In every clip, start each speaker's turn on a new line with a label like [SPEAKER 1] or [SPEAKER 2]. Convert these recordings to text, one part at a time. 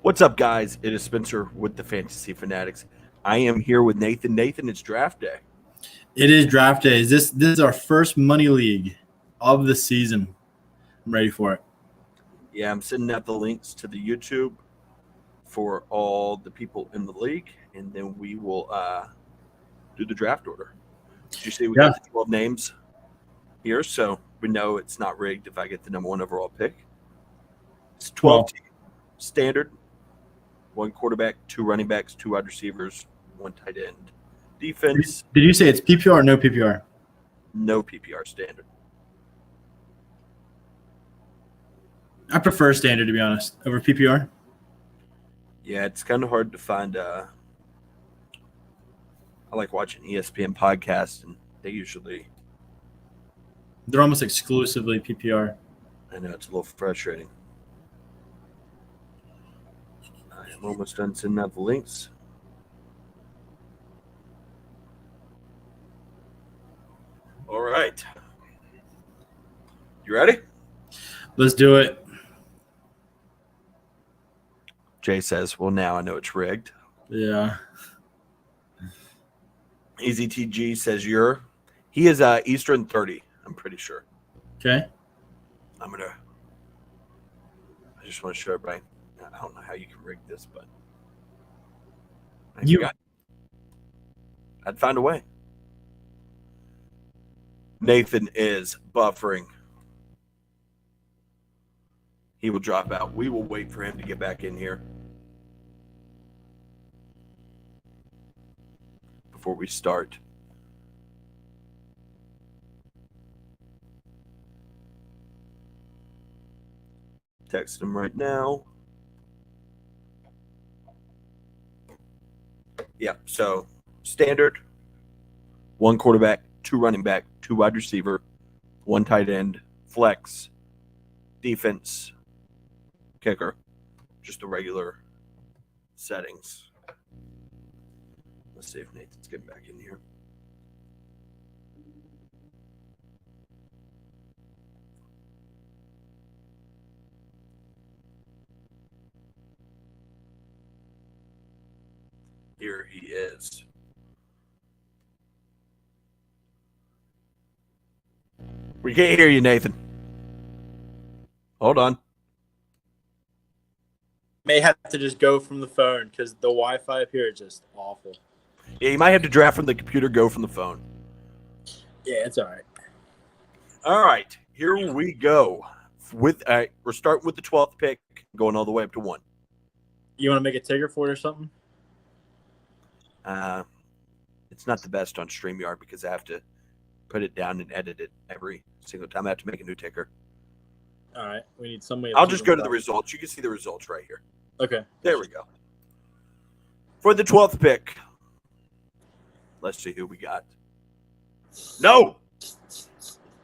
[SPEAKER 1] What's up, guys? It is Spencer with the Fantasy Fanatics. I am here with Nathan. Nathan, it's draft day.
[SPEAKER 2] It is draft day. This is our first money league of the season. I'm ready for it.
[SPEAKER 1] Yeah, I'm sending out the links to the YouTube for all the people in the league, and then we will do the draft order. Did you see we got the 12 names here, so we know it's not rigged if I get the number one overall pick. It's 12 team, standard, one quarterback, two running backs, two wide receivers, one tight end. Defense.
[SPEAKER 2] Did you say it's PPR or no PPR?
[SPEAKER 1] No PPR, standard.
[SPEAKER 2] I prefer standard, to be honest, over PPR.
[SPEAKER 1] Yeah, it's kind of hard to find. I like watching ESPN podcasts, and
[SPEAKER 2] they're almost exclusively PPR.
[SPEAKER 1] I know it's a little frustrating. I am almost done sending out the links. All right. You ready?
[SPEAKER 2] Let's do it.
[SPEAKER 1] Jay says, well, now I know it's rigged.
[SPEAKER 2] Yeah.
[SPEAKER 1] EasyTG says he is Eastern 30, I'm pretty sure.
[SPEAKER 2] Okay.
[SPEAKER 1] I just want to show everybody. I don't know how you can rig this, but I'd find a way. Nathan is buffering. He will drop out. We will wait for him to get back in here before we start. Text him right now. Yeah, so standard, one quarterback, two running back, two wide receiver, one tight end, flex, defense, kicker, just the regular settings. Let's see if Nathan's getting back in here. Here he is. We can't hear you, Nathan. Hold on.
[SPEAKER 3] May have to just go from the phone because the Wi-Fi up here is just awful.
[SPEAKER 1] Yeah, you might have to draft from the computer, go from the phone.
[SPEAKER 3] Yeah, it's all right.
[SPEAKER 1] All right, here we go. We're starting with the 12th pick, going all the way up to 1.
[SPEAKER 3] You want to make a ticker for it or something?
[SPEAKER 1] It's not the best on StreamYard because I have to put it down and edit it every single time. I have to make a new ticker.
[SPEAKER 3] All right, we need somebody.
[SPEAKER 1] I'll just go to the results. You can see the results right here.
[SPEAKER 3] Okay.
[SPEAKER 1] There we go. For the 12th pick, let's see who we got. No!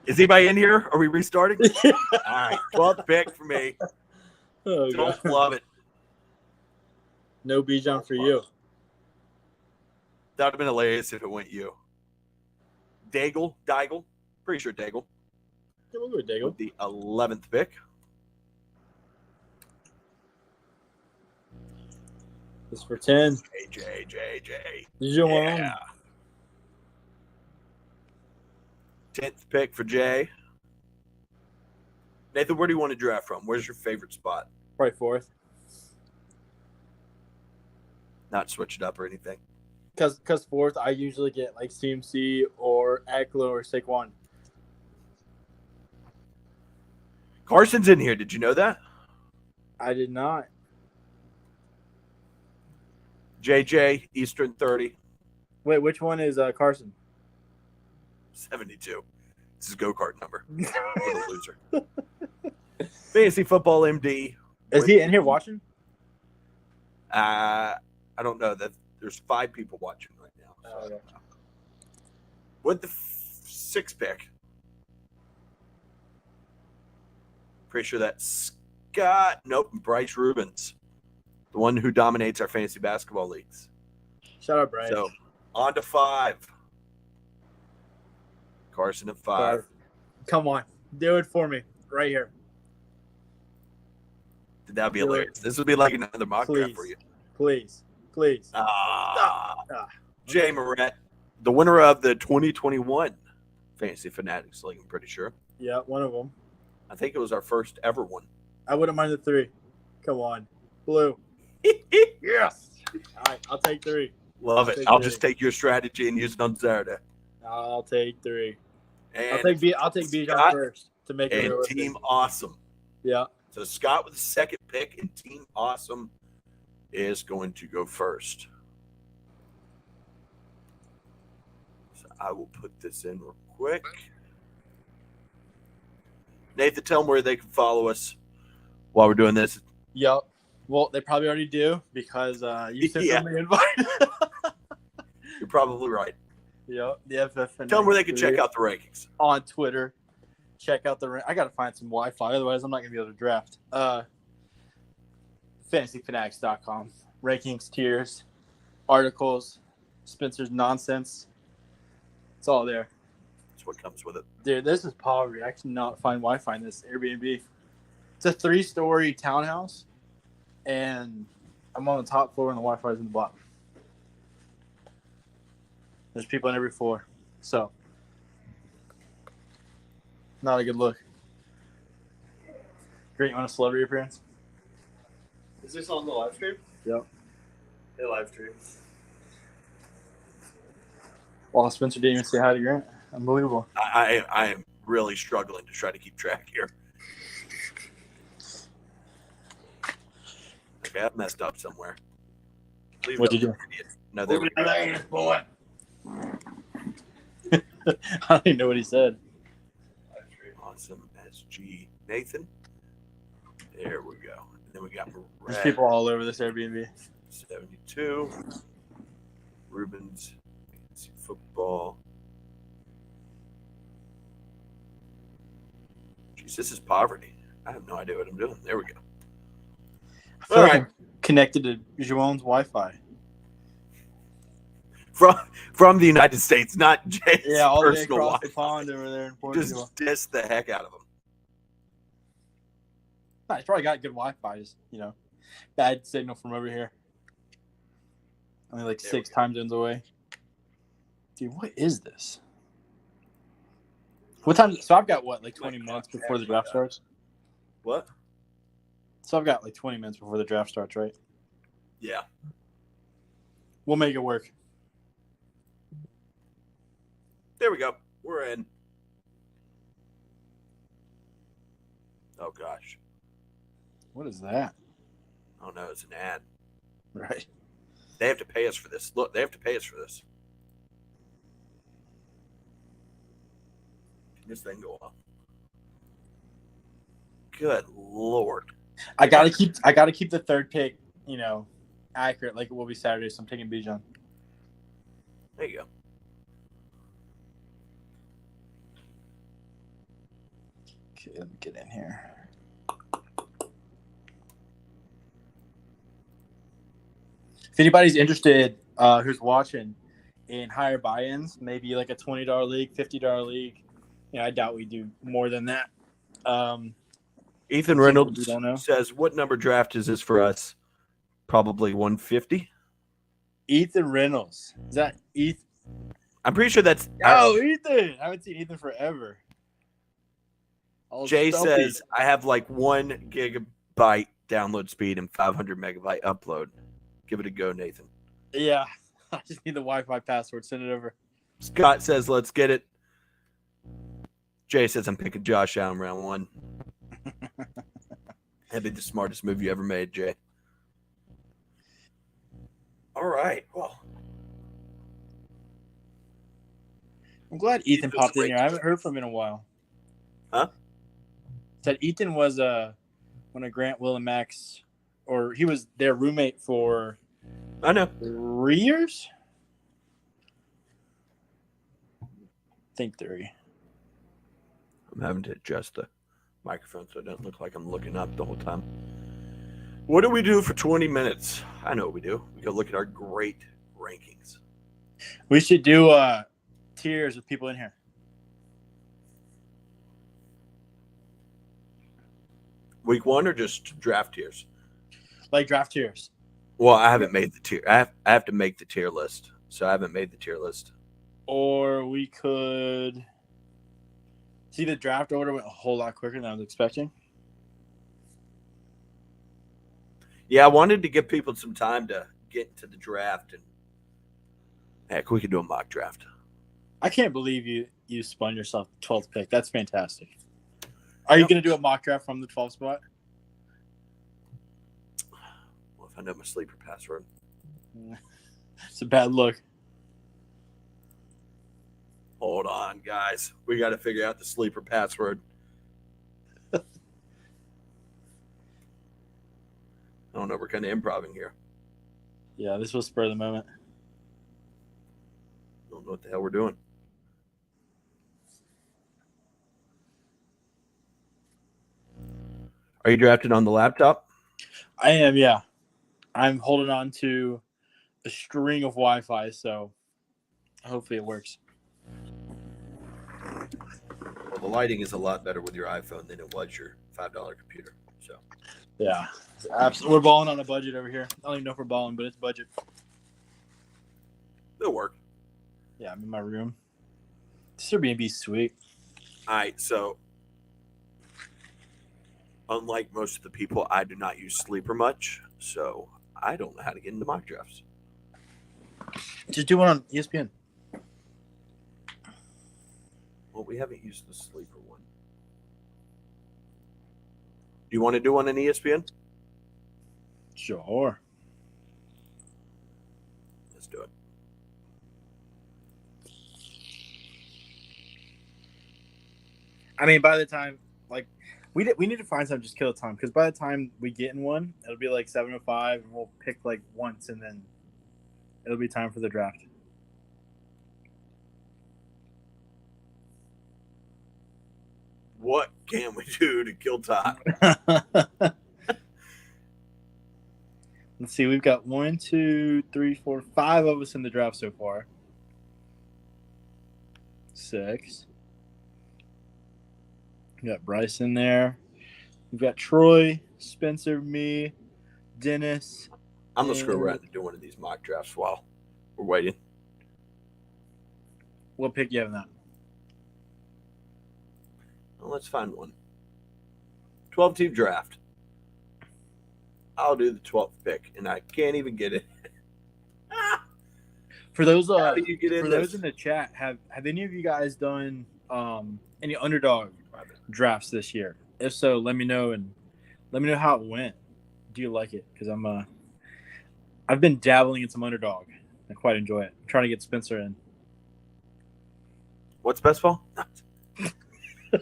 [SPEAKER 1] Is anybody in here? Are we restarting? All right, 12th pick for me.
[SPEAKER 3] Oh,
[SPEAKER 1] Don't love it.
[SPEAKER 3] No Bijan for you.
[SPEAKER 1] That would have been hilarious if it went you. Daigle, pretty sure Daigle.
[SPEAKER 3] Yeah, we'll go with Daigle.
[SPEAKER 1] With the 11th pick.
[SPEAKER 3] This is for 10.
[SPEAKER 1] JJ.
[SPEAKER 3] Did you want
[SPEAKER 1] Yeah. 10th pick for Jay. Nathan, where do you want to draft from? Where's your favorite spot?
[SPEAKER 3] Probably 4th.
[SPEAKER 1] Not switch it up or anything.
[SPEAKER 3] Because 4th, I usually get like CMC or Eckler or Saquon.
[SPEAKER 1] Carson's in here. Did you know that?
[SPEAKER 3] I did not.
[SPEAKER 1] JJ, Eastern 30.
[SPEAKER 3] Wait, which one is Carson?
[SPEAKER 1] 72. It's his go-kart number. What a loser. Fantasy Football MD.
[SPEAKER 3] Is he in here watching?
[SPEAKER 1] I don't know. That there's 5 people watching right now.
[SPEAKER 3] Oh, okay.
[SPEAKER 1] With the 6th pick. Pretty sure that's Bryce Rubens. The one who dominates our fantasy basketball leagues.
[SPEAKER 3] Shout out, Bryce.
[SPEAKER 1] So, on to 5. Carson at 5.
[SPEAKER 3] Come on. Do it for me. Right here.
[SPEAKER 1] That'd be
[SPEAKER 3] Do it.
[SPEAKER 1] hilarious. This would be like another mock draft for
[SPEAKER 3] Please.
[SPEAKER 1] you.
[SPEAKER 3] Please.
[SPEAKER 1] Ah,
[SPEAKER 3] Ah.
[SPEAKER 1] Jay Moret, the winner of the 2021 Fantasy Fanatics League, I'm pretty sure.
[SPEAKER 3] Yeah, one of them.
[SPEAKER 1] I think it was our first ever one.
[SPEAKER 3] I wouldn't mind the 3. Come on. Blue.
[SPEAKER 1] Yes.
[SPEAKER 3] All right, I'll take 3.
[SPEAKER 1] Love it.
[SPEAKER 3] take
[SPEAKER 1] I'll
[SPEAKER 3] three.
[SPEAKER 1] just take your strategy and use it on Saturday.
[SPEAKER 3] I'll take 3.
[SPEAKER 1] And
[SPEAKER 3] I'll take Bijan
[SPEAKER 1] Scott
[SPEAKER 3] first to make it
[SPEAKER 1] and
[SPEAKER 3] realistic.
[SPEAKER 1] Team Awesome.
[SPEAKER 3] Yeah.
[SPEAKER 1] So Scott with the second pick and Team Awesome is going to go first. So I will put this in real quick. Nathan, tell them where they can follow us while we're doing this.
[SPEAKER 3] Yep. Well, they probably already do because you sent
[SPEAKER 1] Yeah.
[SPEAKER 3] them the invite.
[SPEAKER 1] You're probably right.
[SPEAKER 3] Yep. The FF.
[SPEAKER 1] Tell them where they can check out the rankings.
[SPEAKER 3] On Twitter. Check out the. I gotta find some Wi-Fi, otherwise I'm not gonna be able to draft. FantasyFanatics.com. Rankings, tiers, articles, Spencer's nonsense. It's all there.
[SPEAKER 1] That's what comes with it.
[SPEAKER 3] Dude, this is poverty. I cannot find Wi-Fi in this Airbnb. It's a 3-story townhouse, and I'm on the top floor, and the Wi-Fi is in the bottom. There's people on every floor, so not a good look. Great, you want a celebrity appearance?
[SPEAKER 4] Is this on the live stream?
[SPEAKER 3] Yep.
[SPEAKER 4] Hey, live stream.
[SPEAKER 3] Well, Spencer didn't even say hi to Grant. Unbelievable.
[SPEAKER 1] I am really struggling to try to keep track here. Okay, I've messed up somewhere. Leave
[SPEAKER 3] What'd
[SPEAKER 1] it
[SPEAKER 3] you
[SPEAKER 1] up to the idiot. No, there we go.
[SPEAKER 4] boy.
[SPEAKER 3] I don't even know what he said.
[SPEAKER 1] Awesome SG Nathan. There we go. And then we got
[SPEAKER 3] There's
[SPEAKER 1] Red
[SPEAKER 3] people all over this Airbnb.
[SPEAKER 1] 72. Rubens Fantasy Football. Jeez, this is poverty. I have no idea what I'm doing. There we go.
[SPEAKER 3] I feel like I'm connected to Joanne's Wi-Fi.
[SPEAKER 1] From the United States, not Jay's
[SPEAKER 3] Yeah, all the way
[SPEAKER 1] personal
[SPEAKER 3] across the
[SPEAKER 1] Wi-Fi.
[SPEAKER 3] pond over there in Portugal.
[SPEAKER 1] Just diss the heck out of him.
[SPEAKER 3] Nah, he's probably got good Wi-Fi. Just, bad signal from over here. Only like
[SPEAKER 1] There
[SPEAKER 3] 6 time zones away. Dude, what is this? What time? So I've got what, like 20 minutes before the draft starts?
[SPEAKER 1] What?
[SPEAKER 3] So I've got like 20 minutes before the draft starts, right?
[SPEAKER 1] Yeah.
[SPEAKER 3] We'll make it work.
[SPEAKER 1] There we go. We're in. Oh, gosh.
[SPEAKER 3] What is that?
[SPEAKER 1] Oh, no, it's an ad.
[SPEAKER 3] Right.
[SPEAKER 1] They have to pay us for this. Look, they have to pay us for this. Can this thing go off? Good Lord.
[SPEAKER 3] I gotta keep the third pick, accurate, like it will be Saturday. So I'm taking Bijan.
[SPEAKER 1] There you go.
[SPEAKER 3] Okay, let me get in here. If anybody's interested, who's watching, in higher buy-ins, maybe like a $20 league, $50 league. I doubt we do more than that.
[SPEAKER 1] Ethan
[SPEAKER 3] we
[SPEAKER 1] Reynolds
[SPEAKER 3] don't know.
[SPEAKER 1] says, what number draft is this for us? Probably 150.
[SPEAKER 3] Ethan Reynolds. Is that Ethan?
[SPEAKER 1] I'm pretty sure that's.
[SPEAKER 3] Oh, Ethan! I haven't seen Ethan forever.
[SPEAKER 1] Jay says, I have like 1 gigabyte download speed and 500 megabyte upload. Give it a go, Nathan.
[SPEAKER 3] Yeah. I just need the Wi-Fi password. Send it over.
[SPEAKER 1] Scott says, let's get it. Jay says, I'm picking Josh Allen round 1. That'd be the smartest move you ever made, Jay. All right. Well,
[SPEAKER 3] I'm glad Ethan
[SPEAKER 1] Ethan's
[SPEAKER 3] popped in
[SPEAKER 1] great.
[SPEAKER 3] here. I haven't heard from him in a while.
[SPEAKER 1] Huh?
[SPEAKER 3] Said Ethan was one of Grant, Will, and Max, or he was their roommate for
[SPEAKER 1] I know.
[SPEAKER 3] 3 years? I think 3.
[SPEAKER 1] I'm having to adjust the microphone so it doesn't look like I'm looking up the whole time. What do we do for 20 minutes? I know what we do. We go look at our great rankings.
[SPEAKER 3] We should do tiers with people in here.
[SPEAKER 1] Week 1 or just draft tiers?
[SPEAKER 3] Like draft tiers.
[SPEAKER 1] Well, I haven't made the tier. I have to make the tier list, so I haven't made the tier list.
[SPEAKER 3] Or we could see the draft order went a whole lot quicker than I was expecting.
[SPEAKER 1] Yeah, I wanted to give people some time to get into the draft, and heck, we could do a mock draft.
[SPEAKER 3] I can't believe you spun yourself 12th pick. That's fantastic. Are you going to do a mock draft from the 12th spot?
[SPEAKER 1] Well, if I know my sleeper password.
[SPEAKER 3] It's a bad look.
[SPEAKER 1] Hold on, guys. We got to figure out the sleeper password. I don't know. We're kind of improvising here.
[SPEAKER 3] Yeah, this was spur of the moment.
[SPEAKER 1] Don't know what the hell we're doing. Are you drafted on the laptop?
[SPEAKER 3] I am, yeah. I'm holding on to a string of Wi-Fi, so hopefully it works.
[SPEAKER 1] Well, the lighting is a lot better with your iPhone than it was your $5 computer. So
[SPEAKER 3] Yeah. We're balling on a budget over here. I don't even know if we're balling, but it's budget.
[SPEAKER 1] it'll work.
[SPEAKER 3] Yeah, I'm in my room. This Airbnb's sweet.
[SPEAKER 1] All right. So unlike most of the people, I do not use Sleeper much. So I don't know how to get into mock drafts.
[SPEAKER 3] Just do one on ESPN.
[SPEAKER 1] Well, we haven't used the Sleeper one. Do you want to do one on ESPN?
[SPEAKER 3] Sure.
[SPEAKER 1] Let's do it.
[SPEAKER 3] I mean, by the time, like, we need to find something just kill the time, because by the time we get in one, it'll be like 7:05, and we'll pick like once, and then it'll be time for the draft.
[SPEAKER 1] What can we do to kill time?
[SPEAKER 3] Let's see. We've got 1, 2, 3, 4, 5 of us in the draft so far. 6. We got Bryce in there. We've got Troy, Spencer, me, Dennis.
[SPEAKER 1] I'm going to screw around and do one of these mock drafts while we're waiting.
[SPEAKER 3] What pick you have in that?
[SPEAKER 1] Well, let's find one. 12-team draft. I'll do the 12th pick, and I can't even get it.
[SPEAKER 3] For those
[SPEAKER 1] How do you get in
[SPEAKER 3] for
[SPEAKER 1] this?
[SPEAKER 3] those in the chat, have any of you guys done any underdog drafts this year? If so, let me know, and let me know how it went. Do you like it? Because I've been dabbling in some underdog. I quite enjoy it. I'm trying to get Spencer in.
[SPEAKER 1] What's best ball?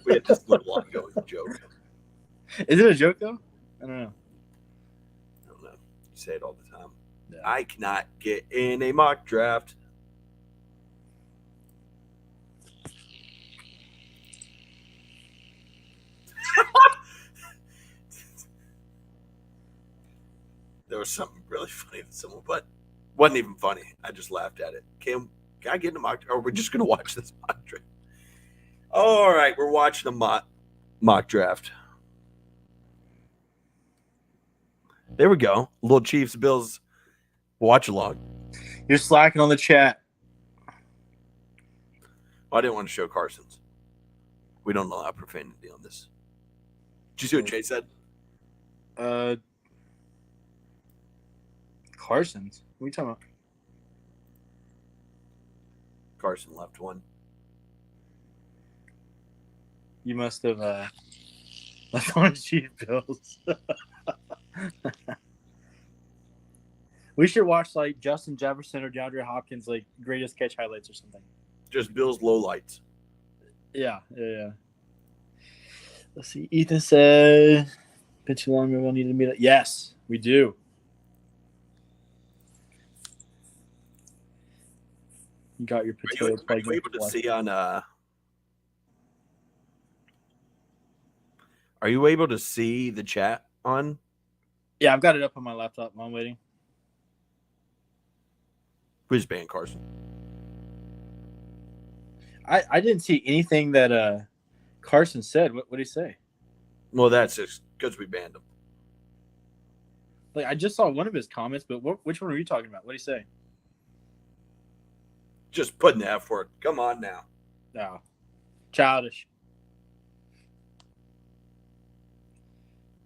[SPEAKER 1] We had this little ongoing joke.
[SPEAKER 3] Is it a joke though? I don't know.
[SPEAKER 1] I don't know. You say it all the time.
[SPEAKER 3] Yeah.
[SPEAKER 1] I cannot get in a mock draft. There was something really funny that someone, but wasn't even funny. I just laughed at it. Can I get in a mock draft? Or we're just going to watch this mock draft? All right, we're watching a mock draft. There we go. Little Chiefs Bills watch along.
[SPEAKER 3] You're slacking on the chat.
[SPEAKER 1] I didn't want to show Carson's. We don't allow profanity on this. Did you see what Jay said?
[SPEAKER 3] Carson's. What are you talking about?
[SPEAKER 1] Carson left one.
[SPEAKER 3] You must have left on Chief Bills. We should watch like Justin Jefferson or DeAndre Hopkins like greatest catch highlights or something.
[SPEAKER 1] Just Bills lowlights.
[SPEAKER 3] Yeah. Let's see. Ethan said, "Been too long. We will need to meet up." Yes, we do. You got your potato.
[SPEAKER 1] Are you able to see on? Are you able to see the chat on?
[SPEAKER 3] Yeah, I've got it up on my laptop. I'm waiting.
[SPEAKER 1] Who's banned Carson?
[SPEAKER 3] I didn't see anything that Carson said. What did he say?
[SPEAKER 1] Well, that's just because we banned him.
[SPEAKER 3] Like I just saw one of his comments, but which one are you talking about? What did he say?
[SPEAKER 1] Just putting the F word. Come on now.
[SPEAKER 3] No, childish.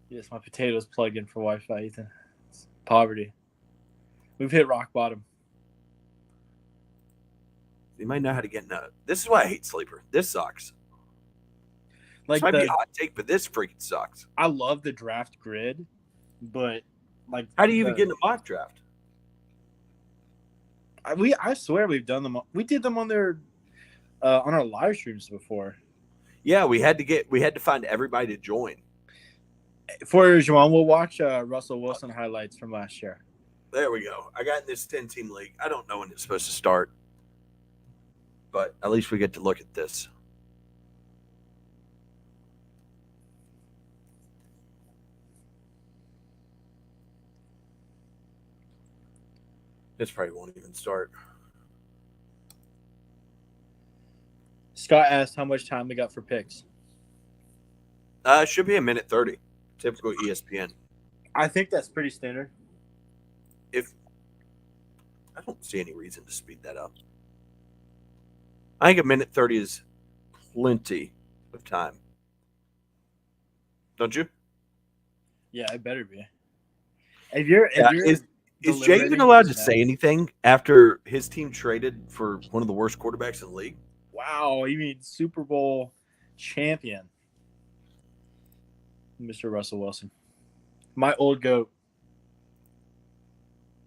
[SPEAKER 3] Yes, my potatoes plug in for Wi-Fi, Ethan. It's poverty. We've hit rock bottom.
[SPEAKER 1] You might know how to get in a. This is why I hate Sleeper. This sucks.
[SPEAKER 3] Like
[SPEAKER 1] This might be a hot take, but this freaking sucks.
[SPEAKER 3] I love the draft grid, but like,
[SPEAKER 1] How do you even get in a mock draft?
[SPEAKER 3] I swear we've done them. We did them on on our live streams before.
[SPEAKER 1] Yeah, we had to find everybody to join.
[SPEAKER 3] For Juan, we'll watch Russell Wilson highlights from last year.
[SPEAKER 1] There we go. I got in this 10-team league. I don't know when it's supposed to start, but at least we get to look at this. This probably won't even start.
[SPEAKER 3] Scott asked how much time we got for picks.
[SPEAKER 1] Should be a minute 30. Typical ESPN.
[SPEAKER 3] I think that's pretty standard.
[SPEAKER 1] I don't see any reason to speed that up. I think a minute 30 is plenty of time. Don't you?
[SPEAKER 3] Yeah, it better be. If you're
[SPEAKER 1] Is Jay even allowed to say anything after his team traded for one of the worst quarterbacks in the league?
[SPEAKER 3] Wow, you mean Super Bowl champion, Mr. Russell Wilson, my old goat.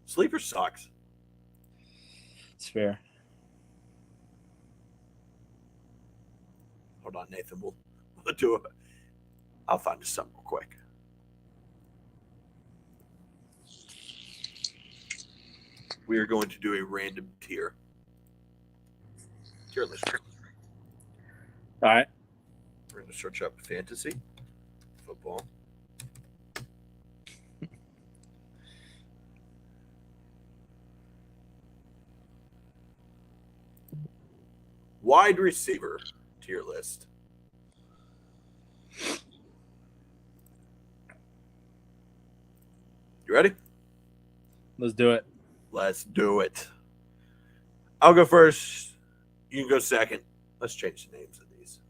[SPEAKER 1] Sleeper sucks.
[SPEAKER 3] It's fair.
[SPEAKER 1] Hold on, Nathan. We'll do it. I'll find us something real quick. We are going to do a random tier list.
[SPEAKER 3] All right.
[SPEAKER 1] We're going to search up fantasy football. Wide receiver tier list. You ready?
[SPEAKER 3] Let's do it.
[SPEAKER 1] Let's do it. I'll go first. You can go second. Let's change the names of these.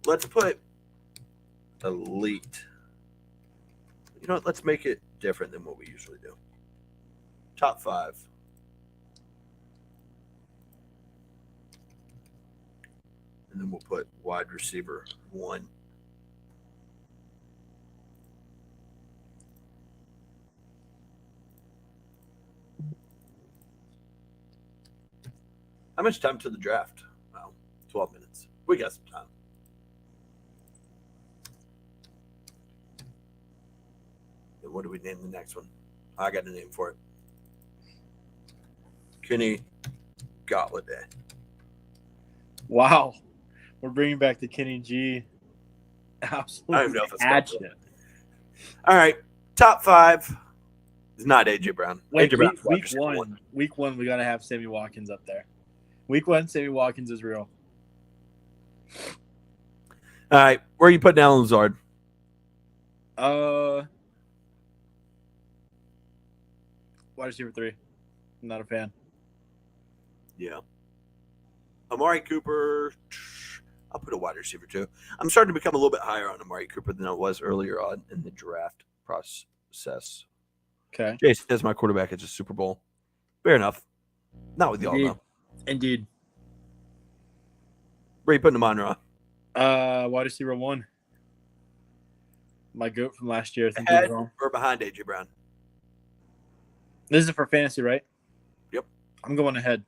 [SPEAKER 1] Let's put elite. You know what? Let's make it different than what we usually do. Top 5. And then we'll put wide receiver 1. How much time to the draft? Well, 12 minutes. We got some time. Then what do we name the next one? I got a name for it. Kenny Galladay.
[SPEAKER 3] Wow, we're bringing back the Kenny G. Absolutely.
[SPEAKER 1] I don't know if it's
[SPEAKER 3] hatchet.
[SPEAKER 1] All right, top 5 is not AJ Brown.
[SPEAKER 3] Wait,
[SPEAKER 1] AJ Brown's wide
[SPEAKER 3] week
[SPEAKER 1] receiver
[SPEAKER 3] one. Week 1, we gotta have Sammy Watkins up there. Week 1, Sammy Watkins is real.
[SPEAKER 1] All right, where are you putting Alan Lazard?
[SPEAKER 3] Wide receiver 3. I'm not a fan.
[SPEAKER 1] Yeah. Amari Cooper, I'll put a wide receiver too. I'm starting to become a little bit higher on Amari Cooper than I was earlier on in the draft process.
[SPEAKER 3] Okay.
[SPEAKER 1] Jason says my quarterback is a Super Bowl. Fair enough. Not with y'all, though.
[SPEAKER 3] Indeed.
[SPEAKER 1] Where are you putting him on, Ron?
[SPEAKER 3] Wide receiver 1. My goat from last year. I think
[SPEAKER 1] Ahead or behind AJ Brown?
[SPEAKER 3] This is for fantasy, right?
[SPEAKER 1] Yep.
[SPEAKER 3] I'm going ahead.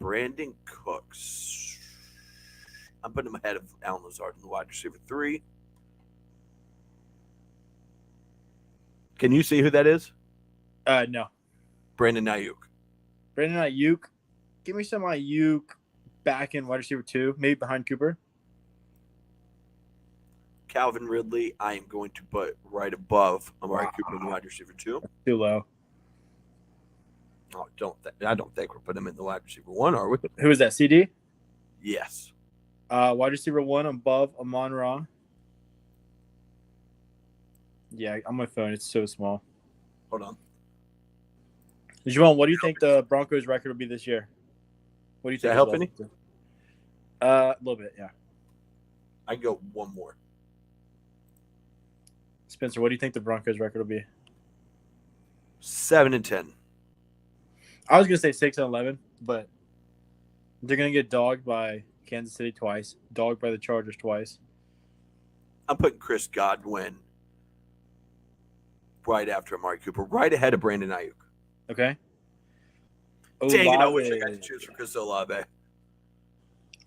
[SPEAKER 1] Brandon Cooks. I'm putting him ahead of Alan Lazard in the wide receiver 3. Can you see who that is?
[SPEAKER 3] No.
[SPEAKER 1] Brandon Ayuk.
[SPEAKER 3] Brandon Ayuk. Give me some Ayuk back in wide receiver 2, maybe behind Cooper.
[SPEAKER 1] Calvin Ridley, I am going to put right above Amari Cooper in the wide receiver 2.
[SPEAKER 3] Too low.
[SPEAKER 1] Oh, I don't think we're putting him in the wide receiver 1, are we?
[SPEAKER 3] Who is that? CD?
[SPEAKER 1] Yes.
[SPEAKER 3] Wide receiver 1 above Amon-Ra. Yeah, on my phone. It's so small.
[SPEAKER 1] Hold on.
[SPEAKER 3] Javon, what do you think the Broncos' record will be this year? What do you
[SPEAKER 1] Does that
[SPEAKER 3] think?
[SPEAKER 1] help any?
[SPEAKER 3] A little bit, yeah.
[SPEAKER 1] I can go one more.
[SPEAKER 3] Spencer, what do you think the Broncos' record will be?
[SPEAKER 1] 7-10.
[SPEAKER 3] I was gonna say 6-11, but they're gonna get dogged by Kansas City twice, dogged by the Chargers twice.
[SPEAKER 1] I'm putting Chris Godwin right after Amari Cooper, right ahead of Brandon Ayuk.
[SPEAKER 3] Okay.
[SPEAKER 1] Dang it, I wish I got to choose for Chris Olave.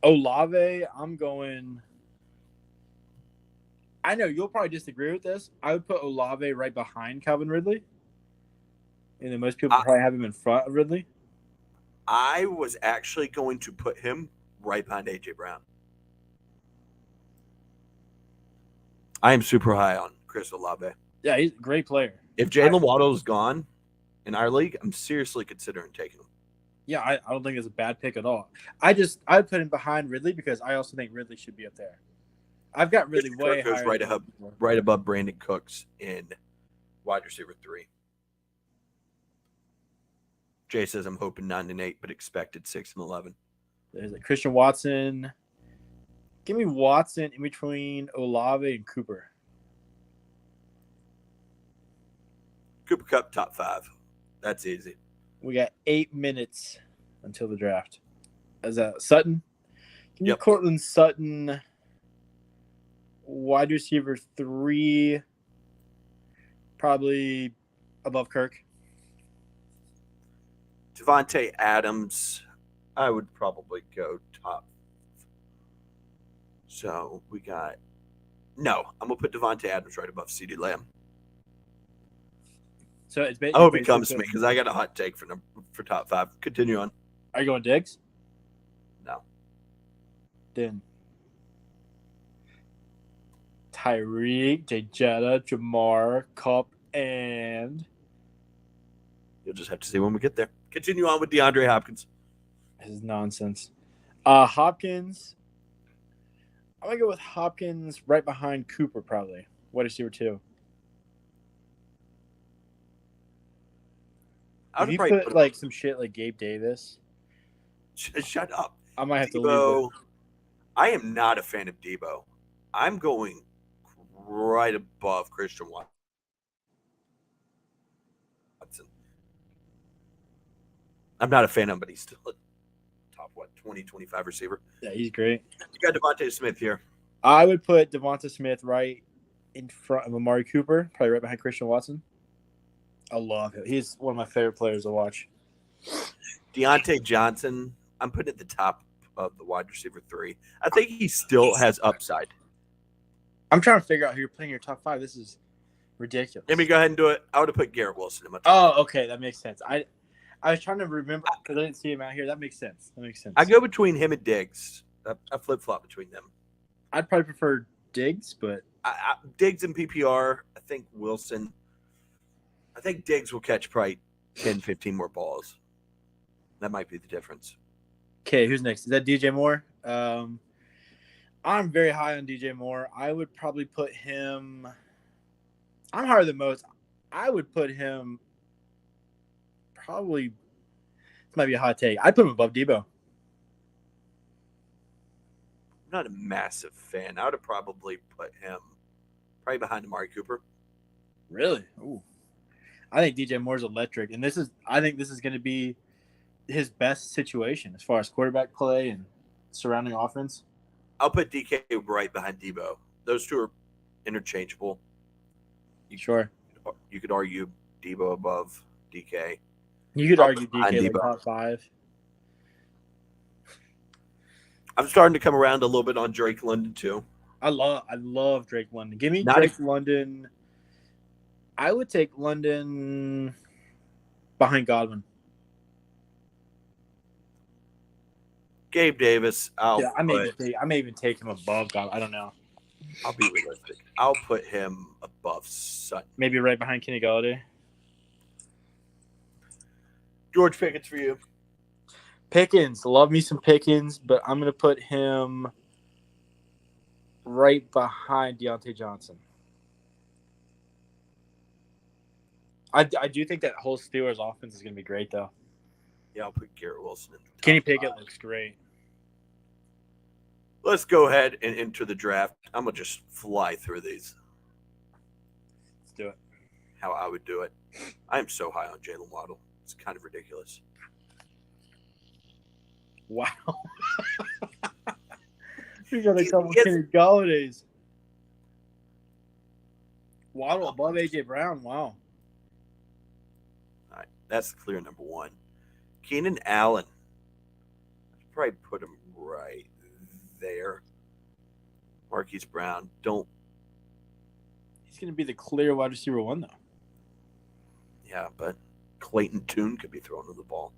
[SPEAKER 3] Olave, I'm going. I know you'll probably disagree with this. I would put Olave right behind Calvin Ridley. And then most people probably have him in front of Ridley.
[SPEAKER 1] I was actually going to put him right behind A.J. Brown. I am super high on Chris Olave.
[SPEAKER 3] Yeah, he's a great player.
[SPEAKER 1] If Jalen Waddle is gone in our league, I'm seriously considering taking him.
[SPEAKER 3] Yeah, I don't think it's a bad pick at all. I'd put him behind Ridley because I also think Ridley should be up there. I've got Ridley way
[SPEAKER 1] goes
[SPEAKER 3] higher.
[SPEAKER 1] right above Brandon Cooks in wide receiver 3. Jay says I'm hoping 9-8, but expected 6-11.
[SPEAKER 3] There's Christian Watson. Give me Watson in between Olave and Cooper.
[SPEAKER 1] Cooper Kupp top 5. That's easy.
[SPEAKER 3] We got 8 minutes until the draft. Is that Sutton? Give me
[SPEAKER 1] Yep.
[SPEAKER 3] Cortland Sutton, wide receiver 3, probably above Kirk.
[SPEAKER 1] Devontae Adams, I would probably go top. So we got I'm gonna put Devontae Adams right above CeeDee Lamb.
[SPEAKER 3] So it's
[SPEAKER 1] I hope he comes to me because I got a hot take for top 5. Continue on.
[SPEAKER 3] Are you going Diggs?
[SPEAKER 1] No.
[SPEAKER 3] Then Tyreek, Jay Jetta, Jamar, Kupp, and
[SPEAKER 1] You'll just have to see when we get there. Continue on with DeAndre Hopkins.
[SPEAKER 3] this is nonsense. Hopkins. I'm gonna go with Hopkins right behind Cooper, probably. Wide receiver 2.
[SPEAKER 1] I
[SPEAKER 3] If
[SPEAKER 1] would
[SPEAKER 3] you
[SPEAKER 1] probably
[SPEAKER 3] put like some shit like Gabe Davis,
[SPEAKER 1] shut up.
[SPEAKER 3] I might have to leave
[SPEAKER 1] Debo.
[SPEAKER 3] it.
[SPEAKER 1] I am not a fan of Debo. I'm going right above Christian Watson. I'm not a fan of him, but he's still a top 20, 25 receiver.
[SPEAKER 3] Yeah, he's great.
[SPEAKER 1] You got Devontae Smith here.
[SPEAKER 3] I would put Devonta Smith right in front of Amari Cooper, probably right behind Christian Watson. I love him. He's one of my favorite players to watch.
[SPEAKER 1] Deontay Johnson, I'm putting at the top of the wide receiver 3. I think he still has upside.
[SPEAKER 3] I'm trying to figure out who you're putting in your top 5. This is ridiculous.
[SPEAKER 1] Let me go ahead and do it. I would have put Garrett Wilson in my top.
[SPEAKER 3] Oh, okay, that makes sense. I was trying to remember because I didn't see him out here. That makes sense.
[SPEAKER 1] I go between him and Diggs. I flip-flop between them.
[SPEAKER 3] I'd probably prefer Diggs, but
[SPEAKER 1] Diggs and PPR, I think Wilson. I think Diggs will catch probably 10, 15 more balls. That might be the difference.
[SPEAKER 3] okay, who's next? Is that DJ Moore? I'm very high on DJ Moore. I would probably put him. I'm higher than most. I would put him probably. This might be a hot take. I'd put him above Debo.
[SPEAKER 1] I'm not a massive fan. I would have probably put him probably behind Amari Cooper.
[SPEAKER 3] Really? Ooh. I think DJ Moore's electric, and I think this is going to be his best situation as far as quarterback play and surrounding offense.
[SPEAKER 1] I'll put DK right behind Debo. Those two are interchangeable.
[SPEAKER 3] Sure.
[SPEAKER 1] You could argue Debo above DK.
[SPEAKER 3] You could argue
[SPEAKER 1] behind
[SPEAKER 3] DK like
[SPEAKER 1] Debo.
[SPEAKER 3] top 5.
[SPEAKER 1] I'm starting to come around a little bit on Drake London too.
[SPEAKER 3] I love Drake London. Give me
[SPEAKER 1] Not
[SPEAKER 3] Drake London. I would take London behind Godwin.
[SPEAKER 1] Gabe Davis.
[SPEAKER 3] I may even take him above Godwin. I don't know.
[SPEAKER 1] I'll be realistic. I'll put him above Sutton.
[SPEAKER 3] Maybe right behind Kenny Galladay.
[SPEAKER 1] George Pickens for you.
[SPEAKER 3] Pickens, love me some Pickens, but I'm gonna put him right behind Deontay Johnson. I do think that whole Steelers offense is gonna be great though.
[SPEAKER 1] Yeah, I'll put Garrett Wilson in the top
[SPEAKER 3] Kenny Pickett
[SPEAKER 1] 5.
[SPEAKER 3] looks great.
[SPEAKER 1] Let's go ahead and enter the draft. I'm going to just fly through these,
[SPEAKER 3] Let's do it.
[SPEAKER 1] how I would do it. I am so high on Jalen Waddle. It's kind of ridiculous.
[SPEAKER 3] Wow. You got a couple
[SPEAKER 1] Yes.
[SPEAKER 3] Kenny Galladay's. Waddle above AJ Brown. Wow.
[SPEAKER 1] All right, that's the clear number 1. Keenan Allen. I'd probably put him right there. Marquise Brown.
[SPEAKER 3] He's gonna be the clear wide receiver 1 though.
[SPEAKER 1] Yeah, but Clayton Tune could be throwing to the ball.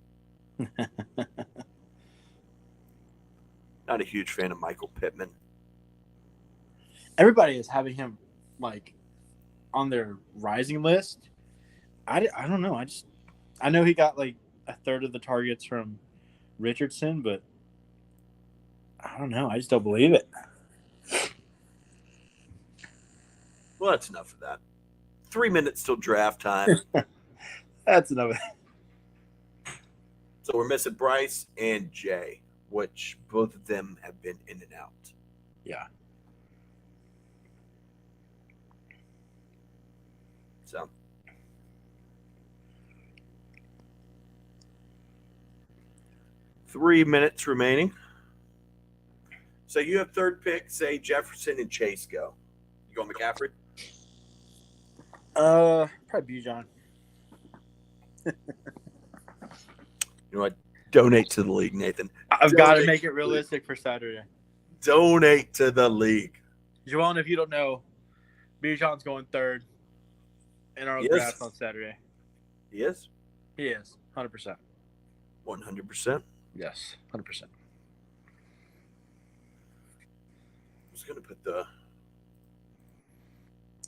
[SPEAKER 1] Not a huge fan of Michael Pittman.
[SPEAKER 3] Everybody is having him like on their rising list. I don't know. I know he got like a third of the targets from Richardson, but I don't know. I just don't believe it.
[SPEAKER 1] Well, that's enough of that. 3 minutes till draft time.
[SPEAKER 3] That's enough.
[SPEAKER 1] So we're missing Bryce and Jay, which both of them have been in and out.
[SPEAKER 3] Yeah.
[SPEAKER 1] So 3 minutes remaining. So you have third pick, say Jefferson and Chase go. You go McCaffrey?
[SPEAKER 3] Probably Bijan.
[SPEAKER 1] You know what? Donate to the league, Nathan.
[SPEAKER 3] I've got to make it realistic for Saturday.
[SPEAKER 1] Donate to the league.
[SPEAKER 3] Joanne, if you don't know, Bijan's going third in our
[SPEAKER 1] Yes.
[SPEAKER 3] draft on Saturday.
[SPEAKER 1] He is?
[SPEAKER 3] He is 100%.
[SPEAKER 1] 100%.
[SPEAKER 3] Yes, 100%.
[SPEAKER 1] I was going to put the...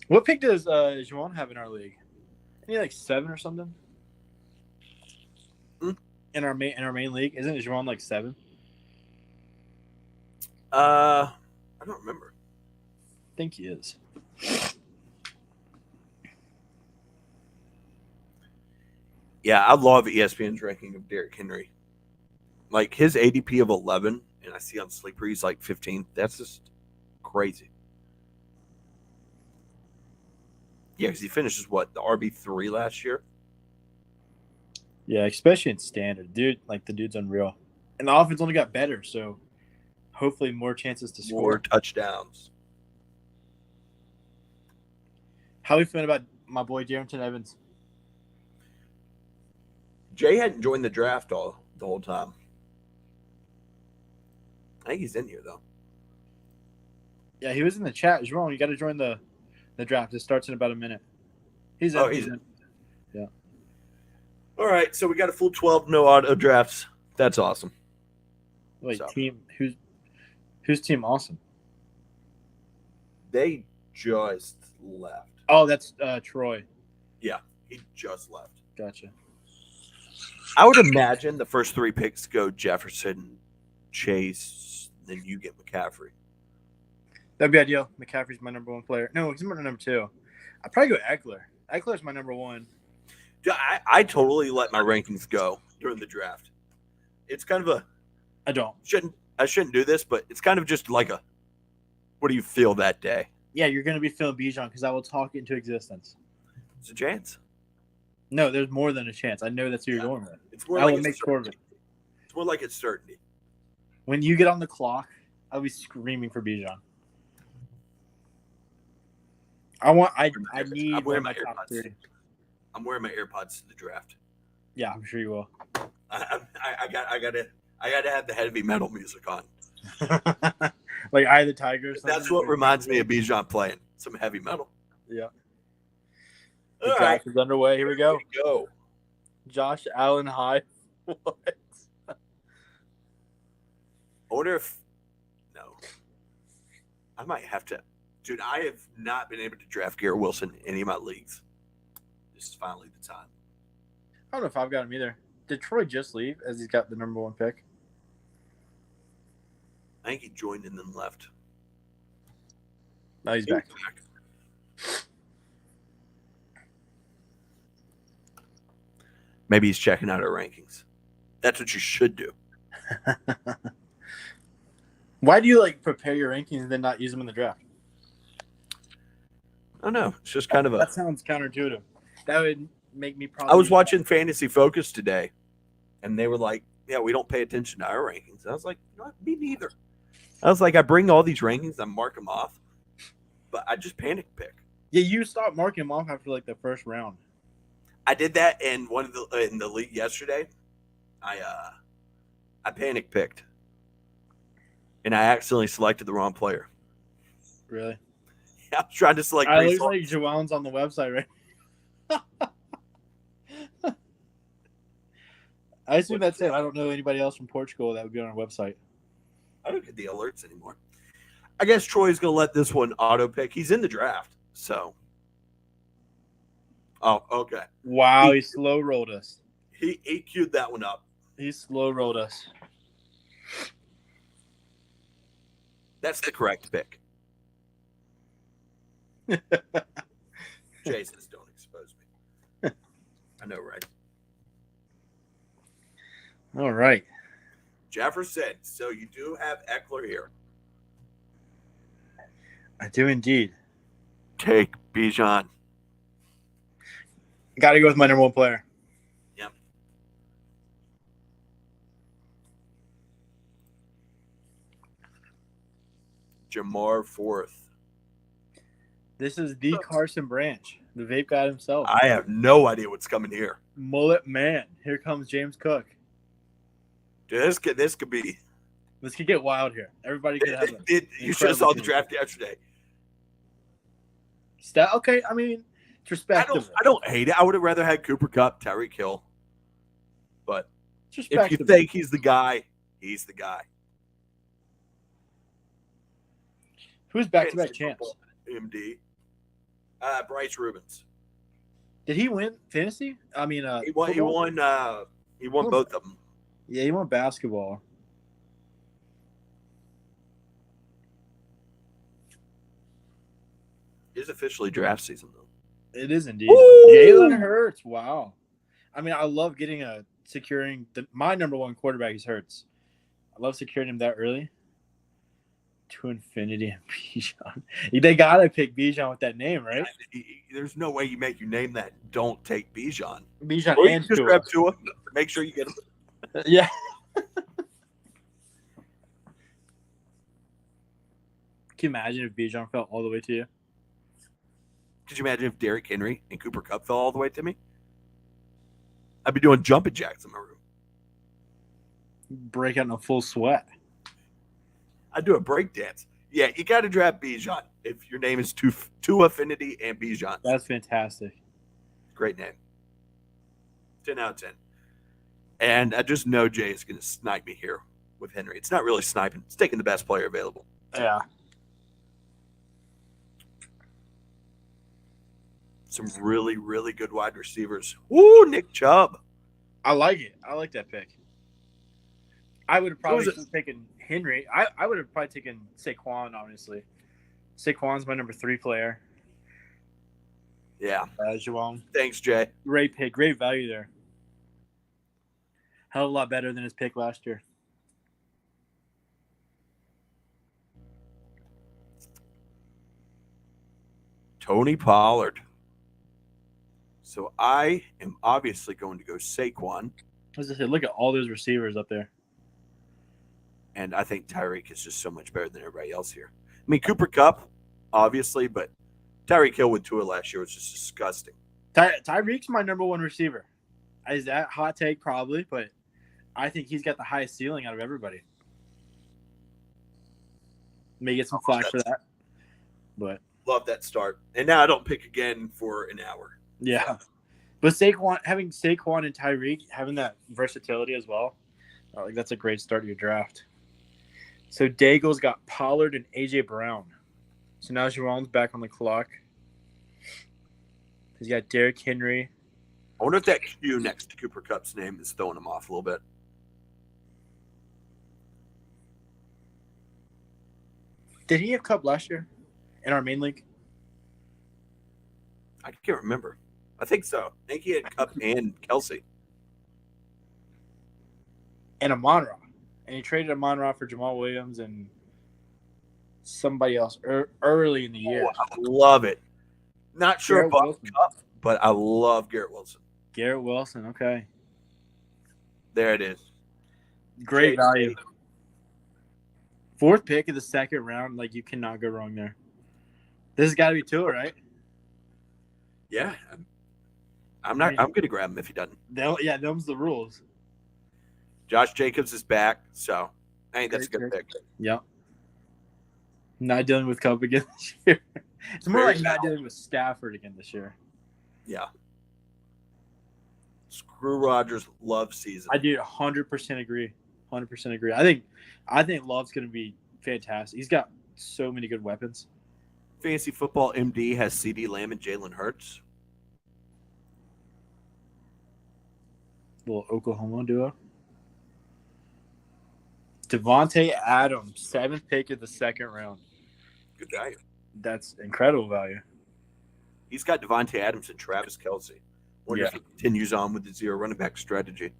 [SPEAKER 3] What pick does Joanne have in our league? Isn't he like 7 or something? In our main league, isn't Joanne like 7?
[SPEAKER 1] I don't remember.
[SPEAKER 3] I think he is.
[SPEAKER 1] Yeah, I love ESPN's ranking of Derrick Henry. Like his ADP of 11, and I see on Sleeper he's like 15. That's just crazy. Yeah, because he finishes what, the RB3 last year?
[SPEAKER 3] Yeah, especially in standard, dude. Like the dude's unreal, and the offense only got better, so hopefully more chances to score.
[SPEAKER 1] More touchdowns.
[SPEAKER 3] How are we feeling about my boy Darrington Evans?
[SPEAKER 1] Jay hadn't joined the draft the whole time. I think he's in here though.
[SPEAKER 3] Yeah, he was in the chat. Jerome, you got to join the draft. It starts in about a minute. He's in.
[SPEAKER 1] Oh, he's in. Yeah. All right, so we got a full 12 no auto drafts. That's awesome.
[SPEAKER 3] Wait,
[SPEAKER 1] So.
[SPEAKER 3] team who's team awesome?
[SPEAKER 1] They just left.
[SPEAKER 3] Oh, that's Troy.
[SPEAKER 1] Yeah, he just left.
[SPEAKER 3] Gotcha.
[SPEAKER 1] I would imagine the first 3 picks go Jefferson, Chase, then you get McCaffrey.
[SPEAKER 3] That'd be ideal. McCaffrey's my number 1 player. No, he's my number 2. I'd probably go Eckler. Eckler's my number 1.
[SPEAKER 1] I totally let my rankings go during the draft. It's kind of a
[SPEAKER 3] I don't.
[SPEAKER 1] I shouldn't do this, but it's kind of just like a what do you feel that day?
[SPEAKER 3] Yeah, you're going to be feeling Bijan because I will talk it into existence.
[SPEAKER 1] It's a chance.
[SPEAKER 3] No, there's more than a chance. I know that's who you're going with.
[SPEAKER 1] It's more
[SPEAKER 3] I
[SPEAKER 1] like
[SPEAKER 3] will
[SPEAKER 1] it's
[SPEAKER 3] make sure of it.
[SPEAKER 1] It's more like it's certainty.
[SPEAKER 3] When you get on the clock, I'll be screaming for Bijan. I need
[SPEAKER 1] I'm
[SPEAKER 3] one
[SPEAKER 1] wearing
[SPEAKER 3] of
[SPEAKER 1] my
[SPEAKER 3] my top
[SPEAKER 1] AirPods.
[SPEAKER 3] 3.
[SPEAKER 1] I'm wearing my AirPods to the draft.
[SPEAKER 3] Yeah, I'm sure you will.
[SPEAKER 1] I gotta have the heavy metal music on.
[SPEAKER 3] Like Eye of the Tiger. Or something.
[SPEAKER 1] That's what reminds me of Bijan playing some heavy metal.
[SPEAKER 3] Yeah.
[SPEAKER 1] All
[SPEAKER 3] The
[SPEAKER 1] right,
[SPEAKER 3] draft is underway. Here we go.
[SPEAKER 1] go.
[SPEAKER 3] Josh Allen high. What?
[SPEAKER 1] I wonder if I might have to. Dude, I have not been able to draft Garrett Wilson in any of my leagues. This is finally the time.
[SPEAKER 3] I don't know if I've got him either. Did Troy just leave as he's got the number 1 pick?
[SPEAKER 1] I think he joined and then left.
[SPEAKER 3] No, he's back.
[SPEAKER 1] Maybe he's checking out our rankings. That's what you should do.
[SPEAKER 3] Why do you like prepare your rankings and then not use them in the draft?
[SPEAKER 1] I don't know. It's just kind of a.
[SPEAKER 3] That sounds counterintuitive. That would make me probably.
[SPEAKER 1] I was watching Fantasy Focus today, and they were like, "Yeah, we don't pay attention to our rankings." I was like, "No, me neither." I was like, I bring all these rankings, I mark them off, but I just panic pick.
[SPEAKER 3] Yeah, you stopped marking them off after like the first round.
[SPEAKER 1] I did that in in the league yesterday. I panic picked, and I accidentally selected the wrong player.
[SPEAKER 3] Really?
[SPEAKER 1] I was trying to select.
[SPEAKER 3] I looks like Joel's on the website, right? I assume that's it. I don't know anybody else from Portugal that would be on our website.
[SPEAKER 1] I don't get the alerts anymore. I guess Troy's going to let this one auto pick. He's in the draft, so. Oh, okay.
[SPEAKER 3] Wow, he slow rolled us.
[SPEAKER 1] He queued that one up.
[SPEAKER 3] He slow rolled us.
[SPEAKER 1] That's the correct pick. Jason, don't expose me. I know, right?
[SPEAKER 3] All right.
[SPEAKER 1] Jefferson. So you do have Eckler here.
[SPEAKER 3] I do indeed.
[SPEAKER 1] Take Bijan.
[SPEAKER 3] Got to go with my number 1 player.
[SPEAKER 1] Yep. Jamar Forth.
[SPEAKER 3] This is the Carson Branch, the vape guy himself.
[SPEAKER 1] I have no idea what's coming here.
[SPEAKER 3] Mullet man. Here comes James Cook.
[SPEAKER 1] Dude, this could be.
[SPEAKER 3] This could get wild here. Everybody could have it.
[SPEAKER 1] You should have saw the draft yesterday.
[SPEAKER 3] Okay, I mean, it's respectable.
[SPEAKER 1] I don't hate it. I would have rather had Cooper Kupp, Tyreek Hill. But
[SPEAKER 3] It's
[SPEAKER 1] if you think he's the guy, he's the guy.
[SPEAKER 3] Who's back-to-back champs?
[SPEAKER 1] MD. Bryce Rubens.
[SPEAKER 3] Did he win fantasy? I mean,
[SPEAKER 1] He won. He
[SPEAKER 3] football?
[SPEAKER 1] won both of them.
[SPEAKER 3] Yeah, he won basketball.
[SPEAKER 1] It's officially draft season, though.
[SPEAKER 3] It is indeed.
[SPEAKER 1] Woo!
[SPEAKER 3] Jalen Hurts. Wow. I mean, I love securing my number 1 quarterback is Hurts. I love securing him that early. To infinity and Bijan. They gotta pick Bijan with that name, right?
[SPEAKER 1] There's no way you name that. Don't take Bijan.
[SPEAKER 3] Bijan
[SPEAKER 1] Or you
[SPEAKER 3] and
[SPEAKER 1] just
[SPEAKER 3] Tua.
[SPEAKER 1] grab Tua. Make sure you get him.
[SPEAKER 3] Yeah. Can you imagine if Bijan fell all the way to you?
[SPEAKER 1] Could you imagine if Derrick Henry and Cooper Kupp fell all the way to me? I'd be doing jumping jacks in my room.
[SPEAKER 3] Break out in a full sweat.
[SPEAKER 1] I'd do a break dance. Yeah, you got to draft Bijan if your name is Tua Affinity and Bijan.
[SPEAKER 3] That's fantastic.
[SPEAKER 1] Great name. 10 out of 10. And I just know Jay is going to snipe me here with Henry. It's not really sniping. It's taking the best player available.
[SPEAKER 3] Yeah.
[SPEAKER 1] Some really, really good wide receivers. Woo, Nick Chubb.
[SPEAKER 3] I like it. I like that pick. I would have probably
[SPEAKER 1] Who was
[SPEAKER 3] still taken Henry. I would have probably taken Saquon, honestly. Saquon's my number 3 player.
[SPEAKER 1] Yeah.
[SPEAKER 3] Joel.
[SPEAKER 1] Thanks, Jay.
[SPEAKER 3] Great pick. Great value there. Hell of a lot better than his pick last year.
[SPEAKER 1] Tony Pollard. So I am obviously going to go Saquon,
[SPEAKER 3] As I said, look at all those receivers up there.
[SPEAKER 1] and I think Tyreek is just so much better than everybody else here. I mean, Cooper Kupp, obviously, but Tyreek Hill with Tua last year was just disgusting.
[SPEAKER 3] Tyreek's my number 1 receiver. Is that hot take? Probably, but I think he's got the highest ceiling out of everybody. May get some flack for that, but
[SPEAKER 1] Love that start. And now I don't pick again for an hour.
[SPEAKER 3] yeah. But having Saquon and Tyreek, having that versatility as well, like that's a great start to your draft. So Daigle's got Pollard and AJ Brown. So now Jerron's back on the clock. He's got Derrick Henry,
[SPEAKER 1] I wonder if that Q next to Cooper Cup's name is throwing him off a little bit.
[SPEAKER 3] Did he have Cup last year in our main league?
[SPEAKER 1] I can't remember. I think so. I think he had Cup and Kelsey.
[SPEAKER 3] And Amon-Ra. And he traded Amon-Ra for Jamal Williams and somebody else early in the year.
[SPEAKER 1] Oh, I love it. Not sure
[SPEAKER 3] Garrett
[SPEAKER 1] about
[SPEAKER 3] Wilson.
[SPEAKER 1] Cup, but I love Garrett Wilson.
[SPEAKER 3] Garrett Wilson, okay.
[SPEAKER 1] There it is.
[SPEAKER 3] Great
[SPEAKER 1] JC.
[SPEAKER 3] value. 4th pick of the 2nd round. Like, you cannot go wrong there. This has got to be Tua, right?
[SPEAKER 1] Yeah. I'm going to grab him if he doesn't.
[SPEAKER 3] Yeah, them's the rules.
[SPEAKER 1] Josh Jacobs is back, so I think that's a good pick.
[SPEAKER 3] Yep. Not dealing with Cup again this year. It's more like not dealing with Stafford again this year.
[SPEAKER 1] Yeah. Screw Rodgers' love season.
[SPEAKER 3] I do 100% agree. 100% agree. I think Love's going to be fantastic. He's got so many good weapons.
[SPEAKER 1] Fantasy Football MD has CeeDee Lamb and Jalen Hurts.
[SPEAKER 3] Little Oklahoma duo. Devontae Adams, 7th pick of the 2nd round.
[SPEAKER 1] Good value.
[SPEAKER 3] That's incredible value.
[SPEAKER 1] He's got Devontae Adams and Travis Kelce. Wonder if he continues on with the 0 running back strategy.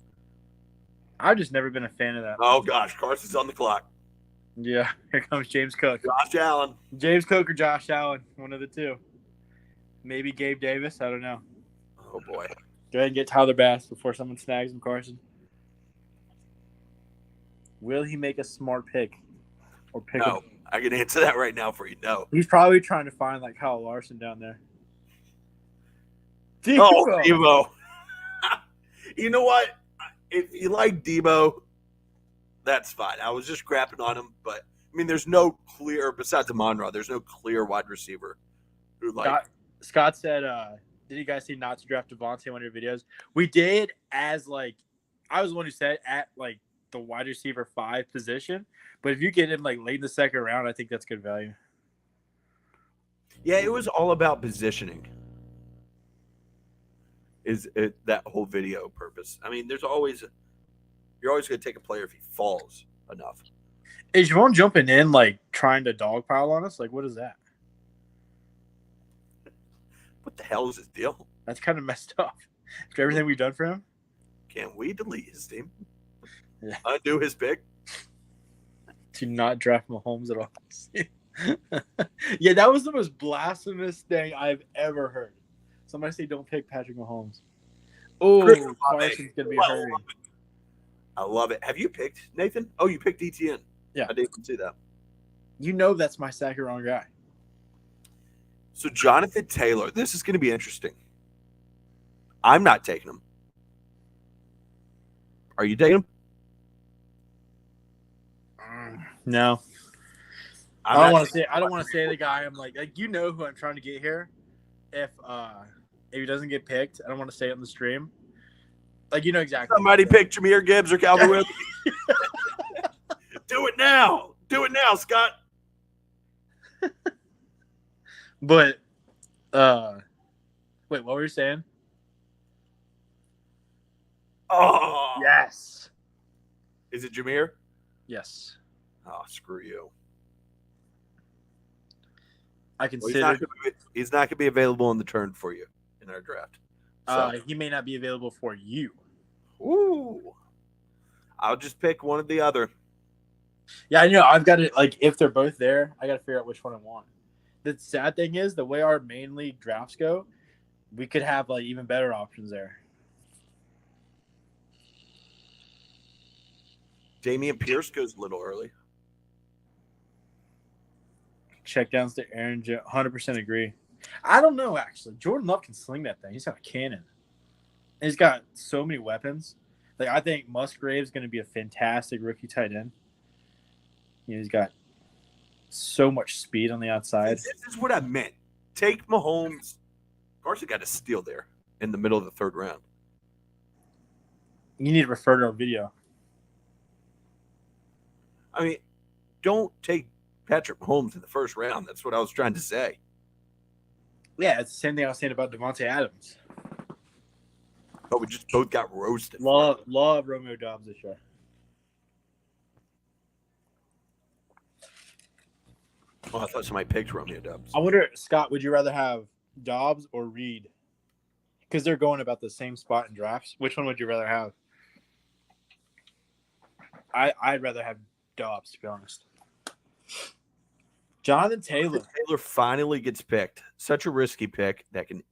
[SPEAKER 3] I've just never been a fan of that.
[SPEAKER 1] Oh, gosh. Carson's on the clock.
[SPEAKER 3] Yeah, here comes James Cook.
[SPEAKER 1] Josh Allen.
[SPEAKER 3] James Cook or Josh Allen, one of the two. Maybe Gabe Davis, I don't know.
[SPEAKER 1] Oh, boy.
[SPEAKER 3] Go ahead and get Tyler Bass before someone snags him, Carson. Will he make a smart pick? Or pick
[SPEAKER 1] No, I can answer that right now for you. No.
[SPEAKER 3] He's probably trying to find like Kyle Larson down there.
[SPEAKER 1] Oh, Debo. You know what? If you like Debo, that's fine. I was just crapping on him, but I mean, there's no clear besides Amon-Ra. There's no clear wide receiver who
[SPEAKER 3] Scott said, "Did you guys see not to draft Devontae in one of your videos?" We did, as like I was the one who said at like the wide receiver 5 position. But if you get him like late in the 2nd round, I think that's good value.
[SPEAKER 1] Yeah, it was all about positioning. Is it that whole video purpose? I mean, you're always going to take a player if he falls enough.
[SPEAKER 3] Is Javon jumping in like trying to dogpile on us? Like, what is that?
[SPEAKER 1] What the hell is his deal?
[SPEAKER 3] That's kind of messed up. After everything we've done for him.
[SPEAKER 1] Can we delete his team?
[SPEAKER 3] Yeah.
[SPEAKER 1] Undo his pick?
[SPEAKER 3] To not draft Mahomes at all. Yeah, that was the most blasphemous thing I've ever heard. Somebody say don't pick Patrick Mahomes. Oh, Carson's going to be hurting.
[SPEAKER 1] I love it. Have you picked Nathan? Oh, you picked ETN.
[SPEAKER 3] Yeah.
[SPEAKER 1] I didn't see that.
[SPEAKER 3] You know that's my second round guy.
[SPEAKER 1] So Jonathan Taylor, this is going to be interesting. I'm not taking him. Are you taking him?
[SPEAKER 3] No. I don't want to say the guy. I'm like you know who I'm trying to get here. If he doesn't get picked, I don't want to say it on the stream. Like you know exactly.
[SPEAKER 1] Somebody pick Jahmyr Gibbs or Calvin Ridley. Do it now. Do it now, Scott.
[SPEAKER 3] But wait, what were you saying?
[SPEAKER 1] Oh
[SPEAKER 3] Yes.
[SPEAKER 1] Is it Jahmyr?
[SPEAKER 3] Yes.
[SPEAKER 1] Oh, screw you.
[SPEAKER 3] I
[SPEAKER 1] Well,
[SPEAKER 3] consider
[SPEAKER 1] he's not going to be available in the turn for you in our draft. So,
[SPEAKER 3] he may not be available for you.
[SPEAKER 1] ooh. I'll just pick one or the other.
[SPEAKER 3] Yeah, I know. I've got to like if they're both there, I got to figure out which one I want. The sad thing is the way our main league drafts go, we could have like even better options there.
[SPEAKER 1] Damian Pierce goes a little early.
[SPEAKER 3] Check downs to Aaron Jones. 100% agree. I don't know, actually. Jordan Love can sling that thing. He's got a cannon. And he's got so many weapons. Like I think Musgrave's going to be a fantastic rookie tight end. You know, he's got so much speed on the outside.
[SPEAKER 1] This is what I meant. Take Mahomes. Carson got a steal there in the middle of the 3rd round.
[SPEAKER 3] You need to refer to our video.
[SPEAKER 1] I mean, don't take Patrick Mahomes in the 1st round. That's what I was trying to say.
[SPEAKER 3] Yeah, it's the same thing I was saying about Devontae Adams.
[SPEAKER 1] Oh, we just both got roasted.
[SPEAKER 3] Love Romeo Dobbs this year.
[SPEAKER 1] Oh, I thought somebody picked Romeo Dobbs.
[SPEAKER 3] I wonder, Scott, would you rather have Dobbs or Reed? Because they're going about the same spot in drafts. Which one would you rather have? I'd rather have Dobbs, to be honest. Jonathan Taylor.
[SPEAKER 1] Taylor finally gets picked. Such a risky pick that can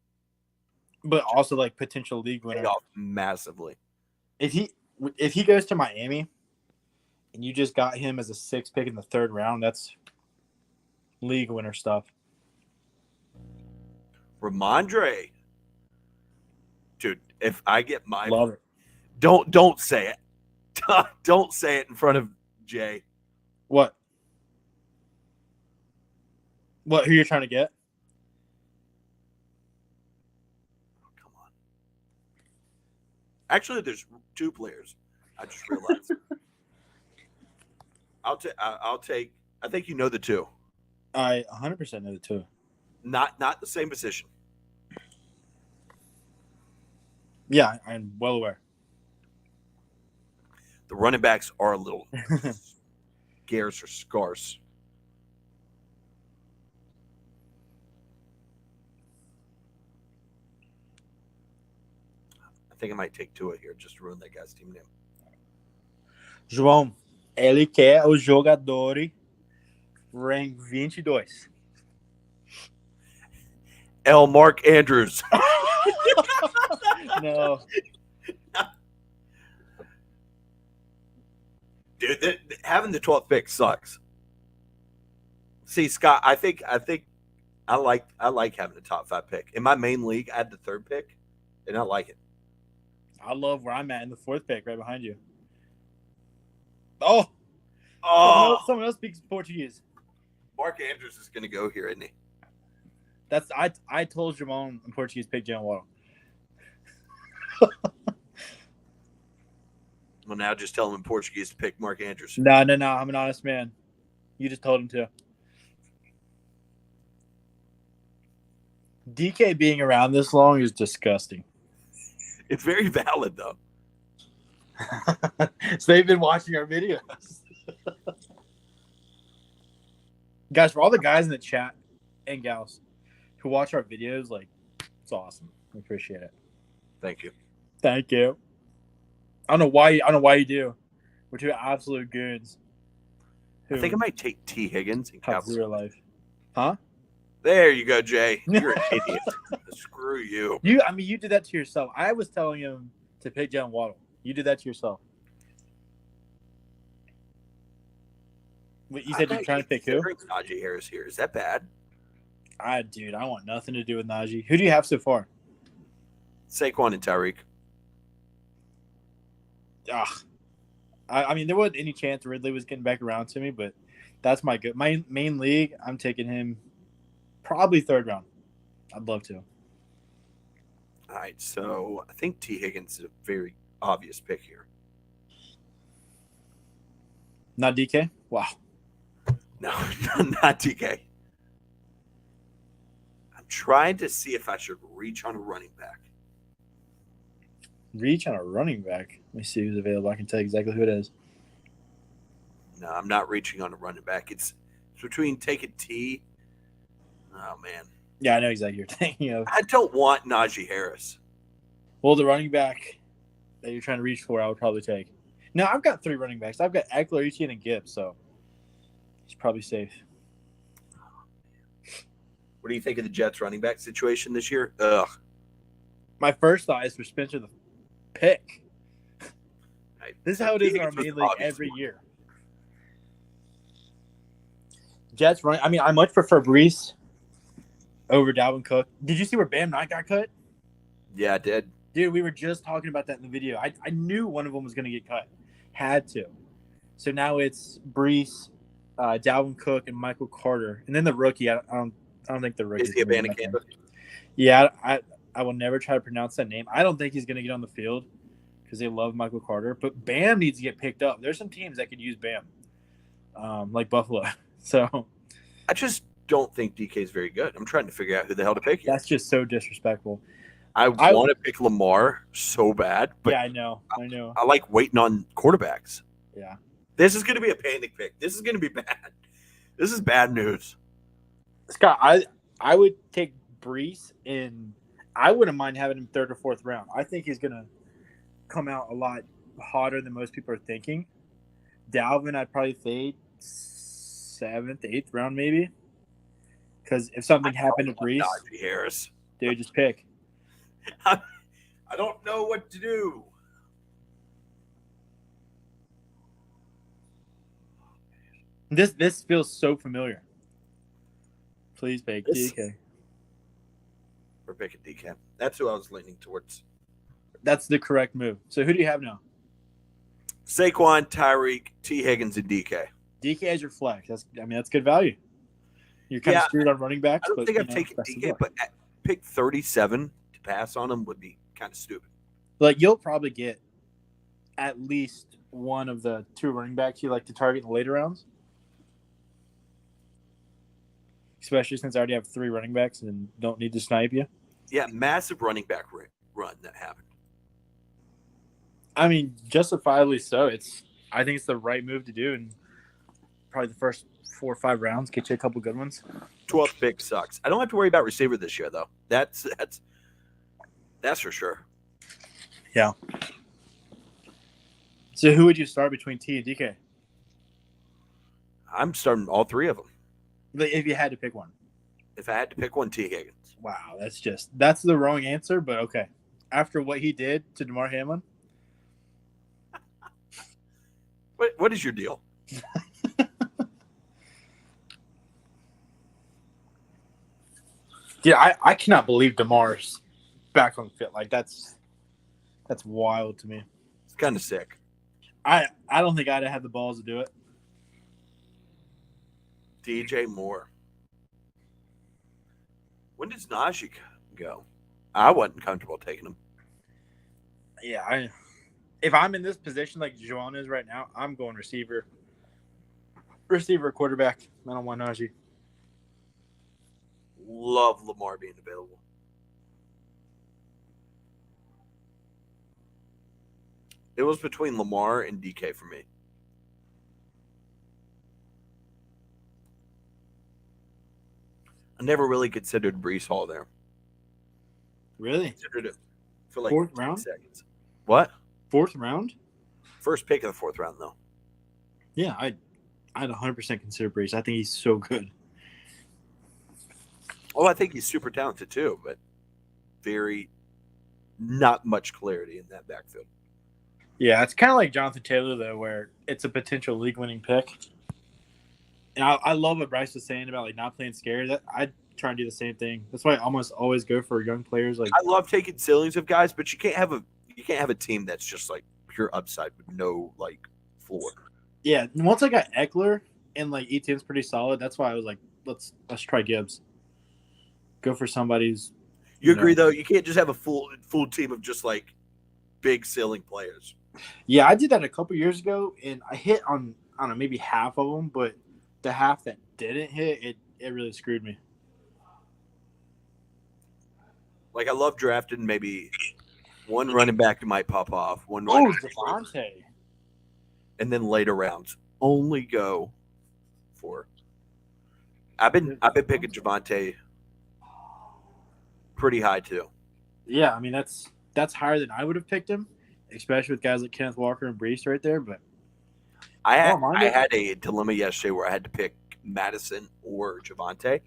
[SPEAKER 3] But also like potential league
[SPEAKER 1] pay
[SPEAKER 3] winner.
[SPEAKER 1] off massively.
[SPEAKER 3] If he goes to Miami and you just got him as a 6th pick in the 3rd round, that's league winner stuff.
[SPEAKER 1] Ramondre. Dude, if I get my
[SPEAKER 3] Love it.
[SPEAKER 1] don't say it. Don't say it in front of Jay.
[SPEAKER 3] What? Who you're trying to get?
[SPEAKER 1] Come on. Actually, there's 2 players. I just realized. I'll take. I think you know the 2.
[SPEAKER 3] I 100% know the 2.
[SPEAKER 1] Not the same position.
[SPEAKER 3] Yeah, I'm well aware.
[SPEAKER 1] The running backs are a little scarce or scarce. I think I might take Tua here just to ruin that guy's team name.
[SPEAKER 3] João, ele quer os jogadores rank 22.
[SPEAKER 1] Mark Andrews.
[SPEAKER 3] No.
[SPEAKER 1] Dude, having the 12th pick sucks. See, Scott, I think I like having the top 5 pick. In my main league, I had the 3rd pick, and I like it.
[SPEAKER 3] I love where I'm at in the 4th pick, right behind you. Oh, someone else speaks Portuguese.
[SPEAKER 1] Mark Andrews is going to go here, isn't he?
[SPEAKER 3] That's I told Jamon in Portuguese pick Jalen Waddle.
[SPEAKER 1] Well, now just tell him in Portuguese to pick Mark Andrews.
[SPEAKER 3] No. I'm an honest man. You just told him to. DK being around this long is disgusting.
[SPEAKER 1] It's very valid, though.
[SPEAKER 3] So they've been watching our videos. Guys, for all the guys in the chat and gals who watch our videos, like, it's awesome. We appreciate it.
[SPEAKER 1] Thank you.
[SPEAKER 3] Thank you. I don't know why you do. We're 2 absolute goons.
[SPEAKER 1] I think I might take T. Higgins and
[SPEAKER 3] have
[SPEAKER 1] Cowboys.
[SPEAKER 3] 0 life. Huh?
[SPEAKER 1] There you go, Jay. You're an idiot. Screw you.
[SPEAKER 3] You did that to yourself. I was telling him to pick Jalen Waddle. You did that to yourself. Wait, you said you're trying to pick who?
[SPEAKER 1] Najee Harris here. Is that bad?
[SPEAKER 3] Dude, I want nothing to do with Najee. Who do you have so far?
[SPEAKER 1] Saquon and Tyreek.
[SPEAKER 3] Ugh. I mean, there wasn't any chance Ridley was getting back around to me, but that's my main league. I'm taking him probably 3rd round. I'd love to.
[SPEAKER 1] All right, so I think T. Higgins is a very obvious pick here.
[SPEAKER 3] Not DK? Wow.
[SPEAKER 1] No, not DK. I'm trying to see if I should reach on a running back.
[SPEAKER 3] Reach on a running back. Let me see who's available. I can tell you exactly who it is.
[SPEAKER 1] No, I'm not reaching on a running back. It's between taking T. Oh, man.
[SPEAKER 3] Yeah, I know exactly what you're thinking of.
[SPEAKER 1] I don't want Najee Harris.
[SPEAKER 3] Well, the running back that you're trying to reach for, I would probably take. Now, I've got 3 running backs. I've got Eckler, Etienne, and Gibbs, so he's probably safe.
[SPEAKER 1] What do you think of the Jets running back situation this year? Ugh.
[SPEAKER 3] My first thought is for Spencer the pick.
[SPEAKER 1] Right.
[SPEAKER 3] This is how it is in our main league every year. Jets run. I mean, I much prefer Brees over Dalvin Cook. Did you see where Bam Knight got cut?
[SPEAKER 1] Yeah, I did.
[SPEAKER 3] Dude, we were just talking about that in the video. I knew one of them was going to get cut. Had to. So now it's Brees, Dalvin Cook, and Michael Carter. And then the rookie, I don't think the rookie
[SPEAKER 1] Is he a Bandicam?
[SPEAKER 3] Yeah, I will never try to pronounce that name. I don't think he's going to get on the field because they love Michael Carter. But Bam needs to get picked up. There's some teams that could use Bam, like Buffalo. So
[SPEAKER 1] I just don't think DK is very good. I'm trying to figure out who the hell to pick here.
[SPEAKER 3] that's just so disrespectful.
[SPEAKER 1] I want to pick Lamar so bad, but
[SPEAKER 3] yeah, I know.
[SPEAKER 1] I like waiting on quarterbacks.
[SPEAKER 3] Yeah.
[SPEAKER 1] This is going to be a panic pick. This is going to be bad. This is bad news.
[SPEAKER 3] Scott, I would take Brees, and I wouldn't mind having him third or fourth round. I think he's going to come out a lot hotter than most people are thinking. Dalvin, I'd probably fade 7th, 8th round maybe. Because if something happened to Brees,
[SPEAKER 1] Najee Harris.
[SPEAKER 3] dude, just pick.
[SPEAKER 1] I don't know what to do.
[SPEAKER 3] This feels so familiar. Please pick DK.
[SPEAKER 1] We're picking DK. That's who I was leaning towards.
[SPEAKER 3] That's the correct move. So who do you have now?
[SPEAKER 1] Saquon, Tyreek, T. Higgins, and DK.
[SPEAKER 3] DK as your flex. That's good value. You're kind of screwed on running backs.
[SPEAKER 1] I don't think I've taken DK, but pick 37 to pass on him would be kind of stupid.
[SPEAKER 3] Like, you'll probably get at least one of the 2 running backs you like to target in the later rounds. Especially since I already have 3 running backs and don't need to snipe you.
[SPEAKER 1] Yeah, massive running back run that happened.
[SPEAKER 3] I mean, justifiably so. I think it's the right move to do, and probably the first 4 or 5 rounds get you a couple good ones.
[SPEAKER 1] 12th pick sucks. I don't have to worry about receiver this year, though. That's for sure.
[SPEAKER 3] Yeah. So who would you start between T and DK?
[SPEAKER 1] I'm starting all 3 of them.
[SPEAKER 3] If you had to pick one.
[SPEAKER 1] If I had to pick one, T. Higgins.
[SPEAKER 3] Wow, that's the wrong answer, but okay. After what he did to DeMar Hamlin?
[SPEAKER 1] What is your deal?
[SPEAKER 3] Yeah, I cannot believe DeMar's back on fit. Like, that's wild to me.
[SPEAKER 1] It's kind of sick.
[SPEAKER 3] I don't think I'd have the balls to do it.
[SPEAKER 1] DJ Moore. When does Najee go? I wasn't comfortable taking him.
[SPEAKER 3] Yeah, if I'm in this position like Juwan is right now, I'm going receiver, quarterback. I don't want Najee.
[SPEAKER 1] Love Lamar being available. It was between Lamar and DK for me. I never really considered Brees Hall there.
[SPEAKER 3] Really?
[SPEAKER 1] Considered it for like
[SPEAKER 3] 4th
[SPEAKER 1] 15
[SPEAKER 3] round?
[SPEAKER 1] seconds. What?
[SPEAKER 3] 4th round?
[SPEAKER 1] First pick of the 4th round, though.
[SPEAKER 3] Yeah, I'd 100% consider Brees. I think he's so good.
[SPEAKER 1] Oh, I think he's super talented too, but very not much clarity in that backfield.
[SPEAKER 3] Yeah, it's kind of like Jonathan Taylor, though, where it's a potential league-winning pick. And I love what Bryce was saying about like not playing scared. I'd try and do the same thing. That's why I almost always go for young players. Like,
[SPEAKER 1] I love taking ceilings of guys, but you can't have a team that's just like pure upside with no like floor.
[SPEAKER 3] yeah, once I got Eckler and like Etienne's pretty solid, that's why I was like, let's try Gibbs. Go for somebody who's.
[SPEAKER 1] You agree though? You can't just have a full team of just like big ceiling players.
[SPEAKER 3] Yeah, I did that a couple years ago, and I hit on I don't know, maybe half of them, but the half that didn't hit, it really screwed me.
[SPEAKER 1] Like I love drafting maybe one running back who might pop off, one running back,
[SPEAKER 3] Devontae.
[SPEAKER 1] and then later rounds only go for. I've been picking Javonte pretty high too.
[SPEAKER 3] Yeah, I mean that's higher than I would have picked him, especially with guys like Kenneth Walker and Brees right there. But
[SPEAKER 1] I had a dilemma yesterday where I had to pick Madison or Javonte.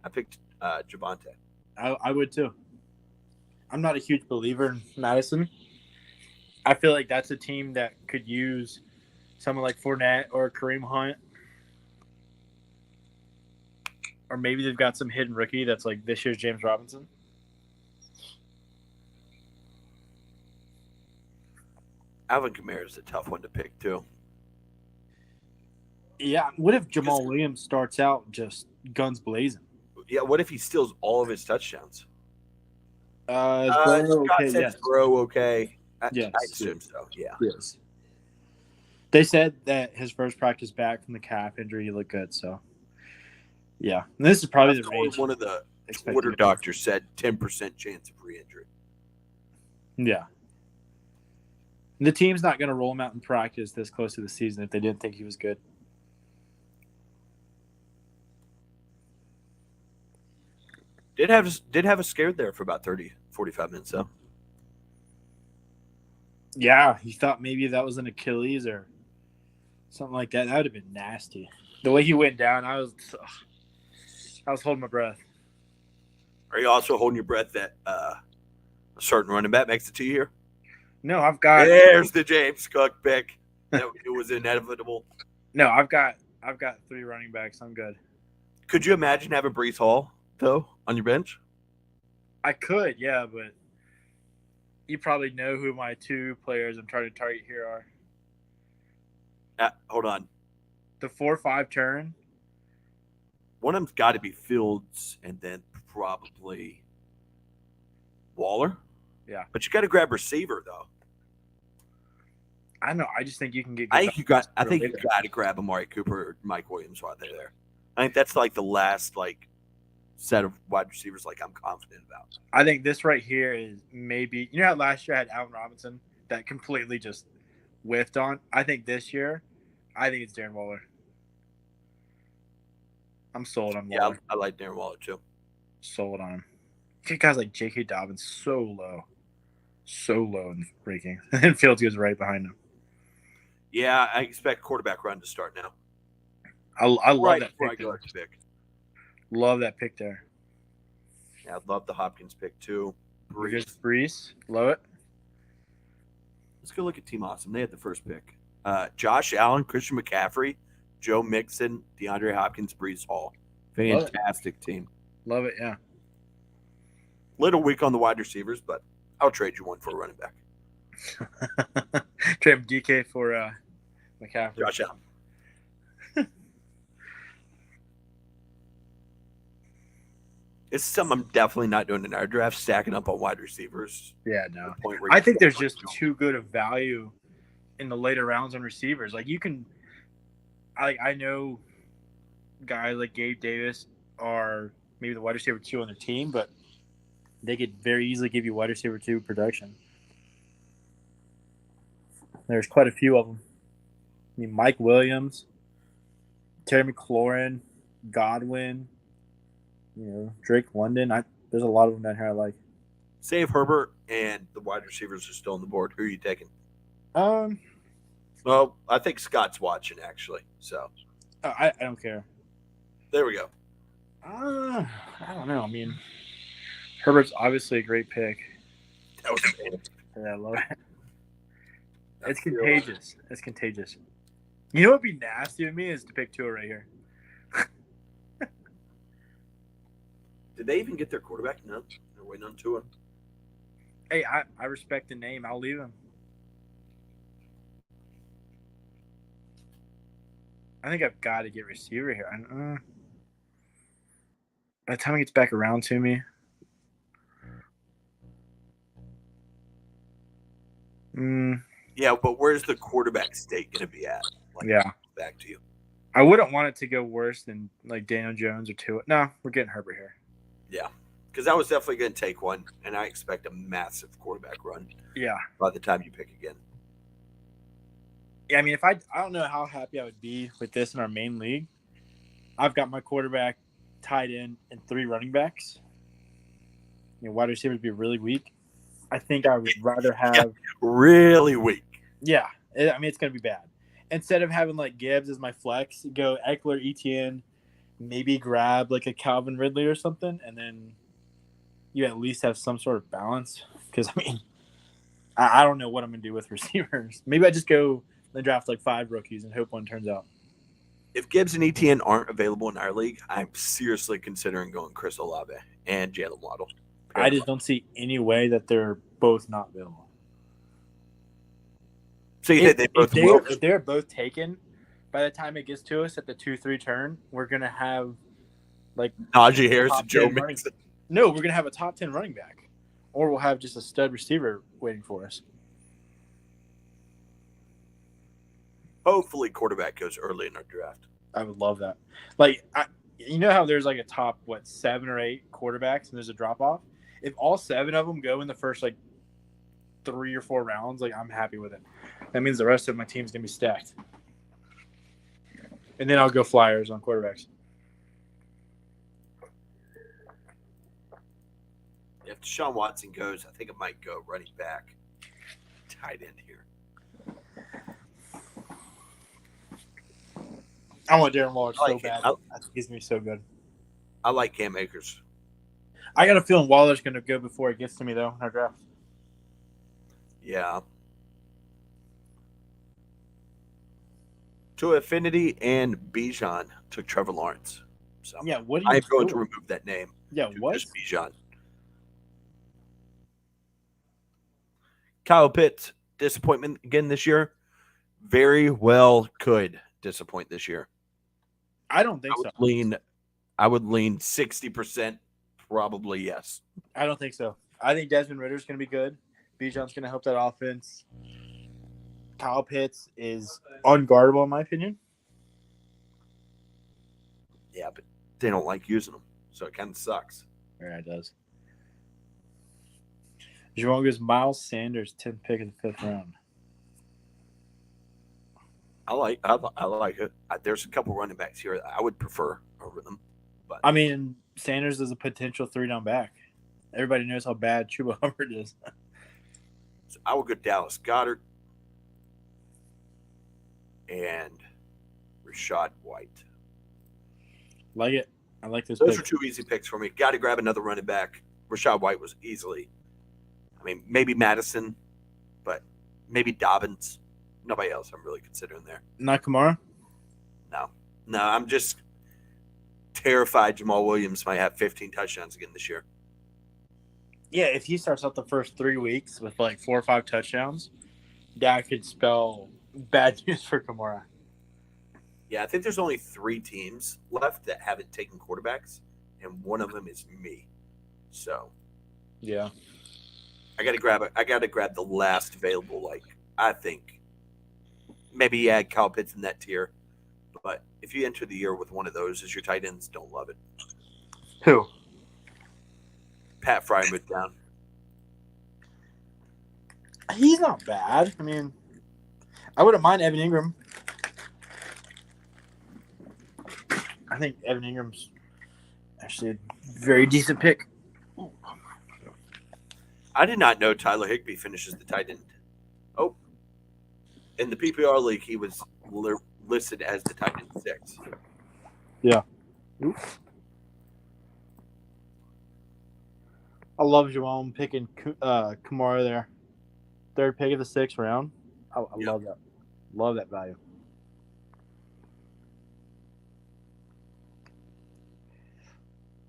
[SPEAKER 1] I picked Javonte.
[SPEAKER 3] I would too. I'm not a huge believer in Madison. I feel like that's a team that could use someone like Fournette or Kareem Hunt. Or maybe they've got some hidden rookie that's like this year's James Robinson.
[SPEAKER 1] Alvin Kamara is a tough one to pick too.
[SPEAKER 3] Yeah, what if Jamal Williams starts out just guns blazing?
[SPEAKER 1] Yeah, what if he steals all of his touchdowns?
[SPEAKER 3] Scott
[SPEAKER 1] said
[SPEAKER 3] yes.
[SPEAKER 1] Burrow okay.
[SPEAKER 3] Yes.
[SPEAKER 1] I assume so. Yeah.
[SPEAKER 3] Yes. They said that his first practice back from the calf injury, he looked good. So, yeah. And this is probably
[SPEAKER 1] That's
[SPEAKER 3] the range.
[SPEAKER 1] one of the
[SPEAKER 3] expected.
[SPEAKER 1] Twitter doctors said 10% chance of re-injury.
[SPEAKER 3] Yeah. The team's not going to roll him out in practice this close to the season if they didn't think he was good.
[SPEAKER 1] Did have a scare there for about 30, 45 minutes though.
[SPEAKER 3] Yeah, he thought maybe that was an Achilles or something like that. That would have been nasty. The way he went down, I was holding my breath.
[SPEAKER 1] Are you also holding your breath that a certain running back makes it to you here?
[SPEAKER 3] No, I've got.
[SPEAKER 1] There's the James Cook pick. It was inevitable.
[SPEAKER 3] No, I've got 3 running backs. I'm good.
[SPEAKER 1] Could you imagine having Brees Hall though on your bench?
[SPEAKER 3] I could, yeah, but you probably know who my 2 players I'm trying to target here are.
[SPEAKER 1] Hold on.
[SPEAKER 3] The 4-5 turn.
[SPEAKER 1] One of them's got to be Fields, and then probably Waller.
[SPEAKER 3] Yeah,
[SPEAKER 1] but you got to grab receiver though.
[SPEAKER 3] I know. I just think you can get.
[SPEAKER 1] I think you got to grab Amari Cooper or Mike Williams while they're there. I think that's like the last set of wide receivers I'm confident about.
[SPEAKER 3] I think this right here is maybe how last year I had Allen Robinson that completely just whiffed on. I think this year, I think it's Darren Waller. I'm sold on Waller.
[SPEAKER 1] Yeah, I like Darren Waller too.
[SPEAKER 3] Sold on him. Get guys like J.K. Dobbins so low in rankings, and Fields goes right behind him.
[SPEAKER 1] Yeah, I expect quarterback run to start now.
[SPEAKER 3] I love that
[SPEAKER 1] pick.
[SPEAKER 3] Love that pick there.
[SPEAKER 1] Yeah, I love the Hopkins pick too.
[SPEAKER 3] Brees, love it.
[SPEAKER 1] Let's go look at Team Awesome. They had the first pick. Josh Allen, Christian McCaffrey, Joe Mixon, DeAndre Hopkins, Brees Hall. Fantastic team.
[SPEAKER 3] Love it, yeah.
[SPEAKER 1] Little weak on the wide receivers, but I'll trade you one for a running back.
[SPEAKER 3] Trade DK for McCaffrey.
[SPEAKER 1] Josh Allen. It's something I'm definitely not doing in our draft, stacking up on wide receivers.
[SPEAKER 3] Yeah, no. I think there's just too good of value in the later rounds on receivers. Like you can, I know guys like Gabe Davis are maybe the wide receiver 2 on their team, but they could very easily give you wide receiver 2 production. There's quite a few of them. I mean, Mike Williams, Terry McLaurin, Godwin, Drake London. There's a lot of them down here I like.
[SPEAKER 1] Save Herbert and the wide receivers are still on the board. Who are you taking? Well, I think Scott's watching actually. So
[SPEAKER 3] I don't care.
[SPEAKER 1] There we go.
[SPEAKER 3] I don't know. I mean, Herbert's obviously a great pick.
[SPEAKER 1] That was
[SPEAKER 3] Yeah, I love it. It's contagious. It's contagious. You know what would be nasty to me is to pick Tua right here.
[SPEAKER 1] Did they even get their quarterback? No. They're waiting on Tua.
[SPEAKER 3] Hey, I respect the name. I'll leave him. I think I've got to get receiver here. By the time it gets back around to me.
[SPEAKER 1] Yeah, but where's the quarterback state going to be at? Back to you.
[SPEAKER 3] I wouldn't want it to go worse than Daniel Jones or Tua. No, we're getting Herbert here.
[SPEAKER 1] Yeah, because I was definitely going to take one, and I expect a massive quarterback run.
[SPEAKER 3] Yeah.
[SPEAKER 1] By the time you pick again.
[SPEAKER 3] Yeah, I mean, I don't know how happy I would be with this in our main league. I've got my quarterback, tight end, and 3 running backs. Wide receivers would be really weak. I think I would rather have
[SPEAKER 1] really weak.
[SPEAKER 3] Yeah, I mean it's gonna be bad. Instead of having Gibbs as my flex, go Eckler, Etienne, maybe grab a Calvin Ridley or something, and then you at least have some sort of balance. Because I mean, I don't know what I'm gonna do with receivers. Maybe I just go and draft 5 rookies and hope one turns out.
[SPEAKER 1] If Gibbs and Etienne aren't available in our league, I'm seriously considering going Chris Olave and Jalen Waddle.
[SPEAKER 3] I just don't see any way that they're both not available.
[SPEAKER 1] So you think
[SPEAKER 3] if they're both taken, by the time it gets to us at the 2-3 turn, we're gonna have
[SPEAKER 1] Najee Harris and Joe Mixon.
[SPEAKER 3] No, we're gonna have a top 10 running back, or we'll have just a stud receiver waiting for us.
[SPEAKER 1] Hopefully, quarterback goes early in our draft.
[SPEAKER 3] I would love that. How there's a top 7 or 8 quarterbacks and there's a drop off. If all 7 of them go in the first 3 or 4 rounds, like I'm happy with it. That means the rest of my team's gonna be stacked. And then I'll go Flyers on quarterbacks.
[SPEAKER 1] If Deshaun Watson goes, I think it might go running back, tight end here.
[SPEAKER 3] I want Darren Waller
[SPEAKER 1] I like
[SPEAKER 3] so
[SPEAKER 1] it.
[SPEAKER 3] bad. I think he's gonna be so good.
[SPEAKER 1] I like Cam Akers.
[SPEAKER 3] I got a feeling Waller's gonna go before it gets to me though in our draft.
[SPEAKER 1] Yeah. To Affinity and Bijan took Trevor Lawrence. So
[SPEAKER 3] Yeah, what are you
[SPEAKER 1] I'm going to
[SPEAKER 3] doing?
[SPEAKER 1] remove that name.
[SPEAKER 3] Yeah,
[SPEAKER 1] to
[SPEAKER 3] what?
[SPEAKER 1] Just Bijan. Kyle Pitts, disappointment again this year. Very well could disappoint this year.
[SPEAKER 3] I don't think so.
[SPEAKER 1] I would lean 60%, probably yes.
[SPEAKER 3] I don't think so. I think Desmond Ritter's gonna be good. Bijan's gonna help that offense. Kyle Pitts is unguardable in my opinion.
[SPEAKER 1] Yeah, but they don't like using them, so it kind of sucks.
[SPEAKER 3] Yeah, it does. Jerome goes Miles Sanders, 10th pick of the 5th round.
[SPEAKER 1] I like it. There's a couple running backs here that I would prefer over them. But
[SPEAKER 3] I mean, Sanders is a potential 3-down back. Everybody knows how bad Chuba Hubbard is.
[SPEAKER 1] so I would go Dallas Goedert and Rashad White.
[SPEAKER 3] Like it. I like this
[SPEAKER 1] Those
[SPEAKER 3] pick.
[SPEAKER 1] are 2 easy picks for me. Got to grab another running back. Rashad White was easily. I mean, maybe Madison, but maybe Dobbins. Nobody else I'm really considering there.
[SPEAKER 3] Not Kamara?
[SPEAKER 1] No, I'm just terrified Jamal Williams might have 15 touchdowns again this year.
[SPEAKER 3] Yeah, if he starts out the first 3 weeks with like 4 or 5 touchdowns, that could spell bad news for Kamara.
[SPEAKER 1] Yeah, I think there's only 3 teams left that haven't taken quarterbacks, and one of them is me. So
[SPEAKER 3] Yeah.
[SPEAKER 1] I got to grab the last available. Like I think maybe add Kyle Pitts in that tier, but if you enter the year with one of those as your tight ends, don't love it.
[SPEAKER 3] Who?
[SPEAKER 1] Pat Frymuth down.
[SPEAKER 3] He's not bad. I mean, I wouldn't mind Evan Ingram. I think Evan Ingram's actually a very decent pick.
[SPEAKER 1] I did not know Tyler Higbee finishes the tight end. Oh, in the PPR league, he was listed as the tight end 6.
[SPEAKER 3] Yeah. I love Jerome picking Kamara there. 3rd pick of the 6th round. I love that. Love that value.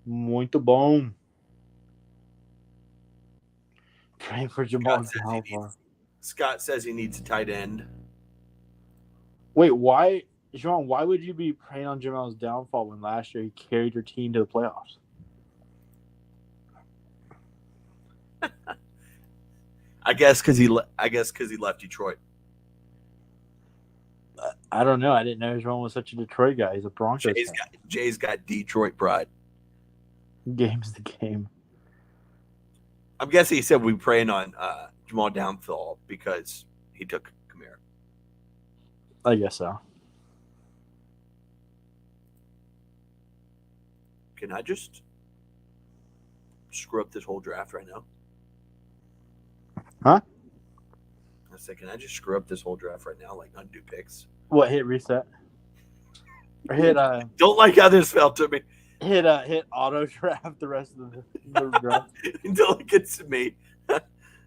[SPEAKER 3] Muito bom. Praying for Jamal downfall.
[SPEAKER 1] Scott says he needs a tight end.
[SPEAKER 3] Wait, why, Jerome? Why would you be praying on Jamal's downfall when last year he carried your team to the playoffs?
[SPEAKER 1] I guess because he left Detroit.
[SPEAKER 3] I don't know. I didn't know Jerome was such a Detroit guy. He's a Broncos fan.
[SPEAKER 1] Jay's got Detroit pride.
[SPEAKER 3] Game's the game.
[SPEAKER 1] I'm guessing he said we praying on Jamal downfall because he took Kamara.
[SPEAKER 3] I guess so.
[SPEAKER 1] Can I just screw up this whole draft right now?
[SPEAKER 3] Huh?
[SPEAKER 1] I said, can I just screw up this whole draft right now? Like undo picks.
[SPEAKER 3] What, hit reset? Or hit
[SPEAKER 1] Don't like how this felt to me.
[SPEAKER 3] hit auto draft the rest of the draft.
[SPEAKER 1] Until it gets to me.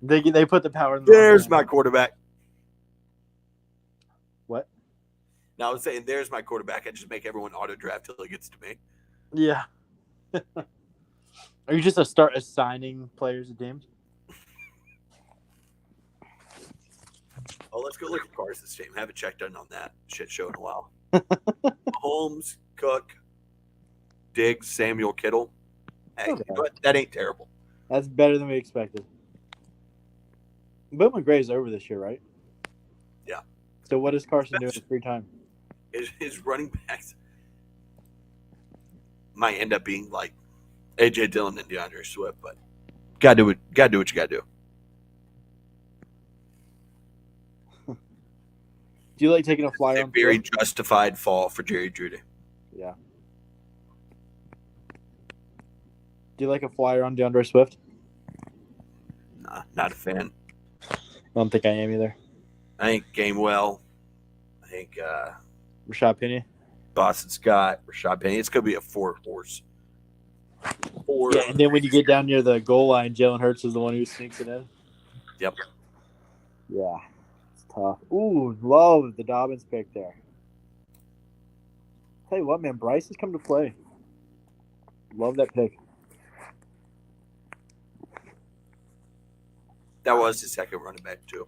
[SPEAKER 3] They put the power in the
[SPEAKER 1] There's my quarterback.
[SPEAKER 3] What?
[SPEAKER 1] Now I was saying there's my quarterback. I just make everyone auto draft till it gets to me.
[SPEAKER 3] Yeah. Are you just start assigning players to teams?
[SPEAKER 1] Oh, let's go look at cars this team. Haven't checked in on that shit show in a while. Holmes, Cook, Diggs, Samuel, Kittle. Hey,
[SPEAKER 3] Okay.
[SPEAKER 1] you know what? That ain't terrible.
[SPEAKER 3] That's better than we expected. Bowman Gray's over this year, right?
[SPEAKER 1] Yeah.
[SPEAKER 3] So what does Carson do in his free time?
[SPEAKER 1] His running backs might end up being like AJ Dillon and DeAndre Swift, but gotta do what you gotta do.
[SPEAKER 3] Do you like taking a flyer
[SPEAKER 1] A
[SPEAKER 3] on
[SPEAKER 1] very
[SPEAKER 3] Swift?
[SPEAKER 1] justified fall for Jerry Judy.
[SPEAKER 3] Yeah. Do you like a flyer on DeAndre Swift?
[SPEAKER 1] Nah, not a fan.
[SPEAKER 3] I don't think I am either.
[SPEAKER 1] I think Gamewell. I think
[SPEAKER 3] Rashad Penny.
[SPEAKER 1] Boston Scott, Rashad Penny. It's going to be a 4-horse.
[SPEAKER 3] Yeah, and then when you get down near the goal line, Jalen Hurts is the one who sneaks it in.
[SPEAKER 1] Yep.
[SPEAKER 3] Yeah, it's tough. Ooh, love the Dobbins pick there. Tell you what, man, Bryce has come to play. Love that pick.
[SPEAKER 1] That was his second running back, too.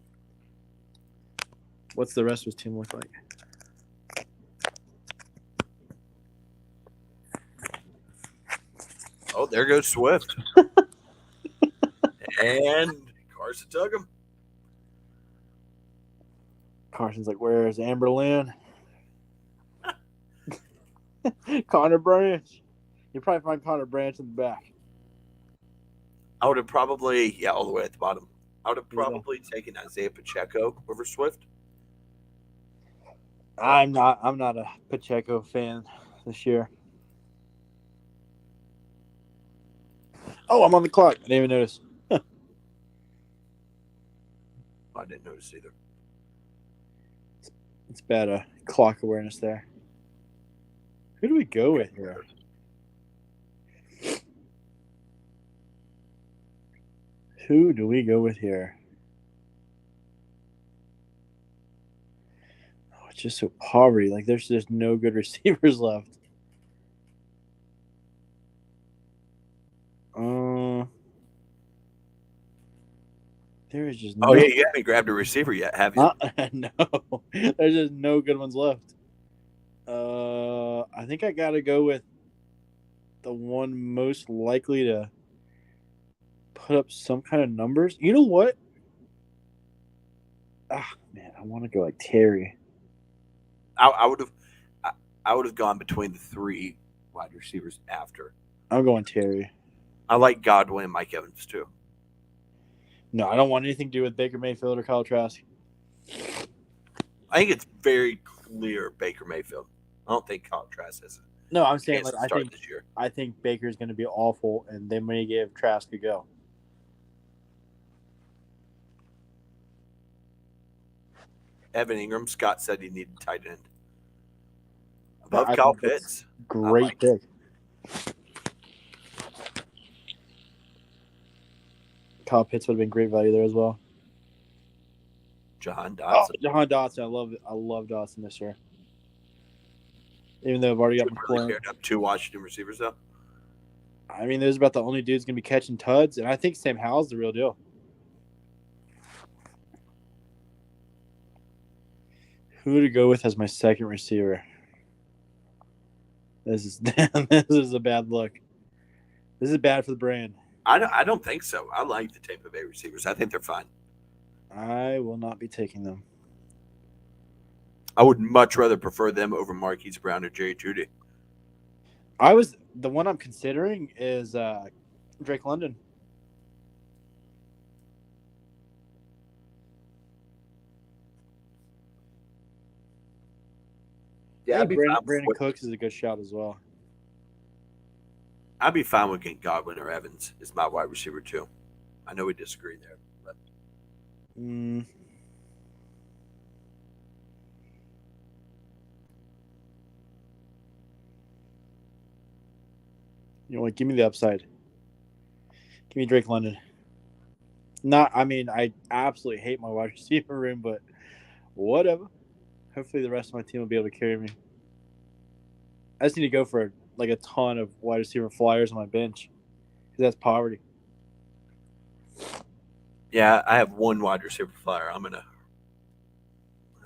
[SPEAKER 3] What's the rest of his team look like?
[SPEAKER 1] Oh, there goes Swift. And Carson took him.
[SPEAKER 3] Carson's like, where's Amber Lynn? Connor Branch. You probably find Connor Branch in the back.
[SPEAKER 1] I would have probably, all the way at the bottom. I would have probably taken Isaiah Pacheco over Swift.
[SPEAKER 3] I'm not a Pacheco fan this year. Oh, I'm on the clock. I didn't even notice.
[SPEAKER 1] I didn't notice either.
[SPEAKER 3] It's bad clock awareness there. Who do we go with here? Who do we go with here? Oh, it's just so poverty. Like, there's just no good receivers left. There is just no.
[SPEAKER 1] Oh, yeah, you haven't grabbed a receiver yet, have you?
[SPEAKER 3] No, there's just no good ones left. I think I got to go with the one most likely to put up some kind of numbers. You know what? Man, I want to go like Terry.
[SPEAKER 1] I would have gone between the three wide receivers after.
[SPEAKER 3] I'm going Terry.
[SPEAKER 1] I like Godwin and Mike Evans, too.
[SPEAKER 3] No, I don't want anything to do with Baker Mayfield or Kyle Trask.
[SPEAKER 1] I think it's very clear Baker Mayfield. I don't think Kyle Trask has
[SPEAKER 3] No, I'm
[SPEAKER 1] a
[SPEAKER 3] saying
[SPEAKER 1] chance
[SPEAKER 3] like
[SPEAKER 1] to start this year.
[SPEAKER 3] I think Baker's going to be awful, and they may give Trask a go.
[SPEAKER 1] Evan Ingram, Scott said he needed tight end. Above
[SPEAKER 3] I
[SPEAKER 1] Kyle
[SPEAKER 3] think that's
[SPEAKER 1] Pitts.
[SPEAKER 3] Great pick. Kyle Pitts would have been great value there as well.
[SPEAKER 1] Jahan
[SPEAKER 3] Oh,
[SPEAKER 1] Dotson.
[SPEAKER 3] Jahan Dotson. I love Dotson this year. Even though I've already got
[SPEAKER 1] You really
[SPEAKER 3] McLaurin.
[SPEAKER 1] paired up two Washington receivers, though.
[SPEAKER 3] I mean, those are about the only dudes going to be catching tuds, and I think Sam Howell's the real deal. Who to go with as my second receiver? This is a bad look. This is bad for the brand.
[SPEAKER 1] I don't think so. I like the Tampa Bay receivers. I think they're fine.
[SPEAKER 3] I will not be taking them.
[SPEAKER 1] I would much rather prefer them over Marquise Brown or Jerry Jeudy.
[SPEAKER 3] The one I'm considering is Drake London.
[SPEAKER 1] Yeah,
[SPEAKER 3] Hey, Brandon Cooks is a good shout as well.
[SPEAKER 1] I'd be fine with getting Godwin or Evans as my wide receiver too. I know we disagree there, but
[SPEAKER 3] You know what? Give me the upside. Give me Drake London. I absolutely hate my wide receiver room, but whatever. Hopefully the rest of my team will be able to carry me. I just need to go for a ton of wide receiver flyers on my bench because that's poverty.
[SPEAKER 1] yeah, I have one wide receiver flyer. I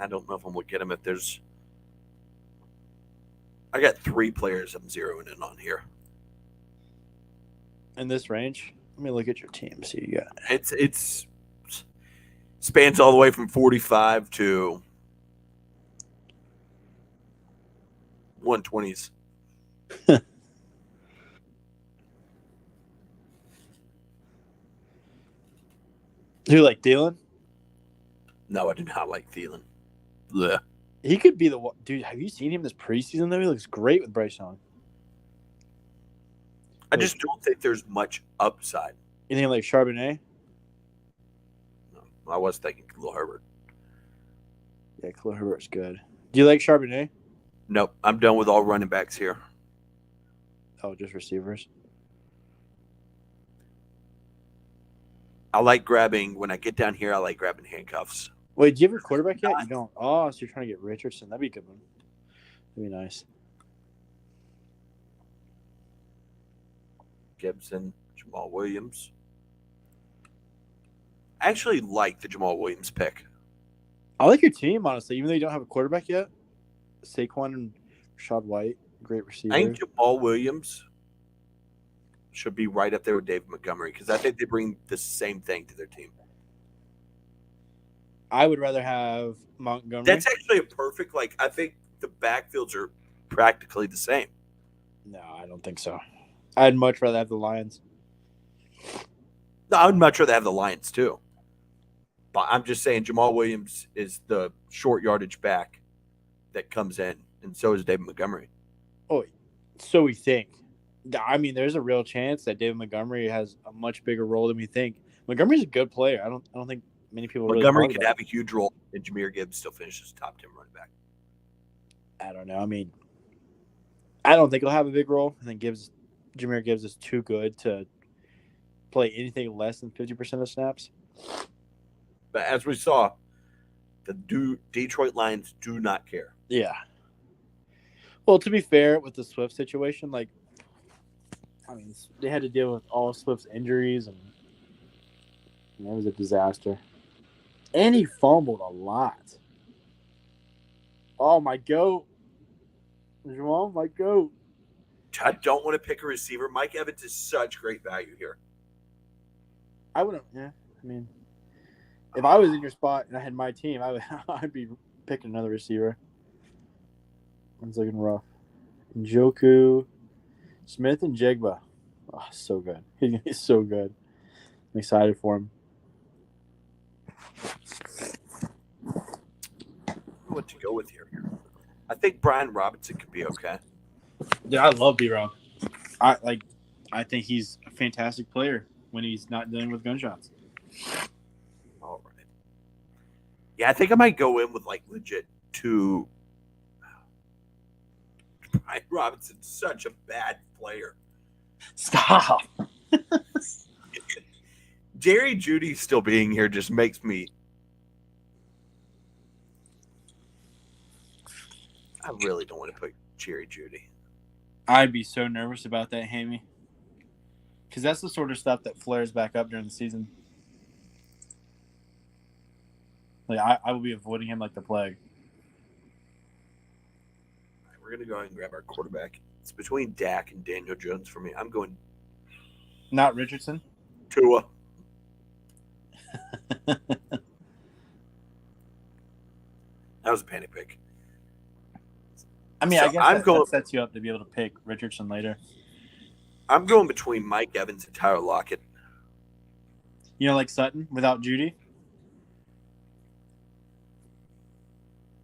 [SPEAKER 1] don't know if I'm gonna get him if there's. I got 3 players I'm zeroing in on here.
[SPEAKER 3] In this range, let me look at your team. See what you got.
[SPEAKER 1] It's spans all the way from 45 to 120s.
[SPEAKER 3] Who like Thielen?
[SPEAKER 1] No, I do not like Thielen. Blech.
[SPEAKER 3] He could be the one. Dude, have you seen him this preseason, though? He looks great with Bryce Young.
[SPEAKER 1] I just don't think there's much upside.
[SPEAKER 3] Anything like Charbonnet?
[SPEAKER 1] No, I was thinking Khalil Herbert.
[SPEAKER 3] Yeah, Khalil Herbert's good. Do you like Charbonnet?
[SPEAKER 1] Nope, I'm done with all running backs here.
[SPEAKER 3] Oh, just receivers?
[SPEAKER 1] I like grabbing, when I get down here, I like grabbing handcuffs.
[SPEAKER 3] Wait, do you have a quarterback yet? You don't. Oh, so you're trying to get Richardson. That'd be a good one. That'd be nice.
[SPEAKER 1] Gibson, Jamal Williams. I actually like the Jamal Williams pick.
[SPEAKER 3] I like your team, honestly, even though you don't have a quarterback yet. Saquon and Rashad White, great receivers.
[SPEAKER 1] I think Jamal Williams should be right up there with David Montgomery because I think they bring the same thing to their team.
[SPEAKER 3] I would rather have Montgomery.
[SPEAKER 1] That's actually a perfect, I think the backfields are practically the same.
[SPEAKER 3] No, I don't think so. I'd much rather have the Lions.
[SPEAKER 1] No, I would much rather have the Lions too. But I'm just saying Jamal Williams is the short yardage back that comes in, and so is David Montgomery.
[SPEAKER 3] Oh, so we think. I mean, there's a real chance that David Montgomery has a much bigger role than we think. Montgomery's a good player. I don't think many people
[SPEAKER 1] Montgomery
[SPEAKER 3] really
[SPEAKER 1] could have a huge role, and Jahmyr Gibbs still finishes top 10 running back.
[SPEAKER 3] I don't know. I mean, I don't think he'll have a big role. I think Jahmyr Gibbs is too good to play anything less than 50% of snaps.
[SPEAKER 1] But as we saw, the Detroit Lions do not care.
[SPEAKER 3] Yeah. Well, to be fair, with the Swift situation, they had to deal with all Swift's injuries, and it was a disaster. And he fumbled a lot. Oh, my goat. Jamal, my goat.
[SPEAKER 1] I don't want to pick a receiver. Mike Evans is such great value here.
[SPEAKER 3] I wouldn't. Yeah, I mean, if I was in your spot and I had my team, I'd be picking another receiver. One's looking rough. Njoku, Smith, and Jigba. Oh, so good. He's so good. I'm excited for him.
[SPEAKER 1] What to go with here? I think Brian Robinson could be okay.
[SPEAKER 3] Yeah, I love B-Rob. I think he's a fantastic player when he's not dealing with gunshots.
[SPEAKER 1] All right. Yeah, I think I might go in with legit two. Brian Robinson's such a bad player.
[SPEAKER 3] Stop.
[SPEAKER 1] Jerry Jeudy still being here just makes me. I really don't want to put Jerry Jeudy.
[SPEAKER 3] I'd be so nervous about that, Hammy. Because that's the sort of stuff that flares back up during the season. I will be avoiding him like the plague.
[SPEAKER 1] All right, we're going to go ahead and grab our quarterback. It's between Dak and Daniel Jones for me. I'm going
[SPEAKER 3] Not Richardson?
[SPEAKER 1] Tua. That was a panic pick.
[SPEAKER 3] I mean,
[SPEAKER 1] So
[SPEAKER 3] I guess that sets you up to be able to pick Richardson later.
[SPEAKER 1] I'm going between Mike Evans and Tyler Lockett.
[SPEAKER 3] You know, like Sutton without Judy?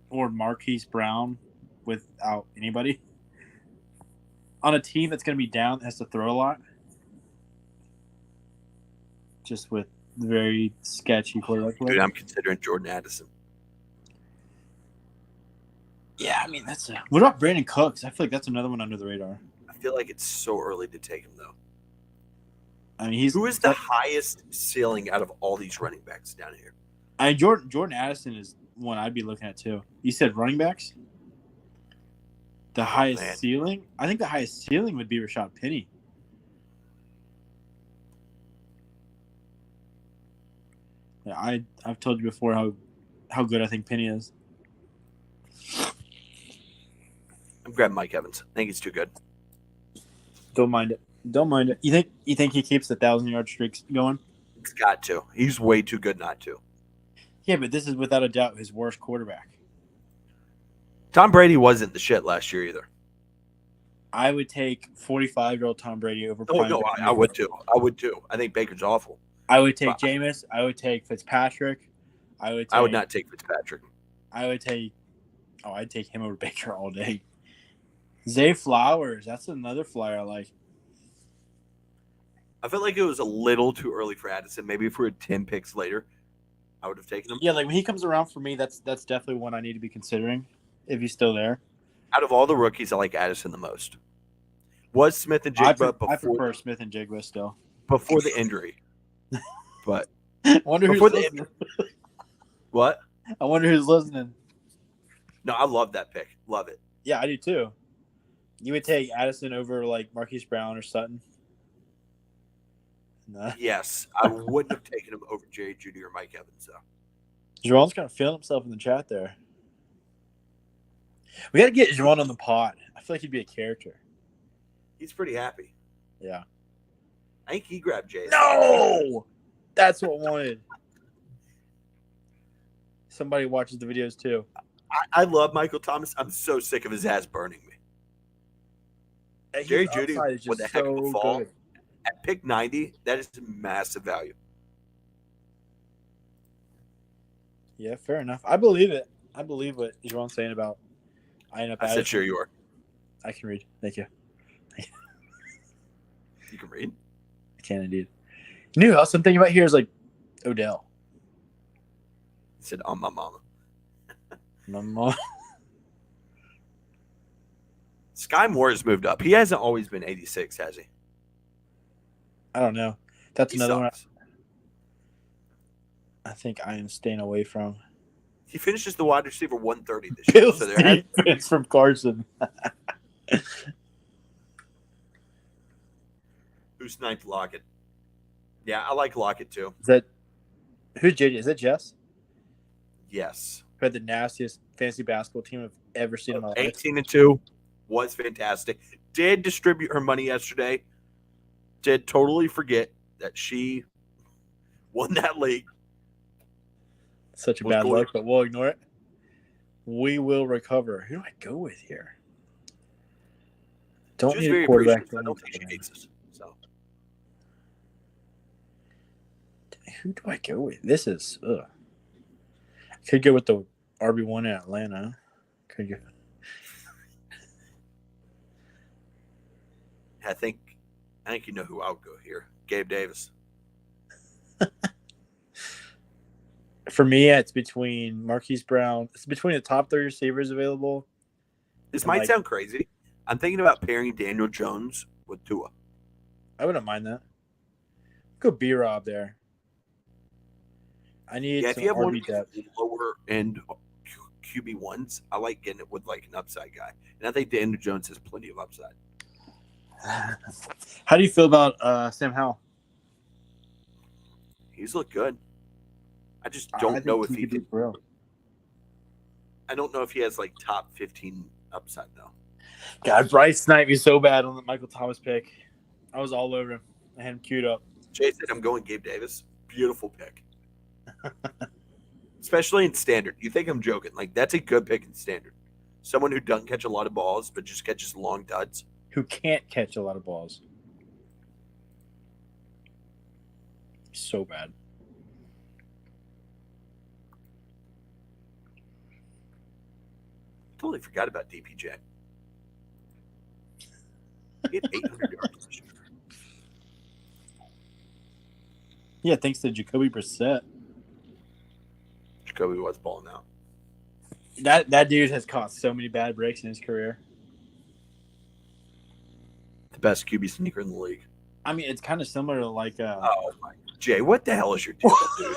[SPEAKER 3] Or Marquise Brown without anybody? On a team that's going to be down that has to throw a lot? Just with very sketchy quarterback play?
[SPEAKER 1] Dude, I'm considering Jordan Addison.
[SPEAKER 3] Yeah, I mean, that's a... What about Brandon Cooks? I feel like that's another one under the radar.
[SPEAKER 1] I feel like it's so early to take him, though.
[SPEAKER 3] I mean,
[SPEAKER 1] Who is the highest ceiling out of all these running backs down here?
[SPEAKER 3] I mean, Jordan Addison is one I'd be looking at, too. You said running backs? The highest ceiling? I think the highest ceiling would be Rashad Penny. Yeah, I've told you before how good I think Penny is.
[SPEAKER 1] I'm grabbing Mike Evans. I think he's too good.
[SPEAKER 3] Don't mind it. Don't mind it. You think he keeps the 1,000-yard streaks going?
[SPEAKER 1] He's got to. He's way too good not to.
[SPEAKER 3] Yeah, but this is without a doubt his worst quarterback.
[SPEAKER 1] Tom Brady wasn't the shit last year either.
[SPEAKER 3] I would take 45-year-old Tom Brady over.
[SPEAKER 1] Oh no, I would too. I would too. I think Baker's awful.
[SPEAKER 3] I would take Jameis. I would take Fitzpatrick. I would not
[SPEAKER 1] take Fitzpatrick.
[SPEAKER 3] I would take Oh, I'd take him over Baker all day. Zay Flowers, that's another flyer I like.
[SPEAKER 1] I felt like it was a little too early for Addison. Maybe if we were 10 picks later, I would have taken him.
[SPEAKER 3] Yeah, like when he comes around for me, that's definitely one I need to be considering if he's still there.
[SPEAKER 1] Out of all the rookies, I like Addison the most. Was Smith and
[SPEAKER 3] I
[SPEAKER 1] Jigba
[SPEAKER 3] prefer Smith and Jigba still.
[SPEAKER 1] before the injury. But
[SPEAKER 3] I wonder who's
[SPEAKER 1] before the
[SPEAKER 3] listening.
[SPEAKER 1] what?
[SPEAKER 3] I wonder who's listening.
[SPEAKER 1] No, I love that pick. Love it.
[SPEAKER 3] Yeah, I do too. You would take Addison over like Marquise Brown or Sutton? No.
[SPEAKER 1] Yes, I wouldn't have taken him over Jerry Judy or Mike Evans, though.
[SPEAKER 3] Jerron's kind of feeling himself in the chat there. We got to get Jerron on the pod. I feel like he'd be a character.
[SPEAKER 1] He's pretty happy.
[SPEAKER 3] Yeah.
[SPEAKER 1] I think he grabbed Jay.
[SPEAKER 3] No! That's what I wanted. Somebody watches the videos too.
[SPEAKER 1] I love Michael Thomas. I'm so sick of his ass burning me.
[SPEAKER 3] His
[SPEAKER 1] Jerry Judy
[SPEAKER 3] upside is
[SPEAKER 1] with
[SPEAKER 3] just
[SPEAKER 1] a heck of a
[SPEAKER 3] so
[SPEAKER 1] fall.
[SPEAKER 3] good.
[SPEAKER 1] At pick 90, that is massive value.
[SPEAKER 3] Yeah, fair enough. I believe it. I believe what Jerron's saying about I end up.
[SPEAKER 1] I said, sure you are.
[SPEAKER 3] I can read. Thank you.
[SPEAKER 1] You can read.
[SPEAKER 3] I can indeed. You know who else I'm thinking about here is like Odell.
[SPEAKER 1] He said, on my mama.
[SPEAKER 3] Mama.
[SPEAKER 1] Sky Moore has moved up. He hasn't always been 86, has he?
[SPEAKER 3] I don't know. That's
[SPEAKER 1] He
[SPEAKER 3] another one
[SPEAKER 1] sucks.
[SPEAKER 3] I think I am staying away from.
[SPEAKER 1] He finishes the wide receiver 130 this year.
[SPEAKER 3] Bill
[SPEAKER 1] So there has,
[SPEAKER 3] Stevens from Carson.
[SPEAKER 1] who's ninth? Lockett. Yeah, I like Lockett too.
[SPEAKER 3] Is that who's JJ? Is that Jess?
[SPEAKER 1] Yes.
[SPEAKER 3] Who had the nastiest fantasy basketball team I've ever seen in my life.
[SPEAKER 1] 18-2 was fantastic. Did distribute her money yesterday. Did totally forget that she won that league.
[SPEAKER 3] Such a
[SPEAKER 1] Was
[SPEAKER 3] bad
[SPEAKER 1] going-
[SPEAKER 3] luck, but we'll ignore it. We will recover. Who do I go with here? Don't
[SPEAKER 1] She was
[SPEAKER 3] need
[SPEAKER 1] very
[SPEAKER 3] a quarterback.
[SPEAKER 1] appreciative. I don't think she hates us. So
[SPEAKER 3] Who do I go with? This is could go with the RB1 in Atlanta. Could go.
[SPEAKER 1] I think you know who I would go here. Gabe Davis.
[SPEAKER 3] For me, it's between Marquise Brown. It's between the top 3 receivers available.
[SPEAKER 1] This
[SPEAKER 3] And
[SPEAKER 1] might
[SPEAKER 3] like-
[SPEAKER 1] sound crazy. I'm thinking about pairing Daniel Jones with Tua.
[SPEAKER 3] I wouldn't mind that. Go B-Rob there. I need
[SPEAKER 1] Yeah, if
[SPEAKER 3] some
[SPEAKER 1] you have one
[SPEAKER 3] RB
[SPEAKER 1] of
[SPEAKER 3] depth.
[SPEAKER 1] these lower end QB1s, I like getting it with like an upside guy. And I think Daniel Jones has plenty of upside.
[SPEAKER 3] How do you feel about Sam Howell?
[SPEAKER 1] He's looked good. I just
[SPEAKER 3] I
[SPEAKER 1] don't
[SPEAKER 3] think
[SPEAKER 1] know if
[SPEAKER 3] he
[SPEAKER 1] he
[SPEAKER 3] could be
[SPEAKER 1] can.
[SPEAKER 3] real.
[SPEAKER 1] I don't know if he has like top 15 upside though.
[SPEAKER 3] God, Bryce sniped me so bad on the Michael Thomas pick. I was all over him. I had him queued up.
[SPEAKER 1] Jay said I'm going Gabe Davis. Beautiful pick. Especially in standard. You think I'm joking. Like, that's a good pick in standard. Someone who doesn't catch a lot of balls, but just catches long duds.
[SPEAKER 3] Who can't catch a lot of balls. So bad.
[SPEAKER 1] Totally forgot about DPJ. He had 800 yards this year.
[SPEAKER 3] Yeah, thanks to Jacoby Brissett.
[SPEAKER 1] Jacoby was balling out.
[SPEAKER 3] That dude has caught so many bad breaks in his career.
[SPEAKER 1] The best QB sneaker in the league.
[SPEAKER 3] I mean, it's kind of similar to like
[SPEAKER 1] Oh, my. Jay, what the hell is your deal, dude?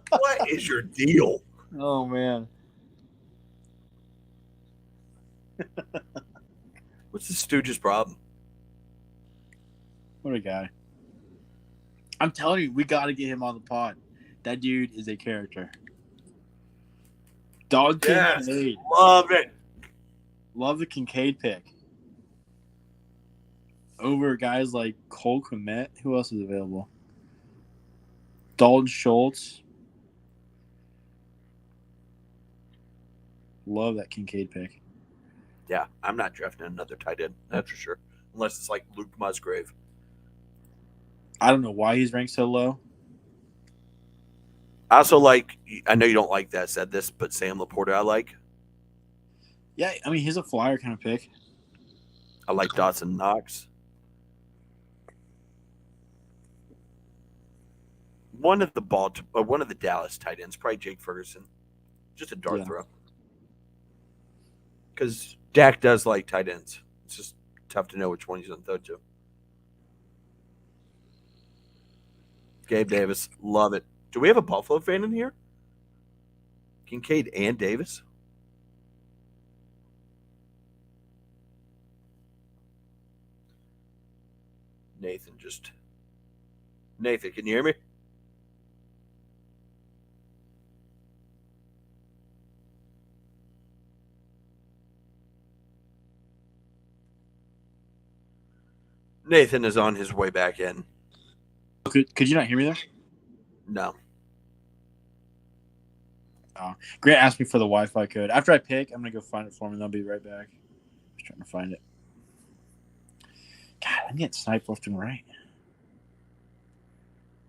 [SPEAKER 1] What is your deal?
[SPEAKER 3] oh man.
[SPEAKER 1] What's the Stooge's problem?
[SPEAKER 3] What a guy. I'm telling you, we got to get him on the pod. That dude is a character. Dog
[SPEAKER 1] Yes.
[SPEAKER 3] Kincaid.
[SPEAKER 1] Love it.
[SPEAKER 3] Love the Kincaid pick. Over guys like Cole Kmet. Who else is available? Dalton Schultz. Love that Kincaid pick.
[SPEAKER 1] Yeah, I'm not drafting another tight end. That's for sure. Unless it's like Luke Musgrave.
[SPEAKER 3] I don't know why he's ranked so low.
[SPEAKER 1] I also like. I know you don't like that. I said this, but Sam Laporta, I like.
[SPEAKER 3] Yeah, I mean, he's a flyer kind of pick.
[SPEAKER 1] I like Dawson Knox. One of the Dallas tight ends, probably Jake Ferguson. Just a dart
[SPEAKER 3] Yeah.
[SPEAKER 1] throw. Because Dak does like tight ends. It's just tough to know which one he's going to throw to. Gabe Davis, love it. Do we have a Buffalo fan in here? Kincaid and Davis? Nathan, can you hear me? Nathan is on his way back in.
[SPEAKER 3] Could you not hear me there?
[SPEAKER 1] No.
[SPEAKER 3] Grant asked me for the Wi-Fi code. After I pick, I'm gonna go find it for him, and I'll be right back. Just trying to find it. God, I'm getting sniped left and right.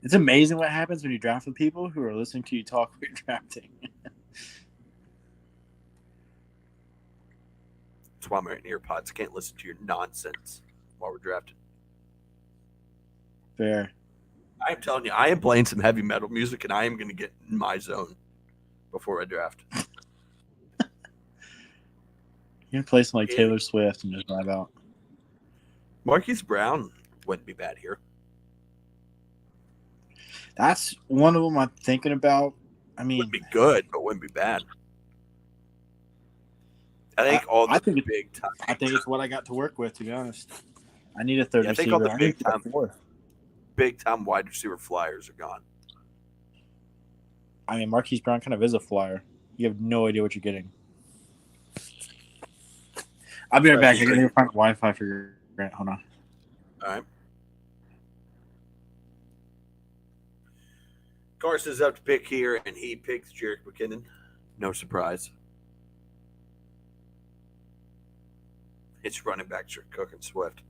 [SPEAKER 3] It's amazing what happens when you draft with people who are listening to you talk when you're drafting.
[SPEAKER 1] That's why I'm wearing earpods. I can't listen to your nonsense while we're drafting.
[SPEAKER 3] Fair.
[SPEAKER 1] I am telling you, I am playing some heavy metal music, and I am going to get in my zone before I draft.
[SPEAKER 3] You're gonna play some like Taylor Swift and just drive out.
[SPEAKER 1] Marquise Brown wouldn't be bad here.
[SPEAKER 3] That's one of them I'm thinking about. I mean,
[SPEAKER 1] Wouldn't be good, but wouldn't be bad. I think
[SPEAKER 3] I think it's
[SPEAKER 1] big time.
[SPEAKER 3] I think it's what I got to work with, to be honest. I need a third
[SPEAKER 1] Yeah, I think
[SPEAKER 3] receiver.
[SPEAKER 1] all the big
[SPEAKER 3] need a
[SPEAKER 1] time-
[SPEAKER 3] fourth.
[SPEAKER 1] Big time wide receiver flyers are gone.
[SPEAKER 3] I mean, Marquise Brown kind of is a flyer. You have no idea what you're getting. I'll be right back. I gotta find Wi-Fi for your Grant. Hold on.
[SPEAKER 1] All right. Carson's up to pick here, and he picks Jerick McKinnon. No surprise. It's running backs are Cook and Swift.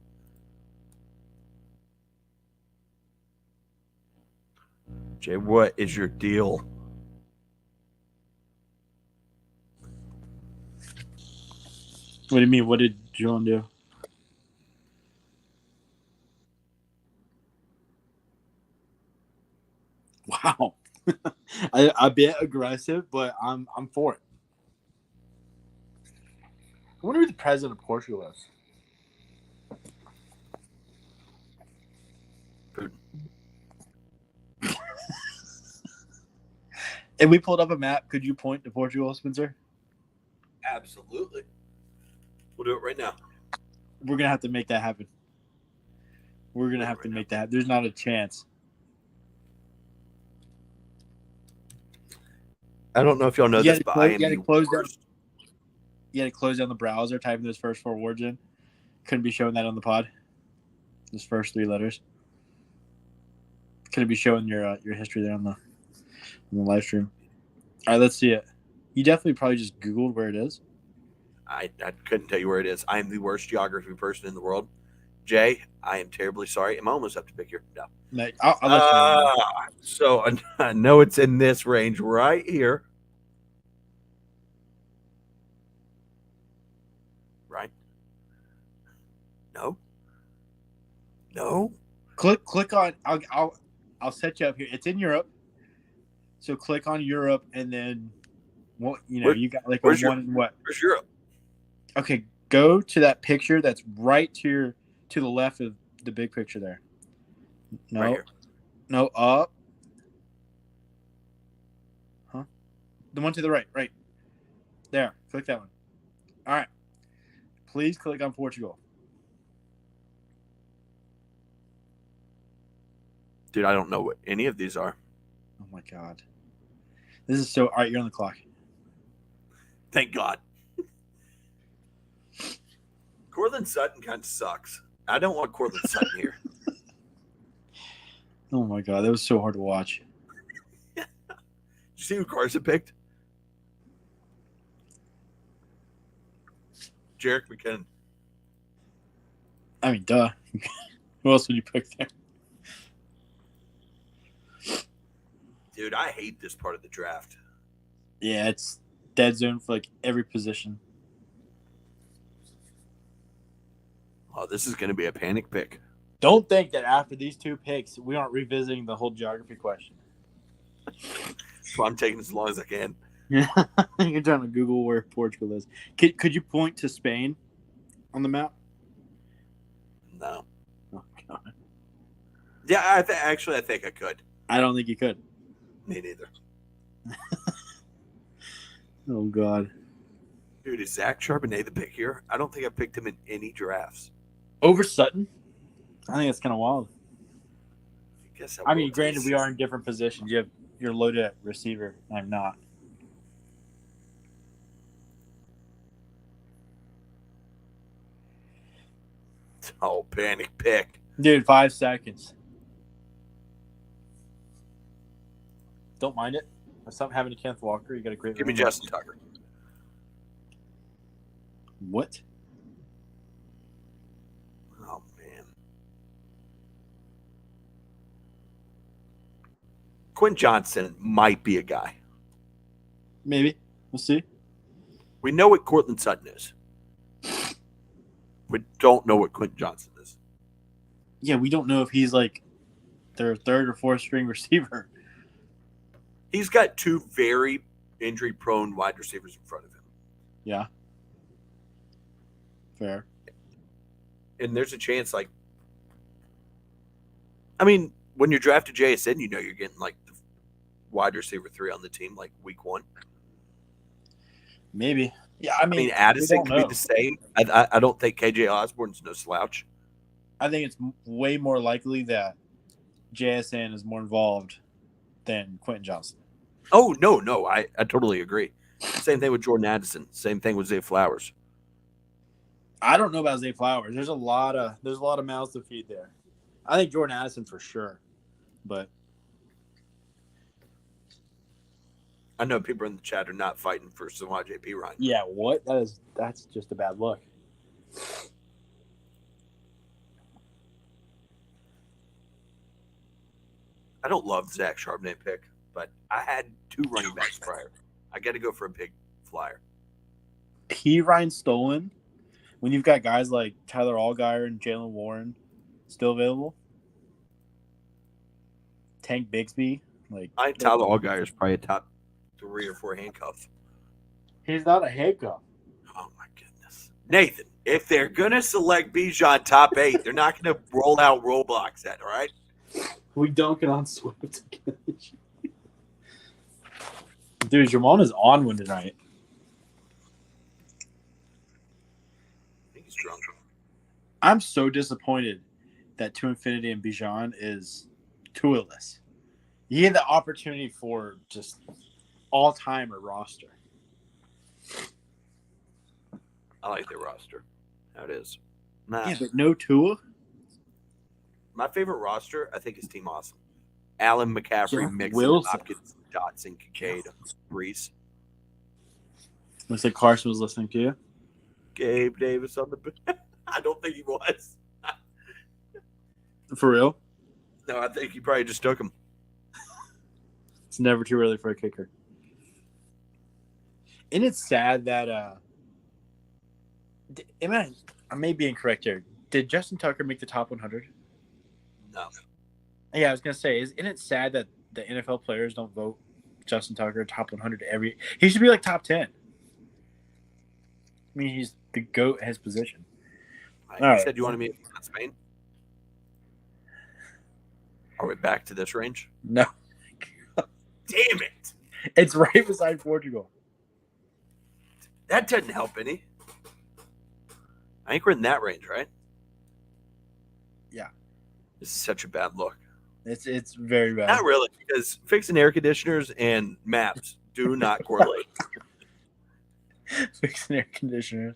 [SPEAKER 1] Jay, what is your deal?
[SPEAKER 3] What do you mean? What did John do? Wow. I bit aggressive, but I'm for it. I wonder who the president of Portugal is.
[SPEAKER 1] Putin.
[SPEAKER 3] If we pulled up a map, could you point to Portugal, Spencer?
[SPEAKER 1] Absolutely. We'll do it right now.
[SPEAKER 3] We're gonna have to make that happen. We're gonna have to make that. There's not a chance.
[SPEAKER 1] I don't know if y'all know
[SPEAKER 3] You
[SPEAKER 1] this,
[SPEAKER 3] gotta
[SPEAKER 1] but
[SPEAKER 3] close-
[SPEAKER 1] I
[SPEAKER 3] you
[SPEAKER 1] am
[SPEAKER 3] gotta
[SPEAKER 1] the
[SPEAKER 3] close down-
[SPEAKER 1] worst.
[SPEAKER 3] You had to close down the browser, type in those first four words in. Couldn't be showing that on the pod. Those first three letters. Couldn't be showing your history there on the live stream. All right, let's see it. You definitely probably just Googled where it is.
[SPEAKER 1] I couldn't tell you where it is. I am the worst geography person in the world. Jay, I am terribly sorry. Am I almost up to pick here? No.
[SPEAKER 3] Like, I'll let you know.
[SPEAKER 1] So I know it's in this range right here. Right? No. No.
[SPEAKER 3] Click on. I'll set you up here. It's in Europe. So click on Europe, and then what you got like a
[SPEAKER 1] where's
[SPEAKER 3] one and what?
[SPEAKER 1] Where's Europe?
[SPEAKER 3] Okay, go to that picture that's right to the left of the big picture there. No,
[SPEAKER 1] Right here.
[SPEAKER 3] no, up. Huh? The one to the right, right there. Click that one. All right. Please click on Portugal.
[SPEAKER 1] Dude, I don't know what any of these are.
[SPEAKER 3] Oh my god, this is so. All right, you're on the clock.
[SPEAKER 1] Thank God. Cortland Sutton kind of sucks. I don't want Cortland Sutton here.
[SPEAKER 3] Oh my god, that was so hard to watch.
[SPEAKER 1] Did you see who Carson picked? Jerick McKinnon.
[SPEAKER 3] I mean, duh. Who else would you pick there?
[SPEAKER 1] Dude, I hate this part of the draft.
[SPEAKER 3] Yeah, it's dead zone for like every position.
[SPEAKER 1] Oh, this is going to be a panic pick.
[SPEAKER 3] Don't think that after these 2 picks, we aren't revisiting the whole geography question.
[SPEAKER 1] So I'm taking as long as I can.
[SPEAKER 3] You're trying to Google where Portugal is. Could you point to Spain on the map?
[SPEAKER 1] No.
[SPEAKER 3] Oh, God.
[SPEAKER 1] Yeah, I think I could.
[SPEAKER 3] I don't think you could.
[SPEAKER 1] Me neither.
[SPEAKER 3] Oh, God.
[SPEAKER 1] Dude, is Zach Charbonnet the pick here? I don't think I picked him in any drafts.
[SPEAKER 3] Over Sutton? I think that's kind of wild.
[SPEAKER 1] I guess
[SPEAKER 3] I mean, granted, we are in different positions. You're loaded at receiver. I'm not.
[SPEAKER 1] Oh, panic pick.
[SPEAKER 3] Dude, 5 seconds. Don't mind it. If something happened to Kenneth Walker, you got a great.
[SPEAKER 1] Give me Justin Tucker.
[SPEAKER 3] What?
[SPEAKER 1] Oh, man. Quinn Johnson might be a guy.
[SPEAKER 3] Maybe. We'll see.
[SPEAKER 1] We know what Cortland Sutton is. We don't know what Quentin Johnson is.
[SPEAKER 3] Yeah, we don't know if he's like their 3rd or 4th string receiver.
[SPEAKER 1] He's got 2 very injury-prone wide receivers in front of him.
[SPEAKER 3] Yeah. Fair.
[SPEAKER 1] And there's a chance, like, I mean, when you're drafted JSN, you know you're getting, like, the wide receiver 3 on the team, like, week 1.
[SPEAKER 3] Maybe. Yeah,
[SPEAKER 1] I mean, Addison could be the same. I don't think KJ Osborne's no slouch.
[SPEAKER 3] I think it's way more likely that JSN is more involved than Quentin Johnson.
[SPEAKER 1] Oh, no. I totally agree. Same thing with Jordan Addison. Same thing with Zay Flowers.
[SPEAKER 3] I don't know about Zay Flowers. There's a lot of mouths to feed there. I think Jordan Addison for sure, but
[SPEAKER 1] I know people in the chat are not fighting for Samaj P. Ryan.
[SPEAKER 3] yeah, what? That's just a bad look.
[SPEAKER 1] I don't love Zach Charbonnet pick, but I had 2 running backs prior. I got to go for a big flyer.
[SPEAKER 3] P. Ryan stolen when you've got guys like Tyler Allgeier and Jalen Warren still available. Tank Bigsby, like
[SPEAKER 1] I think Tyler Allgeier is probably a top 3 or 4 handcuff.
[SPEAKER 3] he's not a handcuff.
[SPEAKER 1] Oh my goodness, Nathan! If they're gonna select Bijan top 8, they're not gonna roll out Roblox at, all right?
[SPEAKER 3] We dunking on Swift. Dude, Jamon is on one tonight.
[SPEAKER 1] I think he's drunk.
[SPEAKER 3] I'm so disappointed that To Infinity and Bijan is Tua-less. He had the opportunity for just all-timer roster.
[SPEAKER 1] I like their roster. How it is. Nah.
[SPEAKER 3] Yeah, but no Tua?
[SPEAKER 1] My favorite roster, I think, is Team Awesome. Allen, McCaffrey,
[SPEAKER 3] Jeff
[SPEAKER 1] Mixon,
[SPEAKER 3] Wilson.
[SPEAKER 1] Hopkins, Dotson, Kincaid, Brees.
[SPEAKER 3] Looks like Carson was listening to you.
[SPEAKER 1] Gabe Davis on the I don't think he was.
[SPEAKER 3] For real?
[SPEAKER 1] No, I think he probably just took him.
[SPEAKER 3] It's never too early for a kicker. Isn't it sad that I may be incorrect here. Did Justin Tucker make the top 100?
[SPEAKER 1] No.
[SPEAKER 3] Yeah, I was gonna say, isn't it sad that the NFL players don't vote Justin Tucker top 100 every? He should be like top 10. I mean, he's the GOAT at his position.
[SPEAKER 1] You
[SPEAKER 3] All right.
[SPEAKER 1] said you wanted me in Spain? Are we back to this range?
[SPEAKER 3] No,
[SPEAKER 1] Damn it!
[SPEAKER 3] it's right beside Portugal.
[SPEAKER 1] That doesn't help any. I think we're in that range, right?
[SPEAKER 3] Yeah.
[SPEAKER 1] This is such a bad look.
[SPEAKER 3] It's very bad.
[SPEAKER 1] Not really, because fixing air conditioners and maps do not correlate.
[SPEAKER 3] Fixing air conditioners.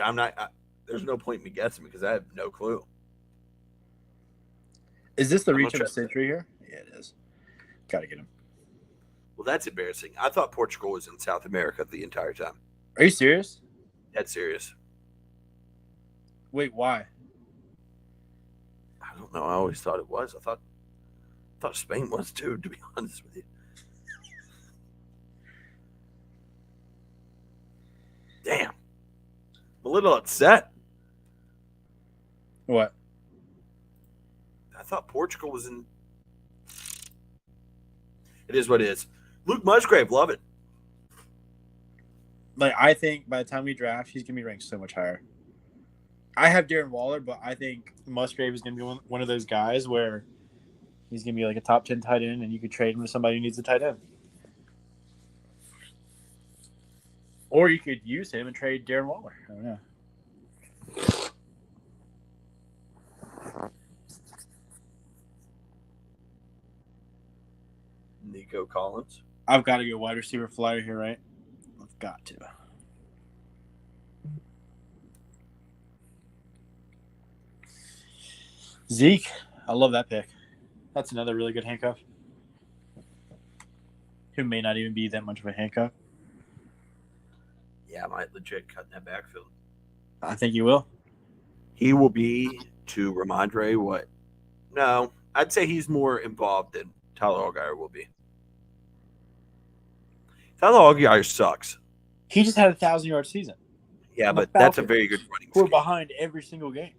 [SPEAKER 1] I'm not. There's no point in me guessing because I have no clue.
[SPEAKER 3] Is this the
[SPEAKER 1] I'm
[SPEAKER 3] reach
[SPEAKER 1] not
[SPEAKER 3] of the
[SPEAKER 1] sure.
[SPEAKER 3] century here? Yeah, it is. Gotta get him.
[SPEAKER 1] Well, that's embarrassing. I thought Portugal was in South America the entire time.
[SPEAKER 3] Are you serious?
[SPEAKER 1] That's serious.
[SPEAKER 3] Wait, why?
[SPEAKER 1] I don't know. I always thought it was. I thought Spain was too, to be honest with you. Damn. I'm a little upset.
[SPEAKER 3] What?
[SPEAKER 1] I thought Portugal was in. It is what it is. Luke Musgrave, love it.
[SPEAKER 3] Like, I think by the time we draft, he's gonna be ranked so much higher. I have Darren Waller, but I think Musgrave is gonna be one of those guys where he's gonna be like a top 10 tight end, and you could trade him to somebody who needs a tight end, or you could use him and trade Darren Waller. I don't know.
[SPEAKER 1] Nico Collins.
[SPEAKER 3] I've got to go wide receiver flyer here, right? I've got to. Zeke, I love that pick. That's another really good handcuff. Who may not even be that much of a handcuff.
[SPEAKER 1] Yeah, I might legit cut in that backfield.
[SPEAKER 3] I think you will.
[SPEAKER 1] He will be to Ramondre what? No, I'd say he's more involved than Tyler Allgeier will be. Tyler Allgeier sucks.
[SPEAKER 3] He just had a 1,000-yard season.
[SPEAKER 1] Yeah,
[SPEAKER 3] I'm a
[SPEAKER 1] but that's a
[SPEAKER 3] Falcon.
[SPEAKER 1] very good running
[SPEAKER 3] We're
[SPEAKER 1] scheme.
[SPEAKER 3] behind every single game.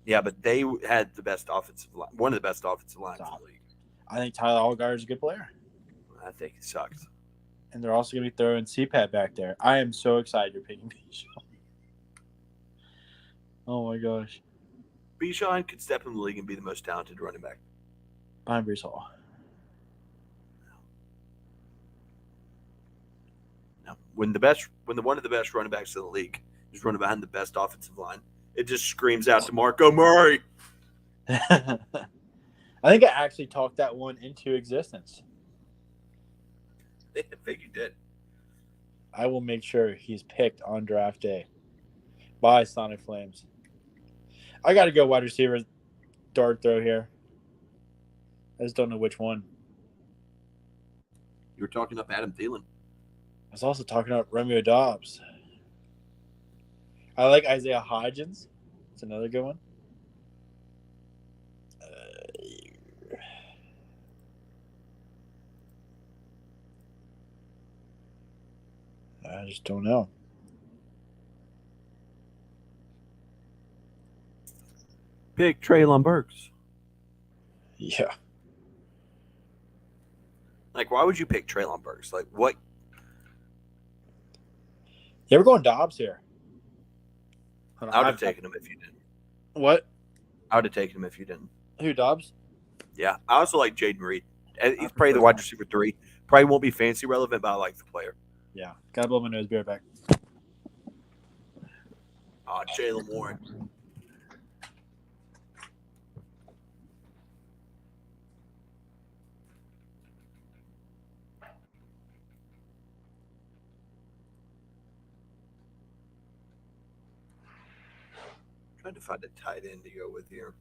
[SPEAKER 1] Yeah, but they had the best offensive line, one of the best offensive lines in the league.
[SPEAKER 3] I think Tyler Allgeier is a good player.
[SPEAKER 1] I think he sucks.
[SPEAKER 3] And they're also going to be throwing CPAT back there. I am so excited you're picking Bijan. Oh, my gosh.
[SPEAKER 1] Bijan could step in the league and be the most talented running back.
[SPEAKER 3] Behind Brees Hall.
[SPEAKER 1] No. When one of the best running backs in the league is running behind the best offensive line, it just screams out to Marco Murray.
[SPEAKER 3] I think I actually talked that one into existence.
[SPEAKER 1] I think you did.
[SPEAKER 3] I will make sure he's picked on draft day by Sonic Flames. I got to go wide receiver dart throw here. I just don't know which one.
[SPEAKER 1] You were talking up Adam Thielen.
[SPEAKER 3] I was also talking about Romeo Dobbs. I like Isaiah Hodgins. It's another good one. I just don't know.
[SPEAKER 1] Pick Treylon Burks.
[SPEAKER 3] Yeah.
[SPEAKER 1] Like, why would you pick Treylon Burks? Like, what?
[SPEAKER 3] Yeah, we're going Dobbs here. Hold on,
[SPEAKER 1] I would have taken him if you didn't.
[SPEAKER 3] What?
[SPEAKER 1] I would have taken him if you didn't.
[SPEAKER 3] Who, Dobbs?
[SPEAKER 1] Yeah. I also like Jaden Reed. He's probably the wide receiver 3. Probably won't be fancy relevant, but I like the player.
[SPEAKER 3] Yeah. Gotta blow my nose. Be right back.
[SPEAKER 1] Jalen Warren. Trying to find a tight end to go with here.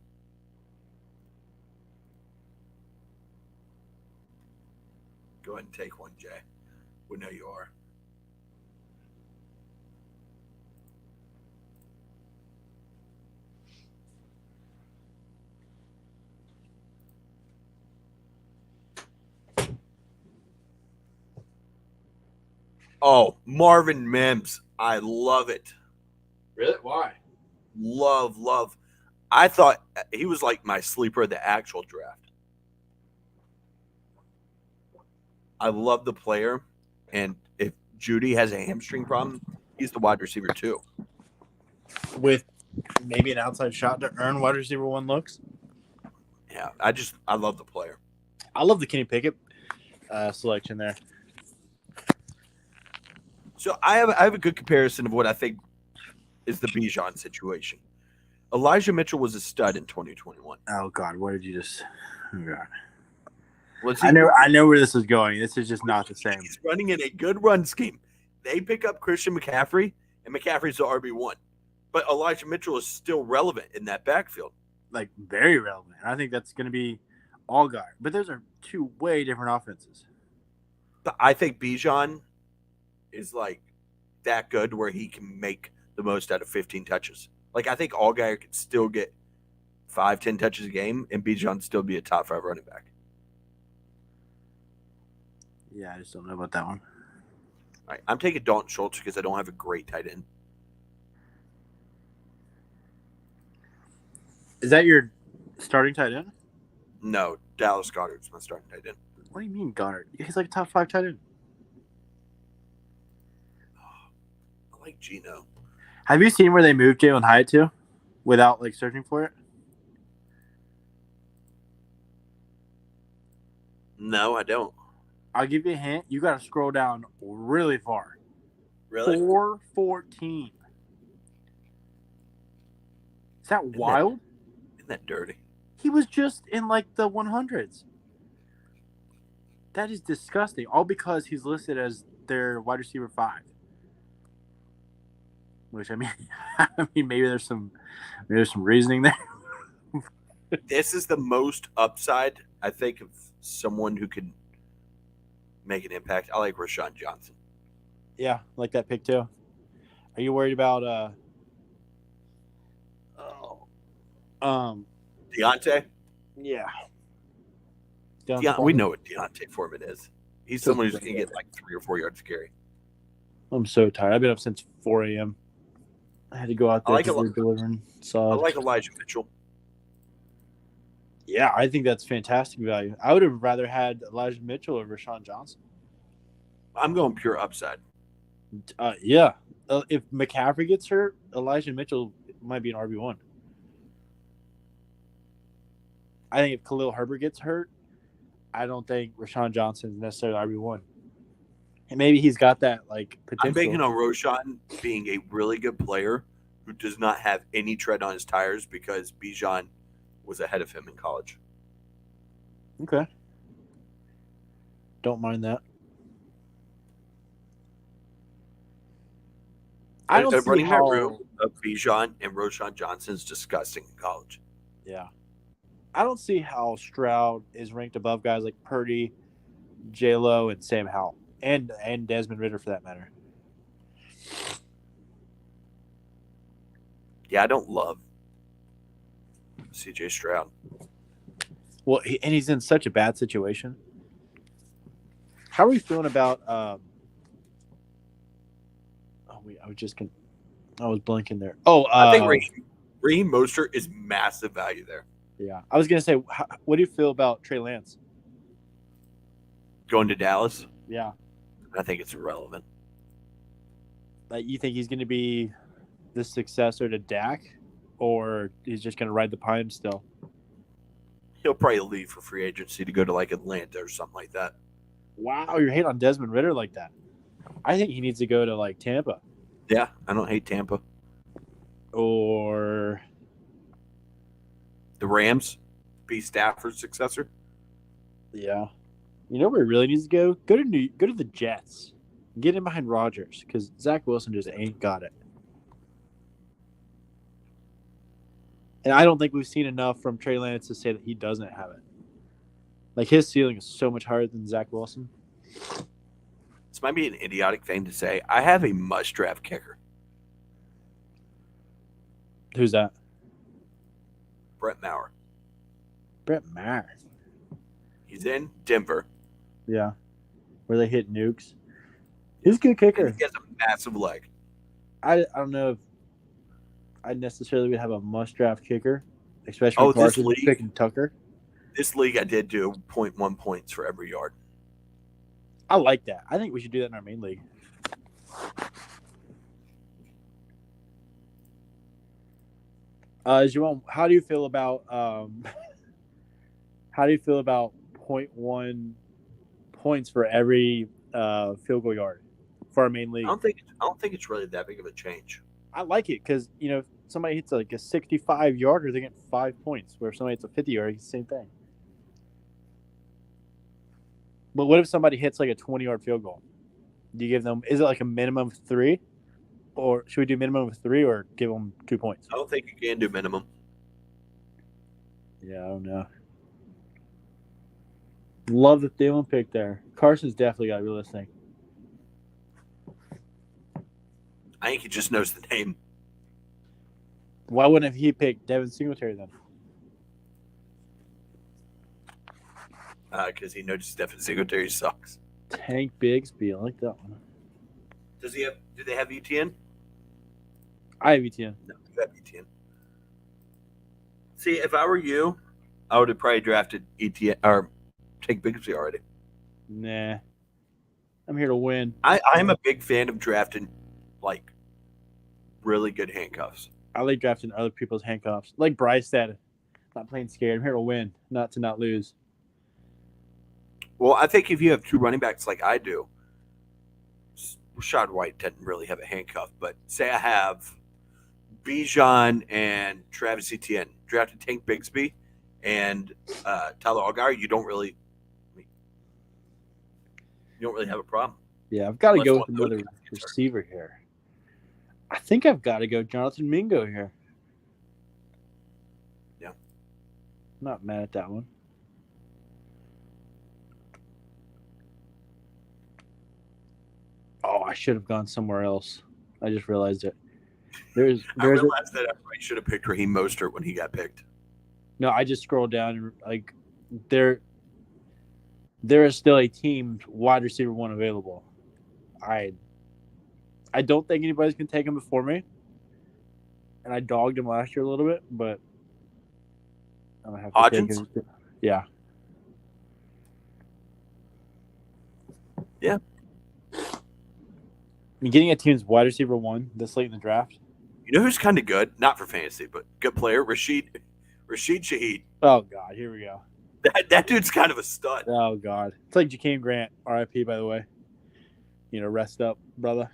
[SPEAKER 1] Go ahead and take one, Jay. We know you are. Oh, Marvin Mims. I love it.
[SPEAKER 3] Really? Why?
[SPEAKER 1] Love. I thought he was like my sleeper of the actual draft. I love the player. And if Judy has a hamstring problem, he's the wide receiver too.
[SPEAKER 3] With maybe an outside shot to earn wide receiver 1 looks.
[SPEAKER 1] Yeah, I love the player.
[SPEAKER 3] I love the Kenny Pickett selection there.
[SPEAKER 1] So I have a good comparison of what I think is the Bijan situation. Elijah Mitchell was a stud in 2021.
[SPEAKER 3] Oh God, what did you just? Oh God.
[SPEAKER 1] Was he?
[SPEAKER 3] I know where this is going. This is just not the same.
[SPEAKER 1] He's running in a good run scheme. They pick up Christian McCaffrey, and McCaffrey's the RB1. But Elijah Mitchell is still relevant in that backfield.
[SPEAKER 3] Like very relevant. I think that's going to be all guard. But those are 2 way different offenses.
[SPEAKER 1] But I think Bijan is like that good where he can make the most out of 15 touches. Like I think Allgeier could still get 5-10 touches a game, and Bijan still be a top 5 running back.
[SPEAKER 3] Yeah, I just don't know about that one.
[SPEAKER 1] All right, I'm taking Dalton Schultz because I don't have a great tight end.
[SPEAKER 3] Is that your starting tight end?
[SPEAKER 1] No, Dallas Goedert's my starting tight end.
[SPEAKER 3] What do you mean, Goddard? He's like a top 5 tight end.
[SPEAKER 1] I like Geno.
[SPEAKER 3] Have you seen where they moved Jalen Hyatt to without like searching for it?
[SPEAKER 1] No, I don't.
[SPEAKER 3] I'll give you a hint. You got to scroll down really far.
[SPEAKER 1] Really?
[SPEAKER 3] 414. Is that wild?
[SPEAKER 1] Isn't that dirty?
[SPEAKER 3] He was just in like the 100s. That is disgusting. All because he's listed as their wide receiver 5. Which I mean, maybe there's some reasoning there.
[SPEAKER 1] This is the most upside, I think, of someone who can make an impact. I like Rashawn Johnson.
[SPEAKER 3] Yeah, like that pick too. Are you worried about
[SPEAKER 1] Deontay?
[SPEAKER 3] Yeah.
[SPEAKER 1] We know what Deontay Foreman is. He's someone who's going to get like 3 or 4 yards of carry.
[SPEAKER 3] I'm so tired. I've been up since 4 a.m. I had to go out there
[SPEAKER 1] I like
[SPEAKER 3] delivering
[SPEAKER 1] I
[SPEAKER 3] sod.
[SPEAKER 1] like Elijah Mitchell.
[SPEAKER 3] Yeah, I think that's fantastic value. I would have rather had Elijah Mitchell or Rashawn Johnson.
[SPEAKER 1] I'm going pure upside.
[SPEAKER 3] Yeah. If McCaffrey gets hurt, Elijah Mitchell might be an RB1. I think if Khalil Herbert gets hurt, I don't think Rashawn Johnson is necessarily RB1. And maybe he's got that like potential.
[SPEAKER 1] I'm banking on Roshan being a really good player who does not have any tread on his tires because Bijan was ahead of him in college.
[SPEAKER 3] Okay. Don't mind that. I don't see
[SPEAKER 1] running
[SPEAKER 3] how.
[SPEAKER 1] that room of Bijan and Roshan Johnson is disgusting in college.
[SPEAKER 3] Yeah. I don't see how Stroud is ranked above guys like Purdy, J-Lo, and Sam Howell. And Desmond Ridder, for that matter.
[SPEAKER 1] Yeah, I don't love CJ Stroud.
[SPEAKER 3] Well, and he's in such a bad situation. How are we feeling about? I was blanking there.
[SPEAKER 1] I think Raheem Mostert is massive value there.
[SPEAKER 3] Yeah, I was gonna say, what do you feel about Trey Lance?
[SPEAKER 1] Going to Dallas,
[SPEAKER 3] Yeah,
[SPEAKER 1] I think it's irrelevant.
[SPEAKER 3] like you think he's gonna be the successor to Dak, or he's just gonna ride the pine still?
[SPEAKER 1] He'll probably leave for free agency to go to like Atlanta or something like that.
[SPEAKER 3] Wow, you're hating on Desmond Ridder like that. I think he needs to go to like Tampa
[SPEAKER 1] Yeah, I don't hate Tampa.
[SPEAKER 3] or
[SPEAKER 1] The Rams, be Stafford's successor.
[SPEAKER 3] yeah. You know where he really needs to go? Go to the Jets. Get in behind Rodgers because Zach Wilson just ain't got it. And I don't think we've seen enough from Trey Lance to say that he doesn't have it. Like his ceiling is so much higher than Zach Wilson.
[SPEAKER 1] This might be an idiotic thing to say. I have a must-draft kicker,
[SPEAKER 3] Who's that?
[SPEAKER 1] Brett Maher.
[SPEAKER 3] Brett Maher.
[SPEAKER 1] He's in Denver.
[SPEAKER 3] Yeah. Where they hit nukes. He's a good kicker.
[SPEAKER 1] And he has a massive leg.
[SPEAKER 3] I don't know if I necessarily would have a must-draft kicker, especially
[SPEAKER 1] Oh,
[SPEAKER 3] with
[SPEAKER 1] this
[SPEAKER 3] Carson
[SPEAKER 1] league?
[SPEAKER 3] picking Tucker.
[SPEAKER 1] This league, I did do 0.1 points for every yard.
[SPEAKER 3] I like that. I think we should do that in our main league. Joel, how do you feel about 0.1 points for every field goal yard for our main league?
[SPEAKER 1] I don't think it's really that big of a change.
[SPEAKER 3] I like it because if somebody hits like a 65-yarder, they get 5 points. Where if somebody hits a 50-yarder, it's the same thing. But what if somebody hits like a 20-yard field goal? Do you give them? Is it like a minimum of 3, or should we do minimum of 3 or give them 2 points?
[SPEAKER 1] I don't think you can do minimum.
[SPEAKER 3] Yeah, I don't know. Love the Thielen pick there. Carson's definitely got to be listening.
[SPEAKER 1] I think he just knows the name.
[SPEAKER 3] Why wouldn't he pick Devin Singletary then?
[SPEAKER 1] because he knows Stephen Singletary sucks.
[SPEAKER 3] Tank Bigsby. I like that one.
[SPEAKER 1] Does he have? Do they have ETN?
[SPEAKER 3] I have ETN.
[SPEAKER 1] No, you have ETN. See, if I were you, I would have probably drafted ETN or Tank Bigsby already.
[SPEAKER 3] Nah. I'm here to win.
[SPEAKER 1] I'm a big fan of drafting like really good handcuffs.
[SPEAKER 3] I like drafting other people's handcuffs. Like Bryce said, not playing scared. I'm here to win, not to not lose.
[SPEAKER 1] Well, I think if you have two running backs like I do, Rashad White doesn't really have a handcuff, but say I have Bijan and Travis Etienne, drafted Tank Bigsby and Tyler Allgeier, you don't really have a problem.
[SPEAKER 3] Yeah, I've got to
[SPEAKER 1] Unless
[SPEAKER 3] go
[SPEAKER 1] one
[SPEAKER 3] with
[SPEAKER 1] of those
[SPEAKER 3] another
[SPEAKER 1] guys gets hurt.
[SPEAKER 3] receiver here. I think I've got to go Jonathan Mingo here.
[SPEAKER 1] Yeah.
[SPEAKER 3] Not mad at that one. Oh, I should have gone somewhere else. I just realized it.
[SPEAKER 1] I
[SPEAKER 3] There's
[SPEAKER 1] realized that I probably should have picked Raheem Mostert when he got picked.
[SPEAKER 3] no. I just scrolled down and like there is still a team wide receiver one available. I don't think anybody's gonna take him before me, and I dogged him last year a little bit, but I'm gonna have to
[SPEAKER 1] Hodgins?
[SPEAKER 3] take him. Yeah.
[SPEAKER 1] Yeah.
[SPEAKER 3] I mean, getting a team's wide receiver one this late in the draft.
[SPEAKER 1] You know who's kind of good? Not for fantasy, but good player. Rashid Shaheed.
[SPEAKER 3] Oh God, here we go.
[SPEAKER 1] That dude's kind of a stud.
[SPEAKER 3] Oh God, it's like Jakeem Grant, R.I.P. By the way. You know, rest up, brother.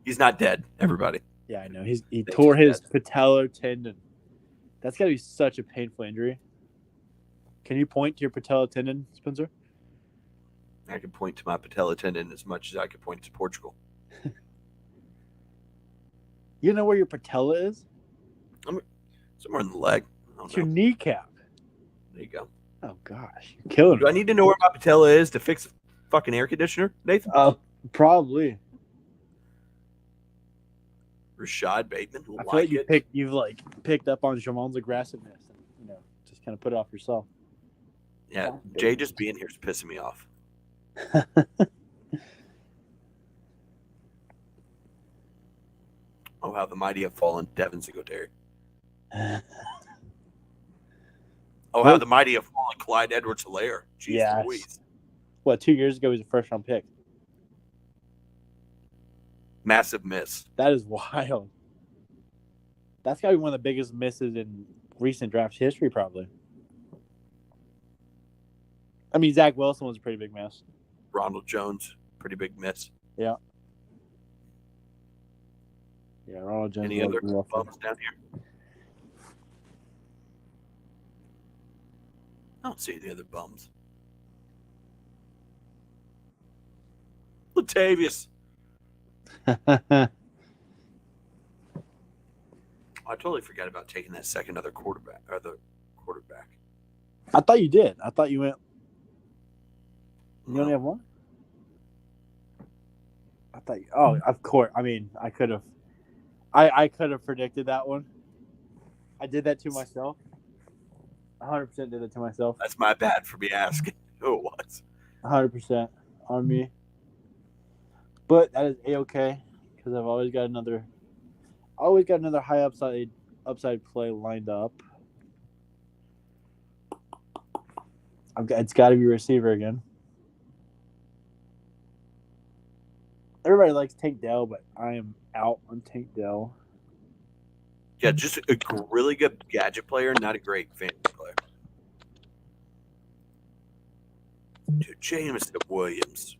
[SPEAKER 1] He's not dead, everybody.
[SPEAKER 3] Yeah, I know. He
[SPEAKER 1] Thanks
[SPEAKER 3] tore
[SPEAKER 1] for
[SPEAKER 3] his
[SPEAKER 1] that.
[SPEAKER 3] patellar tendon. That's got to be such a painful injury. Can you point to your patella tendon, Spencer?
[SPEAKER 1] I can point to my patella tendon as much as I could point to Portugal.
[SPEAKER 3] You know where your patella is?
[SPEAKER 1] Somewhere in the leg. I don't
[SPEAKER 3] It's your
[SPEAKER 1] know.
[SPEAKER 3] kneecap.
[SPEAKER 1] There you go.
[SPEAKER 3] Oh gosh, you're killing
[SPEAKER 1] Do I
[SPEAKER 3] me.
[SPEAKER 1] need to know where my patella is to fix a fucking air conditioner, Nathan?
[SPEAKER 3] Probably.
[SPEAKER 1] Rashad Bateman.
[SPEAKER 3] I feel like you've picked up on Jamal's aggressiveness and just kind of put it off yourself.
[SPEAKER 1] Yeah, Jay just being here is pissing me off. Oh, how the mighty have fallen, Devin Singletary. Oh, how the mighty have fallen, Clyde Edwards-Helaire. Jeez
[SPEAKER 3] Yes.
[SPEAKER 1] Louise.
[SPEAKER 3] What, 2 years ago he was a first round pick?
[SPEAKER 1] Massive miss.
[SPEAKER 3] That is wild. That's got to be one of the biggest misses in recent draft history, probably. I mean, Zach Wilson was a pretty big miss.
[SPEAKER 1] Ronald Jones, pretty big miss.
[SPEAKER 3] Yeah, Ronald Jones.
[SPEAKER 1] Any
[SPEAKER 3] was
[SPEAKER 1] other
[SPEAKER 3] rough one.
[SPEAKER 1] bums down here? I don't see any other bums. Latavius. I totally forgot about taking that second other quarterback.
[SPEAKER 3] I thought you did. I thought you went. You
[SPEAKER 1] No.
[SPEAKER 3] only have one? I thought you. Oh, of course. I mean, I could have. I could have predicted that one. I did that to myself. 100% did it to myself.
[SPEAKER 1] That's my bad for me asking who it was.
[SPEAKER 3] 100% on me. But that is a-okay because I've always got another high upside play lined up. It's got to be receiver again. Everybody likes Tank Dell, but I am out on Tank Dell.
[SPEAKER 1] Yeah, just a really good gadget player, not a great fantasy player. Dude, Jameson Williams,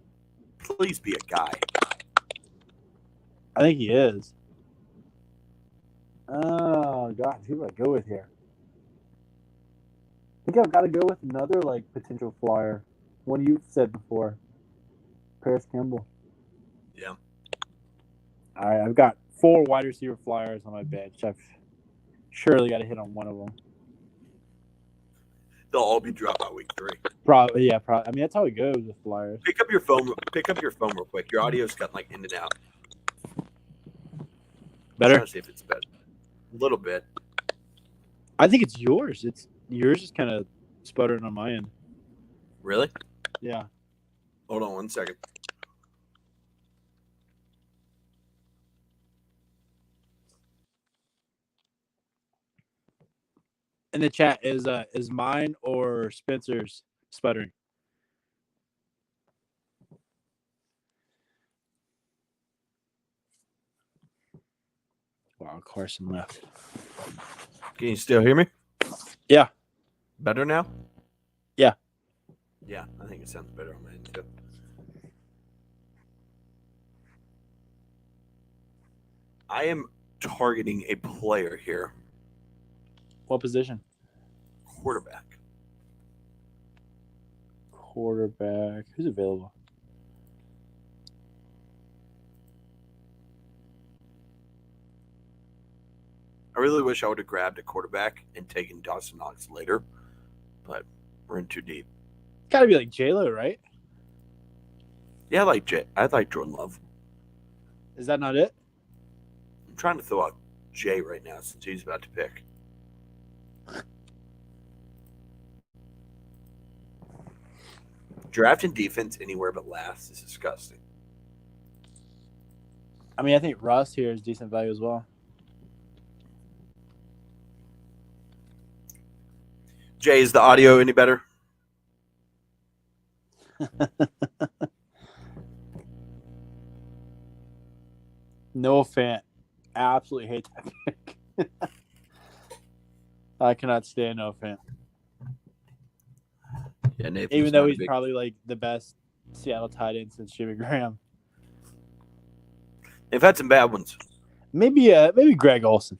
[SPEAKER 1] please be a guy.
[SPEAKER 3] I think he is. Oh, gosh, who do I go with here? I think I've got to go with another, potential flyer. One you've said before. Paris Campbell.
[SPEAKER 1] Yeah.
[SPEAKER 3] All right, I've got 4 wide receiver flyers on my bench. I've surely got to hit on one of them.
[SPEAKER 1] They'll all be dropped by week 3.
[SPEAKER 3] Probably, yeah. I mean, that's how it goes with flyers.
[SPEAKER 1] Pick up your phone real quick. Your audio's got in and out. I'm
[SPEAKER 3] Better?
[SPEAKER 1] trying to see if it's better. A little bit.
[SPEAKER 3] I think it's yours. Yours is kind of sputtering on my end.
[SPEAKER 1] Really?
[SPEAKER 3] Yeah.
[SPEAKER 1] Hold on 1 second.
[SPEAKER 3] In the chat is mine or Spencer's sputtering? Wow, Carson left.
[SPEAKER 1] Can you still hear me?
[SPEAKER 3] Yeah.
[SPEAKER 1] Better now?
[SPEAKER 3] Yeah.
[SPEAKER 1] Yeah, I think it sounds better on my end too. I am targeting a player here.
[SPEAKER 3] What position?
[SPEAKER 1] Quarterback.
[SPEAKER 3] Quarterback. Who's available?
[SPEAKER 1] I really wish I would have grabbed a quarterback and taken Dawson Knox later, but we're in too deep.
[SPEAKER 3] Gotta be like J-Lo, right?
[SPEAKER 1] Yeah, I like Jordan Love.
[SPEAKER 3] Is that not it?
[SPEAKER 1] I'm trying to throw out Jay right now since he's about to pick. Drafting defense anywhere but last is disgusting.
[SPEAKER 3] I mean, I think Russ here is decent value as well.
[SPEAKER 1] Jay, is the audio any better?
[SPEAKER 3] No Fant. Absolutely hate that pick. I cannot stand No Fant.
[SPEAKER 1] Yeah, Nathan's
[SPEAKER 3] Even though
[SPEAKER 1] not a
[SPEAKER 3] he's
[SPEAKER 1] big-
[SPEAKER 3] probably like the best Seattle tight end since Jimmy Graham.
[SPEAKER 1] They've had some bad ones.
[SPEAKER 3] Maybe Greg Olsen.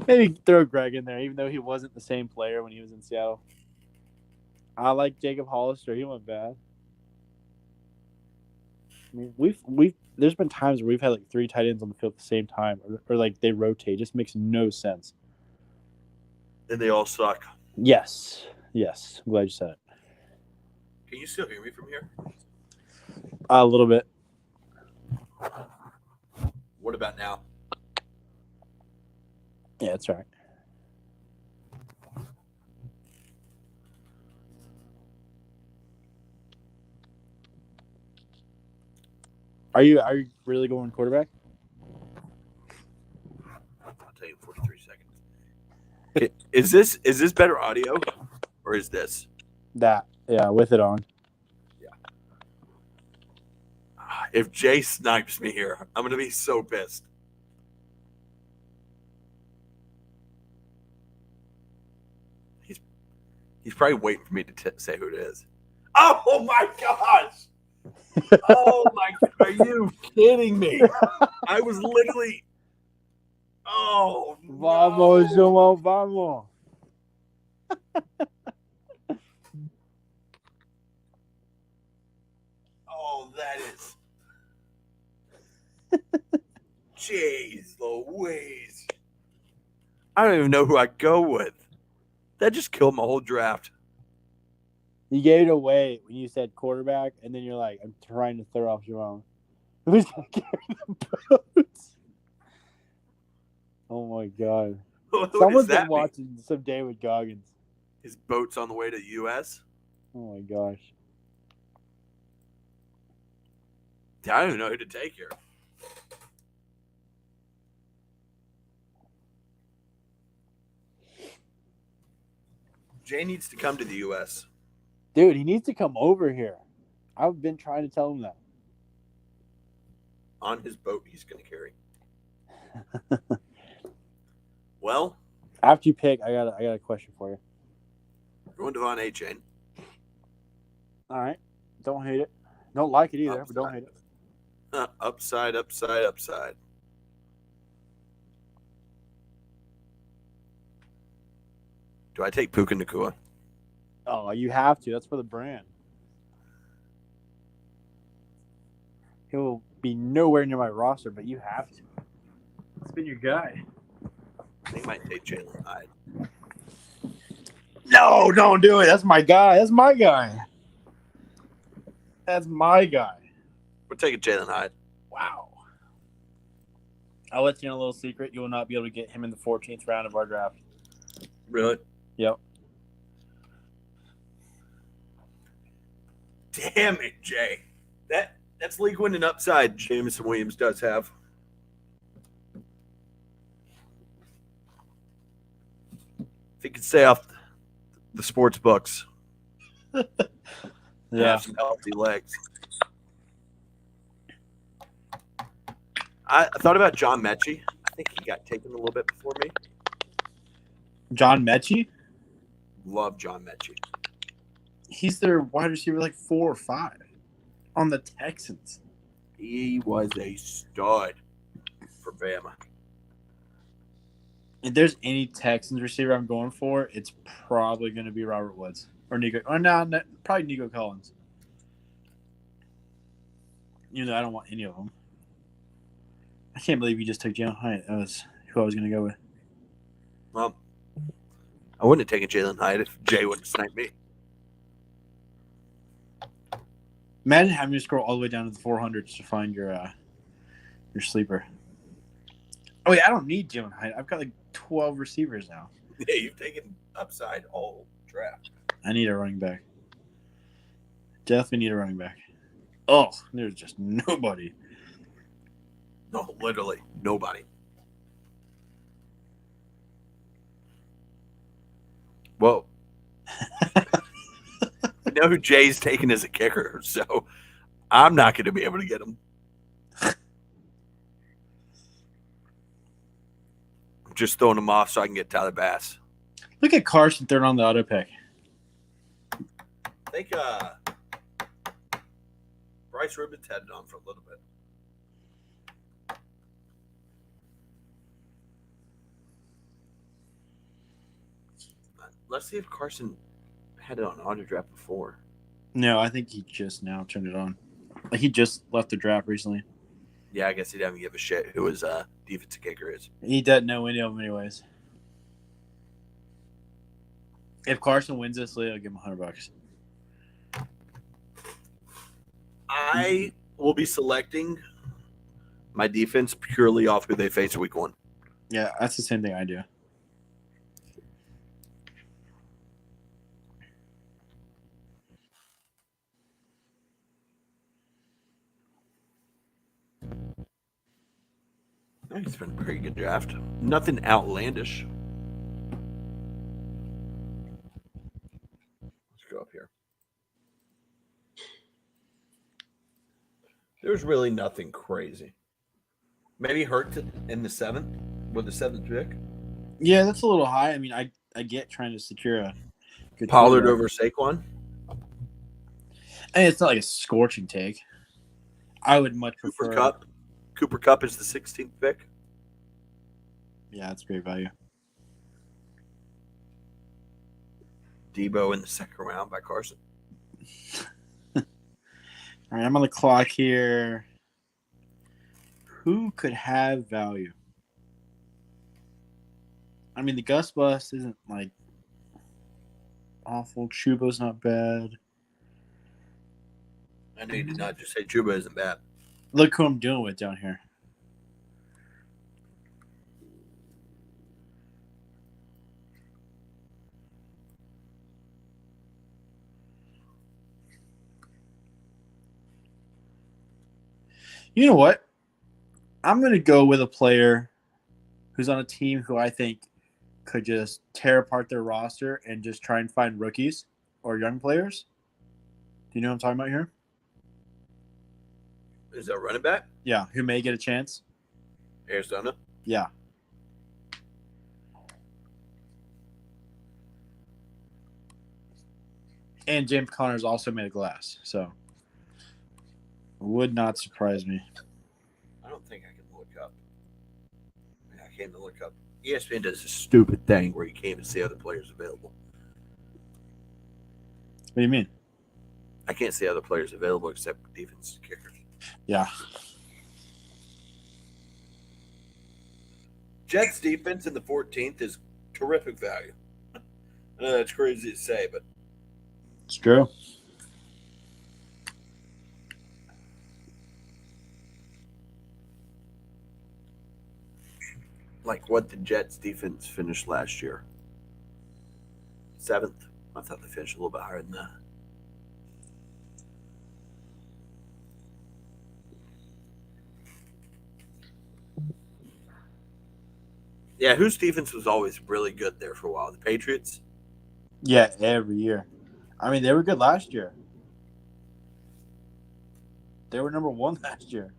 [SPEAKER 3] Maybe throw Greg in there, even though he wasn't the same player when he was in Seattle. I like Jacob Hollister. He went bad. I mean, we've there's been times where we've had like 3 tight ends on the field at the same time, or like they rotate. It just makes no sense.
[SPEAKER 1] And they all suck.
[SPEAKER 3] Yes. I'm glad you said it.
[SPEAKER 1] Can you still hear me from here?
[SPEAKER 3] A little bit.
[SPEAKER 1] What about now?
[SPEAKER 3] Yeah, that's right. Are you really going quarterback?
[SPEAKER 1] I'll tell you in 43 seconds. Is this better audio or is this?
[SPEAKER 3] That, yeah, with it on.
[SPEAKER 1] If Jay snipes me here, I'm going to be so pissed. He's probably waiting for me to say who it is. Oh my gosh! Oh my! Are you kidding me? I was literally. Oh.
[SPEAKER 3] Vamos,
[SPEAKER 1] no.
[SPEAKER 3] João, vamos.
[SPEAKER 1] Oh, that is. Jeez Louise. I don't even know who I go with. That just killed my whole draft.
[SPEAKER 3] You gave it away when you said quarterback, and then you're like, I'm trying to throw off Jerome. Who's going to carry the boats? Oh, my God.
[SPEAKER 1] What
[SPEAKER 3] Someone's
[SPEAKER 1] does
[SPEAKER 3] been
[SPEAKER 1] that mean?
[SPEAKER 3] watching some David Goggins.
[SPEAKER 1] His boat's on the way to the U.S.?
[SPEAKER 3] Oh, my gosh.
[SPEAKER 1] Yeah, I don't even know who to take here. Jay needs to come to the U.S.
[SPEAKER 3] Dude, he needs to come over here. I've been trying to tell him that.
[SPEAKER 1] On his boat he's going to carry. Well,
[SPEAKER 3] After you pick, I got a question for you.
[SPEAKER 1] going to Von A chain.
[SPEAKER 3] All right. Don't hate it. Don't like it either, but don't hate it.
[SPEAKER 1] Upside, upside, upside. Do I take Puka Nacua?
[SPEAKER 3] Oh, you have to. That's for the brand. He'll be nowhere near my roster, but you have to. It's been your guy.
[SPEAKER 1] I think I might take Jalen Hyde.
[SPEAKER 3] No, don't do it. That's my guy. That's my guy. That's my guy.
[SPEAKER 1] We're taking Jalen Hyde.
[SPEAKER 3] Wow. I'll let you know a little secret. You will not be able to get him in the 14th round of our draft.
[SPEAKER 1] Really?
[SPEAKER 3] Yep.
[SPEAKER 1] Damn it, Jay. That's league winning upside Jameson Williams does have. If he could stay off the sports books, have some healthy legs. I thought about John Mechie. I think he got taken a little bit before me.
[SPEAKER 3] John Mechie?
[SPEAKER 1] Love John Mechie.
[SPEAKER 3] He's their wide receiver like 4 or 5 on the Texans.
[SPEAKER 1] He was a stud for Bama.
[SPEAKER 3] If there's any Texans receiver I'm going for, it's probably going to be Robert Woods or Nico. Or no, probably Nico Collins. Even though I don't want any of them. I can't believe you just took Jalen Hyatt. That was who I was going to go with.
[SPEAKER 1] Well, I wouldn't have taken Jalen Hyatt if Jay wouldn't have sniped me.
[SPEAKER 3] Imagine having to scroll all the way down to the 400s to find your sleeper. Oh, yeah, I don't need Jalen Hyatt. I've got like 12 receivers now.
[SPEAKER 1] Yeah, you've taken upside all draft.
[SPEAKER 3] I need a running back. Definitely need a running back. Oh, there's just nobody.
[SPEAKER 1] No, literally nobody. Well, I know who Jay's taking as a kicker, so I'm not going to be able to get him. I'm just throwing him off so I can get Tyler Bass.
[SPEAKER 3] Look at Carson throwing on the auto pick.
[SPEAKER 1] I think Bryce Rubin's had it on for a little bit. Let's see if Carson had it on auto draft before.
[SPEAKER 3] No, I think he just now turned it on. Like he just left the draft recently.
[SPEAKER 1] Yeah, I guess he doesn't give a shit who his defensive kicker is.
[SPEAKER 3] He doesn't know any of them anyways. If Carson wins this league, I'll give him $100.
[SPEAKER 1] I will be selecting my defense purely off who they face week 1.
[SPEAKER 3] Yeah, that's the same thing I do.
[SPEAKER 1] I think it's been a pretty good draft. Nothing outlandish. Let's go up here. There's really nothing crazy. Maybe Hurts in the 7th with the 7th pick.
[SPEAKER 3] Yeah, that's a little high. I mean, I get trying to secure a good
[SPEAKER 1] Pollard
[SPEAKER 3] quarterback.
[SPEAKER 1] over Saquon.
[SPEAKER 3] And it's not like a scorching take. I would much prefer
[SPEAKER 1] Cooper Kupp is the 16th pick.
[SPEAKER 3] Yeah, that's great value.
[SPEAKER 1] Debo in the 2nd round by Carson.
[SPEAKER 3] All right, I'm on the clock here. Who could have value? I mean, the Gus Bus isn't like awful. Chuba's not bad.
[SPEAKER 1] I know you did not just say Chuba isn't bad.
[SPEAKER 3] Look who I'm dealing with down here. You know what? I'm going to go with a player who's on a team who I think could just tear apart their roster and just try and find rookies or young players. Do you know what I'm talking about here?
[SPEAKER 1] Is that running back?
[SPEAKER 3] Yeah, who may get a chance.
[SPEAKER 1] Arizona?
[SPEAKER 3] Yeah. And James Conner's also made of glass, so would not surprise me.
[SPEAKER 1] I don't think I can look up. I can't even look up. ESPN does a stupid thing where you can't even see other players available.
[SPEAKER 3] What do you mean?
[SPEAKER 1] I can't see other players available except defense kickers.
[SPEAKER 3] Yeah.
[SPEAKER 1] Jets defense in the 14th is terrific value. I know that's crazy to say, but
[SPEAKER 3] It's true.
[SPEAKER 1] like what the Jets defense finished last year? 7th. I thought they finished a little bit higher than that. Yeah, whose defense was always really good there for a while? The Patriots?
[SPEAKER 3] Yeah, every year. I mean, they were good last year. They were number 1 last year.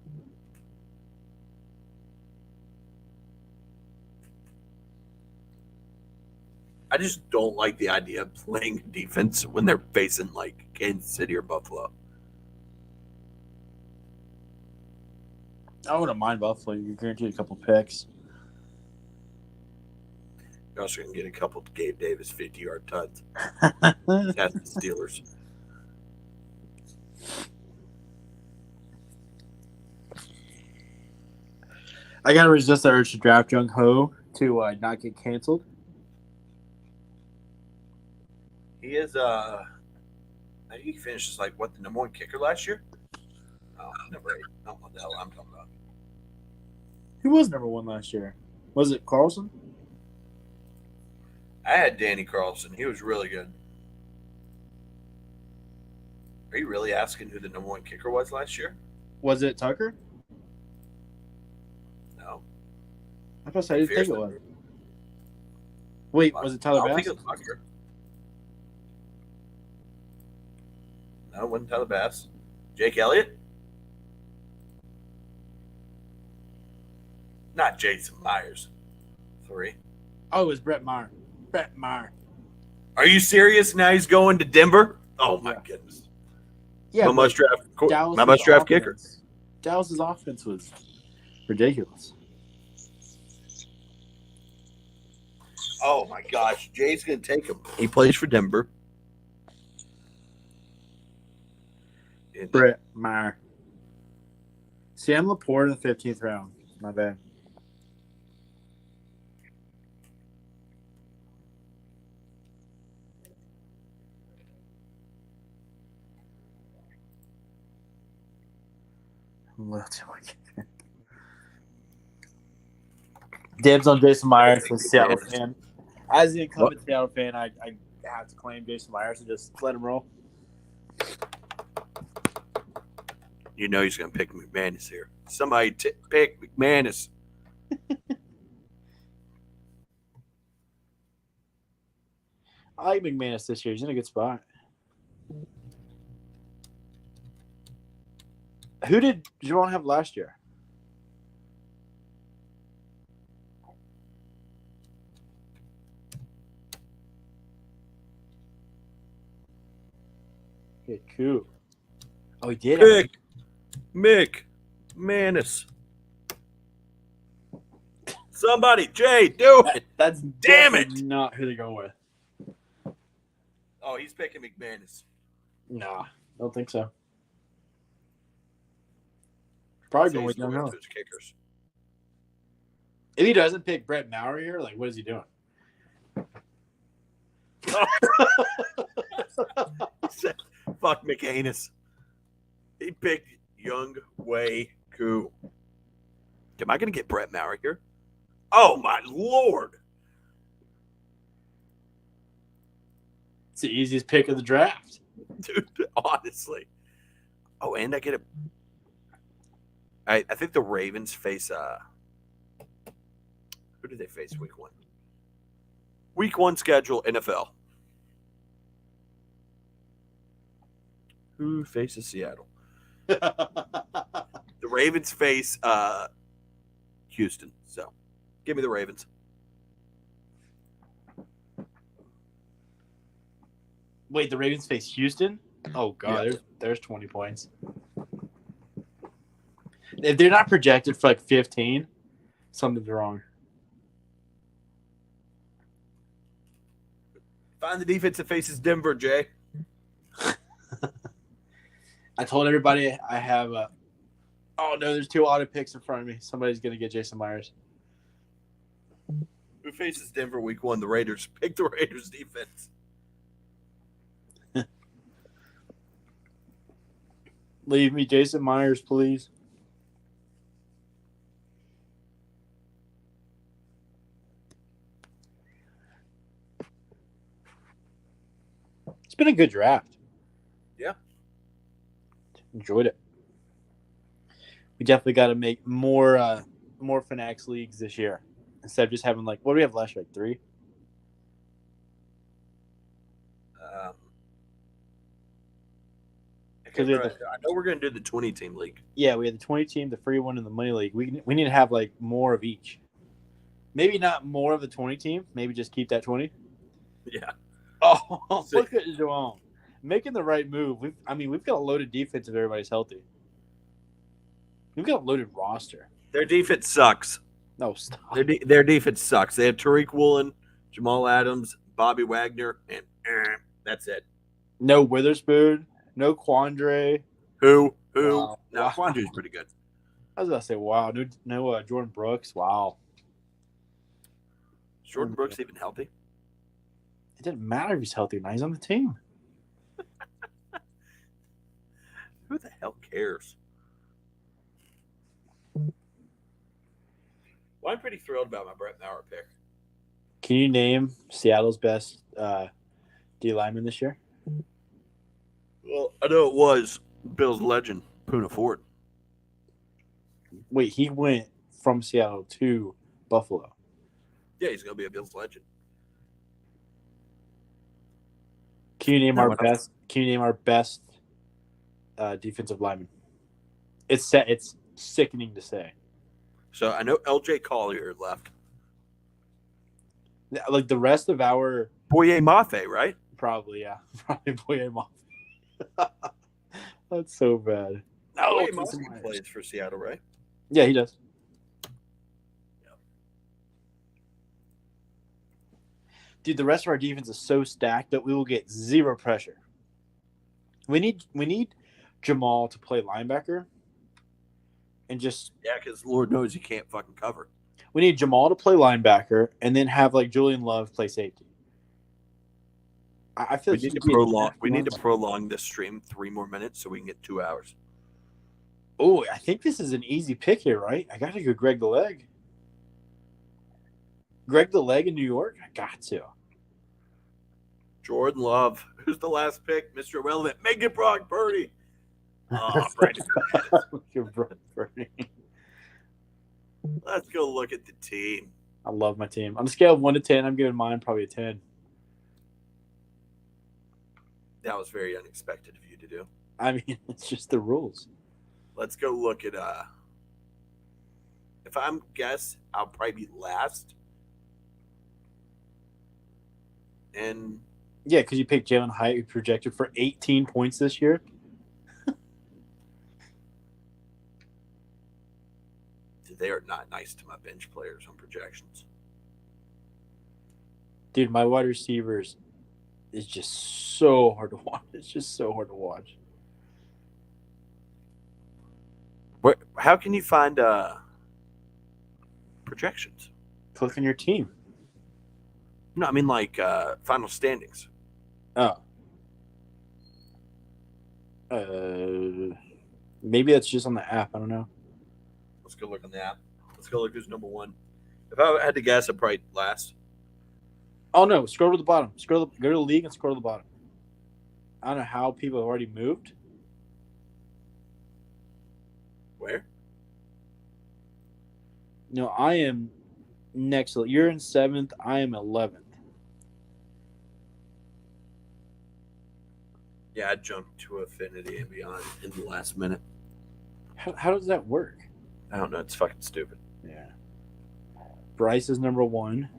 [SPEAKER 1] I just don't like the idea of playing defense when they're facing like Kansas City or Buffalo.
[SPEAKER 3] I wouldn't mind Buffalo. You're guaranteed a couple picks.
[SPEAKER 1] You're also going to get a couple of Gabe Davis 50-yard tuds. That's the Steelers.
[SPEAKER 3] I gotta resist the urge to draft Jung Ho to not get canceled.
[SPEAKER 1] He is I think he finishes like what, the number 1 kicker last year? Oh, number 8. I don't know what the hell I'm talking about.
[SPEAKER 3] Who was number 1 last year? Was it Carlson?
[SPEAKER 1] I had Danny Carlson. He was really good. Are you really asking who the number 1 kicker was last year?
[SPEAKER 3] Was it Tucker?
[SPEAKER 1] No.
[SPEAKER 3] I thought I didn't think it was. Wait, was it Tyler
[SPEAKER 1] I don't
[SPEAKER 3] Bass?
[SPEAKER 1] think it was Tucker. No, it wasn't Tyler Bass. Jake Elliott? Not Jason Myers. 3.
[SPEAKER 3] Oh, it was Brett Maher. Brett Maher.
[SPEAKER 1] Are you serious? Now he's going to Denver? Oh my goodness.
[SPEAKER 3] Yeah,
[SPEAKER 1] my must draft kicker.
[SPEAKER 3] Dallas's offense was ridiculous.
[SPEAKER 1] Oh my gosh, Jay's gonna take him. He plays for Denver.
[SPEAKER 3] Brett Maher. Sam Laporte in the 15th round. My bad. Dibs on Jason Myers for Seattle fan. As the incumbent Seattle fan, I have to claim Jason Myers and just let him roll.
[SPEAKER 1] You know he's going to pick McManus here. Somebody pick McManus.
[SPEAKER 3] I like McManus this year. He's in a good spot. Who did Javon have last year? Yeah, cool. Oh, he did.
[SPEAKER 1] Pick McManus. Somebody, Jay, do it.
[SPEAKER 3] That's
[SPEAKER 1] Damn it.
[SPEAKER 3] not who they're going with.
[SPEAKER 1] Oh, he's picking McManus.
[SPEAKER 3] Nah, don't think so. Probably going with Young Ho.
[SPEAKER 1] Kickers.
[SPEAKER 3] If he doesn't pick Brett Maher here, like, what is he doing?
[SPEAKER 1] Fuck McAnus. He picked Young Wei Koo. Am I going to get Brett Maher here? Oh, my Lord.
[SPEAKER 3] It's the easiest pick of the draft.
[SPEAKER 1] Dude, honestly. Oh, and I get a... I think the Ravens face... who do they face week 1? Week 1 schedule, NFL. Who faces Seattle? The Ravens face Houston. So, give me the Ravens.
[SPEAKER 3] Wait, the Ravens face Houston? Oh, God,
[SPEAKER 1] Yeah.
[SPEAKER 3] there's 20 points. If they're not projected for like 15, something's wrong.
[SPEAKER 1] Find the defense that faces Denver, Jay.
[SPEAKER 3] I told everybody I have oh, no, there's 2 auto picks in front of me. Somebody's going to get Jason Myers.
[SPEAKER 1] Who faces Denver week 1? The Raiders. Pick the Raiders defense.
[SPEAKER 3] Leave me Jason Myers, please. It's been a good draft.
[SPEAKER 1] Yeah.
[SPEAKER 3] Enjoyed it. We definitely got to make more Fanatics leagues this year. instead of just having like what do we have last year? Like 3?
[SPEAKER 1] I
[SPEAKER 3] we had the-
[SPEAKER 1] know we're going to do the 20-team league.
[SPEAKER 3] Yeah, we had the 20 team, the free one, and the money league. We need to have like more of each. Maybe not more of the 20 team. Maybe just keep that 20.
[SPEAKER 1] Yeah.
[SPEAKER 3] Oh, look at João making the right move. We've got a loaded defense if everybody's healthy. We've got a loaded roster.
[SPEAKER 1] Their defense sucks.
[SPEAKER 3] No, stop.
[SPEAKER 1] Their defense sucks. They have Tariq Woolen, Jamal Adams, Bobby Wagner, and that's it.
[SPEAKER 3] No Witherspoon. No Quandre.
[SPEAKER 1] Who?
[SPEAKER 3] Wow.
[SPEAKER 1] No,
[SPEAKER 3] Wow.
[SPEAKER 1] Quandre's pretty good.
[SPEAKER 3] I was about to say, wow. No Jordan Brooks. Wow.
[SPEAKER 1] Is Jordan Brooks even healthy?
[SPEAKER 3] It didn't matter if he's healthy or not. He's on the team.
[SPEAKER 1] Who the hell cares? Well, I'm pretty thrilled about my Brett Maurer pick.
[SPEAKER 3] Can you name Seattle's best D lineman this year?
[SPEAKER 1] Well, I know it was Bills legend, Poona Ford.
[SPEAKER 3] Wait, he went from Seattle to Buffalo.
[SPEAKER 1] Yeah, he's going to be a Bills legend.
[SPEAKER 3] Can you name
[SPEAKER 1] No,
[SPEAKER 3] our
[SPEAKER 1] I don't-
[SPEAKER 3] best? Can you name our best defensive lineman? It's sickening to say.
[SPEAKER 1] So I know LJ Collier left.
[SPEAKER 3] Like the rest of our
[SPEAKER 1] Boye Mafe, right?
[SPEAKER 3] probably Boye Mafe. That's so bad. No,
[SPEAKER 1] Boye
[SPEAKER 3] Jason
[SPEAKER 1] Mafe
[SPEAKER 3] Myers.
[SPEAKER 1] plays for Seattle, right?
[SPEAKER 3] Yeah, he does. Dude, the rest of our defense is so stacked that we will get zero pressure. We need Jamal to play linebacker, and just
[SPEAKER 1] Yeah, because Lord knows you can't fucking cover.
[SPEAKER 3] we need Jamal to play linebacker, and then have like Julian Love play safety. I feel
[SPEAKER 1] We
[SPEAKER 3] like
[SPEAKER 1] need
[SPEAKER 3] he
[SPEAKER 1] to
[SPEAKER 3] could be a
[SPEAKER 1] prolong.
[SPEAKER 3] nasty
[SPEAKER 1] We need to
[SPEAKER 3] linebacker.
[SPEAKER 1] prolong this stream 3 more minutes so we can get 2 hours.
[SPEAKER 3] Oh, I think this is an easy pick here, right? I got to go Greg the Leg. Greg the Leg in New York? I got to.
[SPEAKER 1] Jordan Love, who's the last pick? Mr. Irrelevant. Make it Brock Purdy. Oh, Brandon.
[SPEAKER 3] Your brother, Bernie.
[SPEAKER 1] Let's go look at the team.
[SPEAKER 3] I love my team. On a scale of 1 to 10, I'm giving mine probably a 10.
[SPEAKER 1] That was very unexpected of you to do.
[SPEAKER 3] I mean, it's just the rules.
[SPEAKER 1] Let's go look at if I'm guess, I'll probably be last. And
[SPEAKER 3] Yeah, because you picked Jalen Hyatt, who projected for 18 points this year.
[SPEAKER 1] they are not nice to my bench players on projections.
[SPEAKER 3] Dude, my wide receivers is just so hard to watch. It's just so hard to watch.
[SPEAKER 1] How can you find projections?
[SPEAKER 3] Click on your team.
[SPEAKER 1] No, I mean like final standings.
[SPEAKER 3] Oh. Maybe that's just on the app. I don't know.
[SPEAKER 1] Let's go look on the app. Let's go look who's number 1. If I had to guess, I'd probably last.
[SPEAKER 3] Oh, no. Scroll to the bottom. Go to the league and scroll to the bottom. I don't know how people have already moved.
[SPEAKER 1] Where?
[SPEAKER 3] No, I am next. You're in 7th. I am 11th.
[SPEAKER 1] Yeah, I jumped to Affinity and Beyond in the last minute.
[SPEAKER 3] How does that work?
[SPEAKER 1] I don't know. It's fucking stupid.
[SPEAKER 3] Yeah. Bryce is number 1.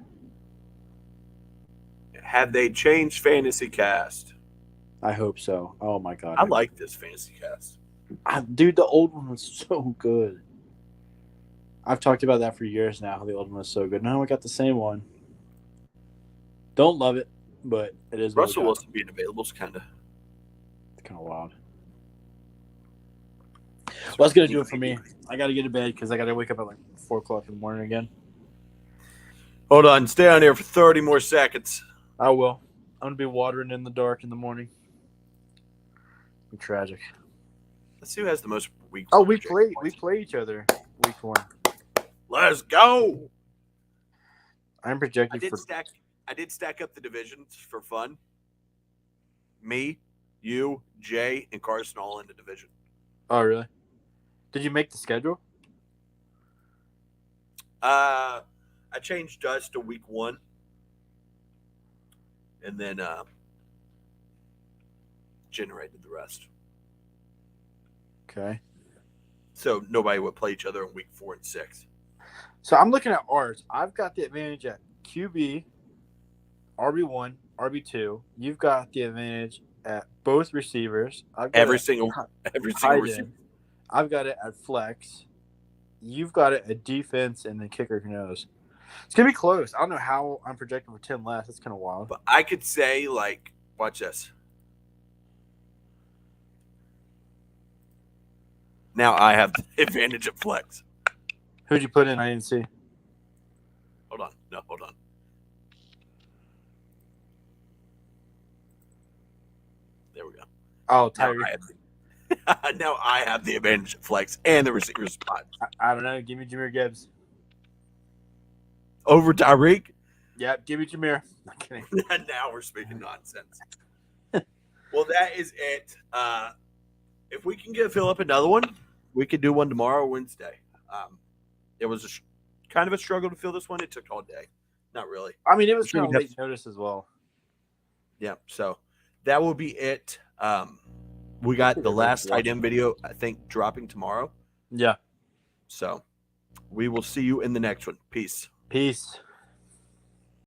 [SPEAKER 1] Have they changed Fantasy Cast?
[SPEAKER 3] I hope so. Oh, my God.
[SPEAKER 1] I like this Fantasy Cast.
[SPEAKER 3] Dude, the old one was so good. I've talked about that for years now, how the old one was so good. Now we got the same one. Don't love it, but it is what we
[SPEAKER 1] Russell
[SPEAKER 3] got.
[SPEAKER 1] Wilson being available is kind of.
[SPEAKER 3] It's kind of wild. Well, that's going to do it for me. I got to get to bed because I got to wake up at like 4 o'clock in the morning again.
[SPEAKER 1] Hold on. Stay on here for 30 more seconds.
[SPEAKER 3] I will. I'm going to be watering in the dark in the morning. Be tragic.
[SPEAKER 1] Let's see who has the most week.
[SPEAKER 3] Oh, we play each other week 1.
[SPEAKER 1] Let's go.
[SPEAKER 3] I'm
[SPEAKER 1] I
[SPEAKER 3] projected
[SPEAKER 1] did
[SPEAKER 3] for
[SPEAKER 1] stack up the divisions for fun. Me, you, Jay, and Carson all in the division.
[SPEAKER 3] Oh, really? Did you make the schedule?
[SPEAKER 1] I changed us to week 1, and then generated the rest.
[SPEAKER 3] Okay.
[SPEAKER 1] So nobody would play each other in week 4 and 6.
[SPEAKER 3] So I'm looking at ours. I've got the advantage at QB, RB1, RB2. You've got the advantage at both receivers. I've got
[SPEAKER 1] Every
[SPEAKER 3] it
[SPEAKER 1] single
[SPEAKER 3] at
[SPEAKER 1] receiver.
[SPEAKER 3] tight end. I've got it at flex. You've got it at defense, and then kicker, who knows. It's going to be close. I don't know how I'm projecting for 10 less. That's kind of wild.
[SPEAKER 1] But I could say, like, watch this. Now I have the advantage of flex.
[SPEAKER 3] Who'd you put in? I didn't see.
[SPEAKER 1] Hold on. No, hold on. There we go.
[SPEAKER 3] Oh,
[SPEAKER 1] Now
[SPEAKER 3] Tyreek.
[SPEAKER 1] now I have the advantage of flex and the receiver spot.
[SPEAKER 3] I don't know. Give me Jameer Gibbs.
[SPEAKER 1] Over Tyreek?
[SPEAKER 3] Yep, give me Jameer. I'm kidding.
[SPEAKER 1] Now we're speaking nonsense. Well, that is it. If we can get Philip another one, we could do one tomorrow or Wednesday. It was kind of a struggle to fill this one. It took all day. Not really.
[SPEAKER 3] I mean, it was
[SPEAKER 1] Sure,
[SPEAKER 3] kind of
[SPEAKER 1] we have-
[SPEAKER 3] late notice as well.
[SPEAKER 1] Yeah, so that will be it. We got the last tight end video, I think, dropping tomorrow.
[SPEAKER 3] Yeah.
[SPEAKER 1] So we will see you in the next one. Peace.
[SPEAKER 3] Peace.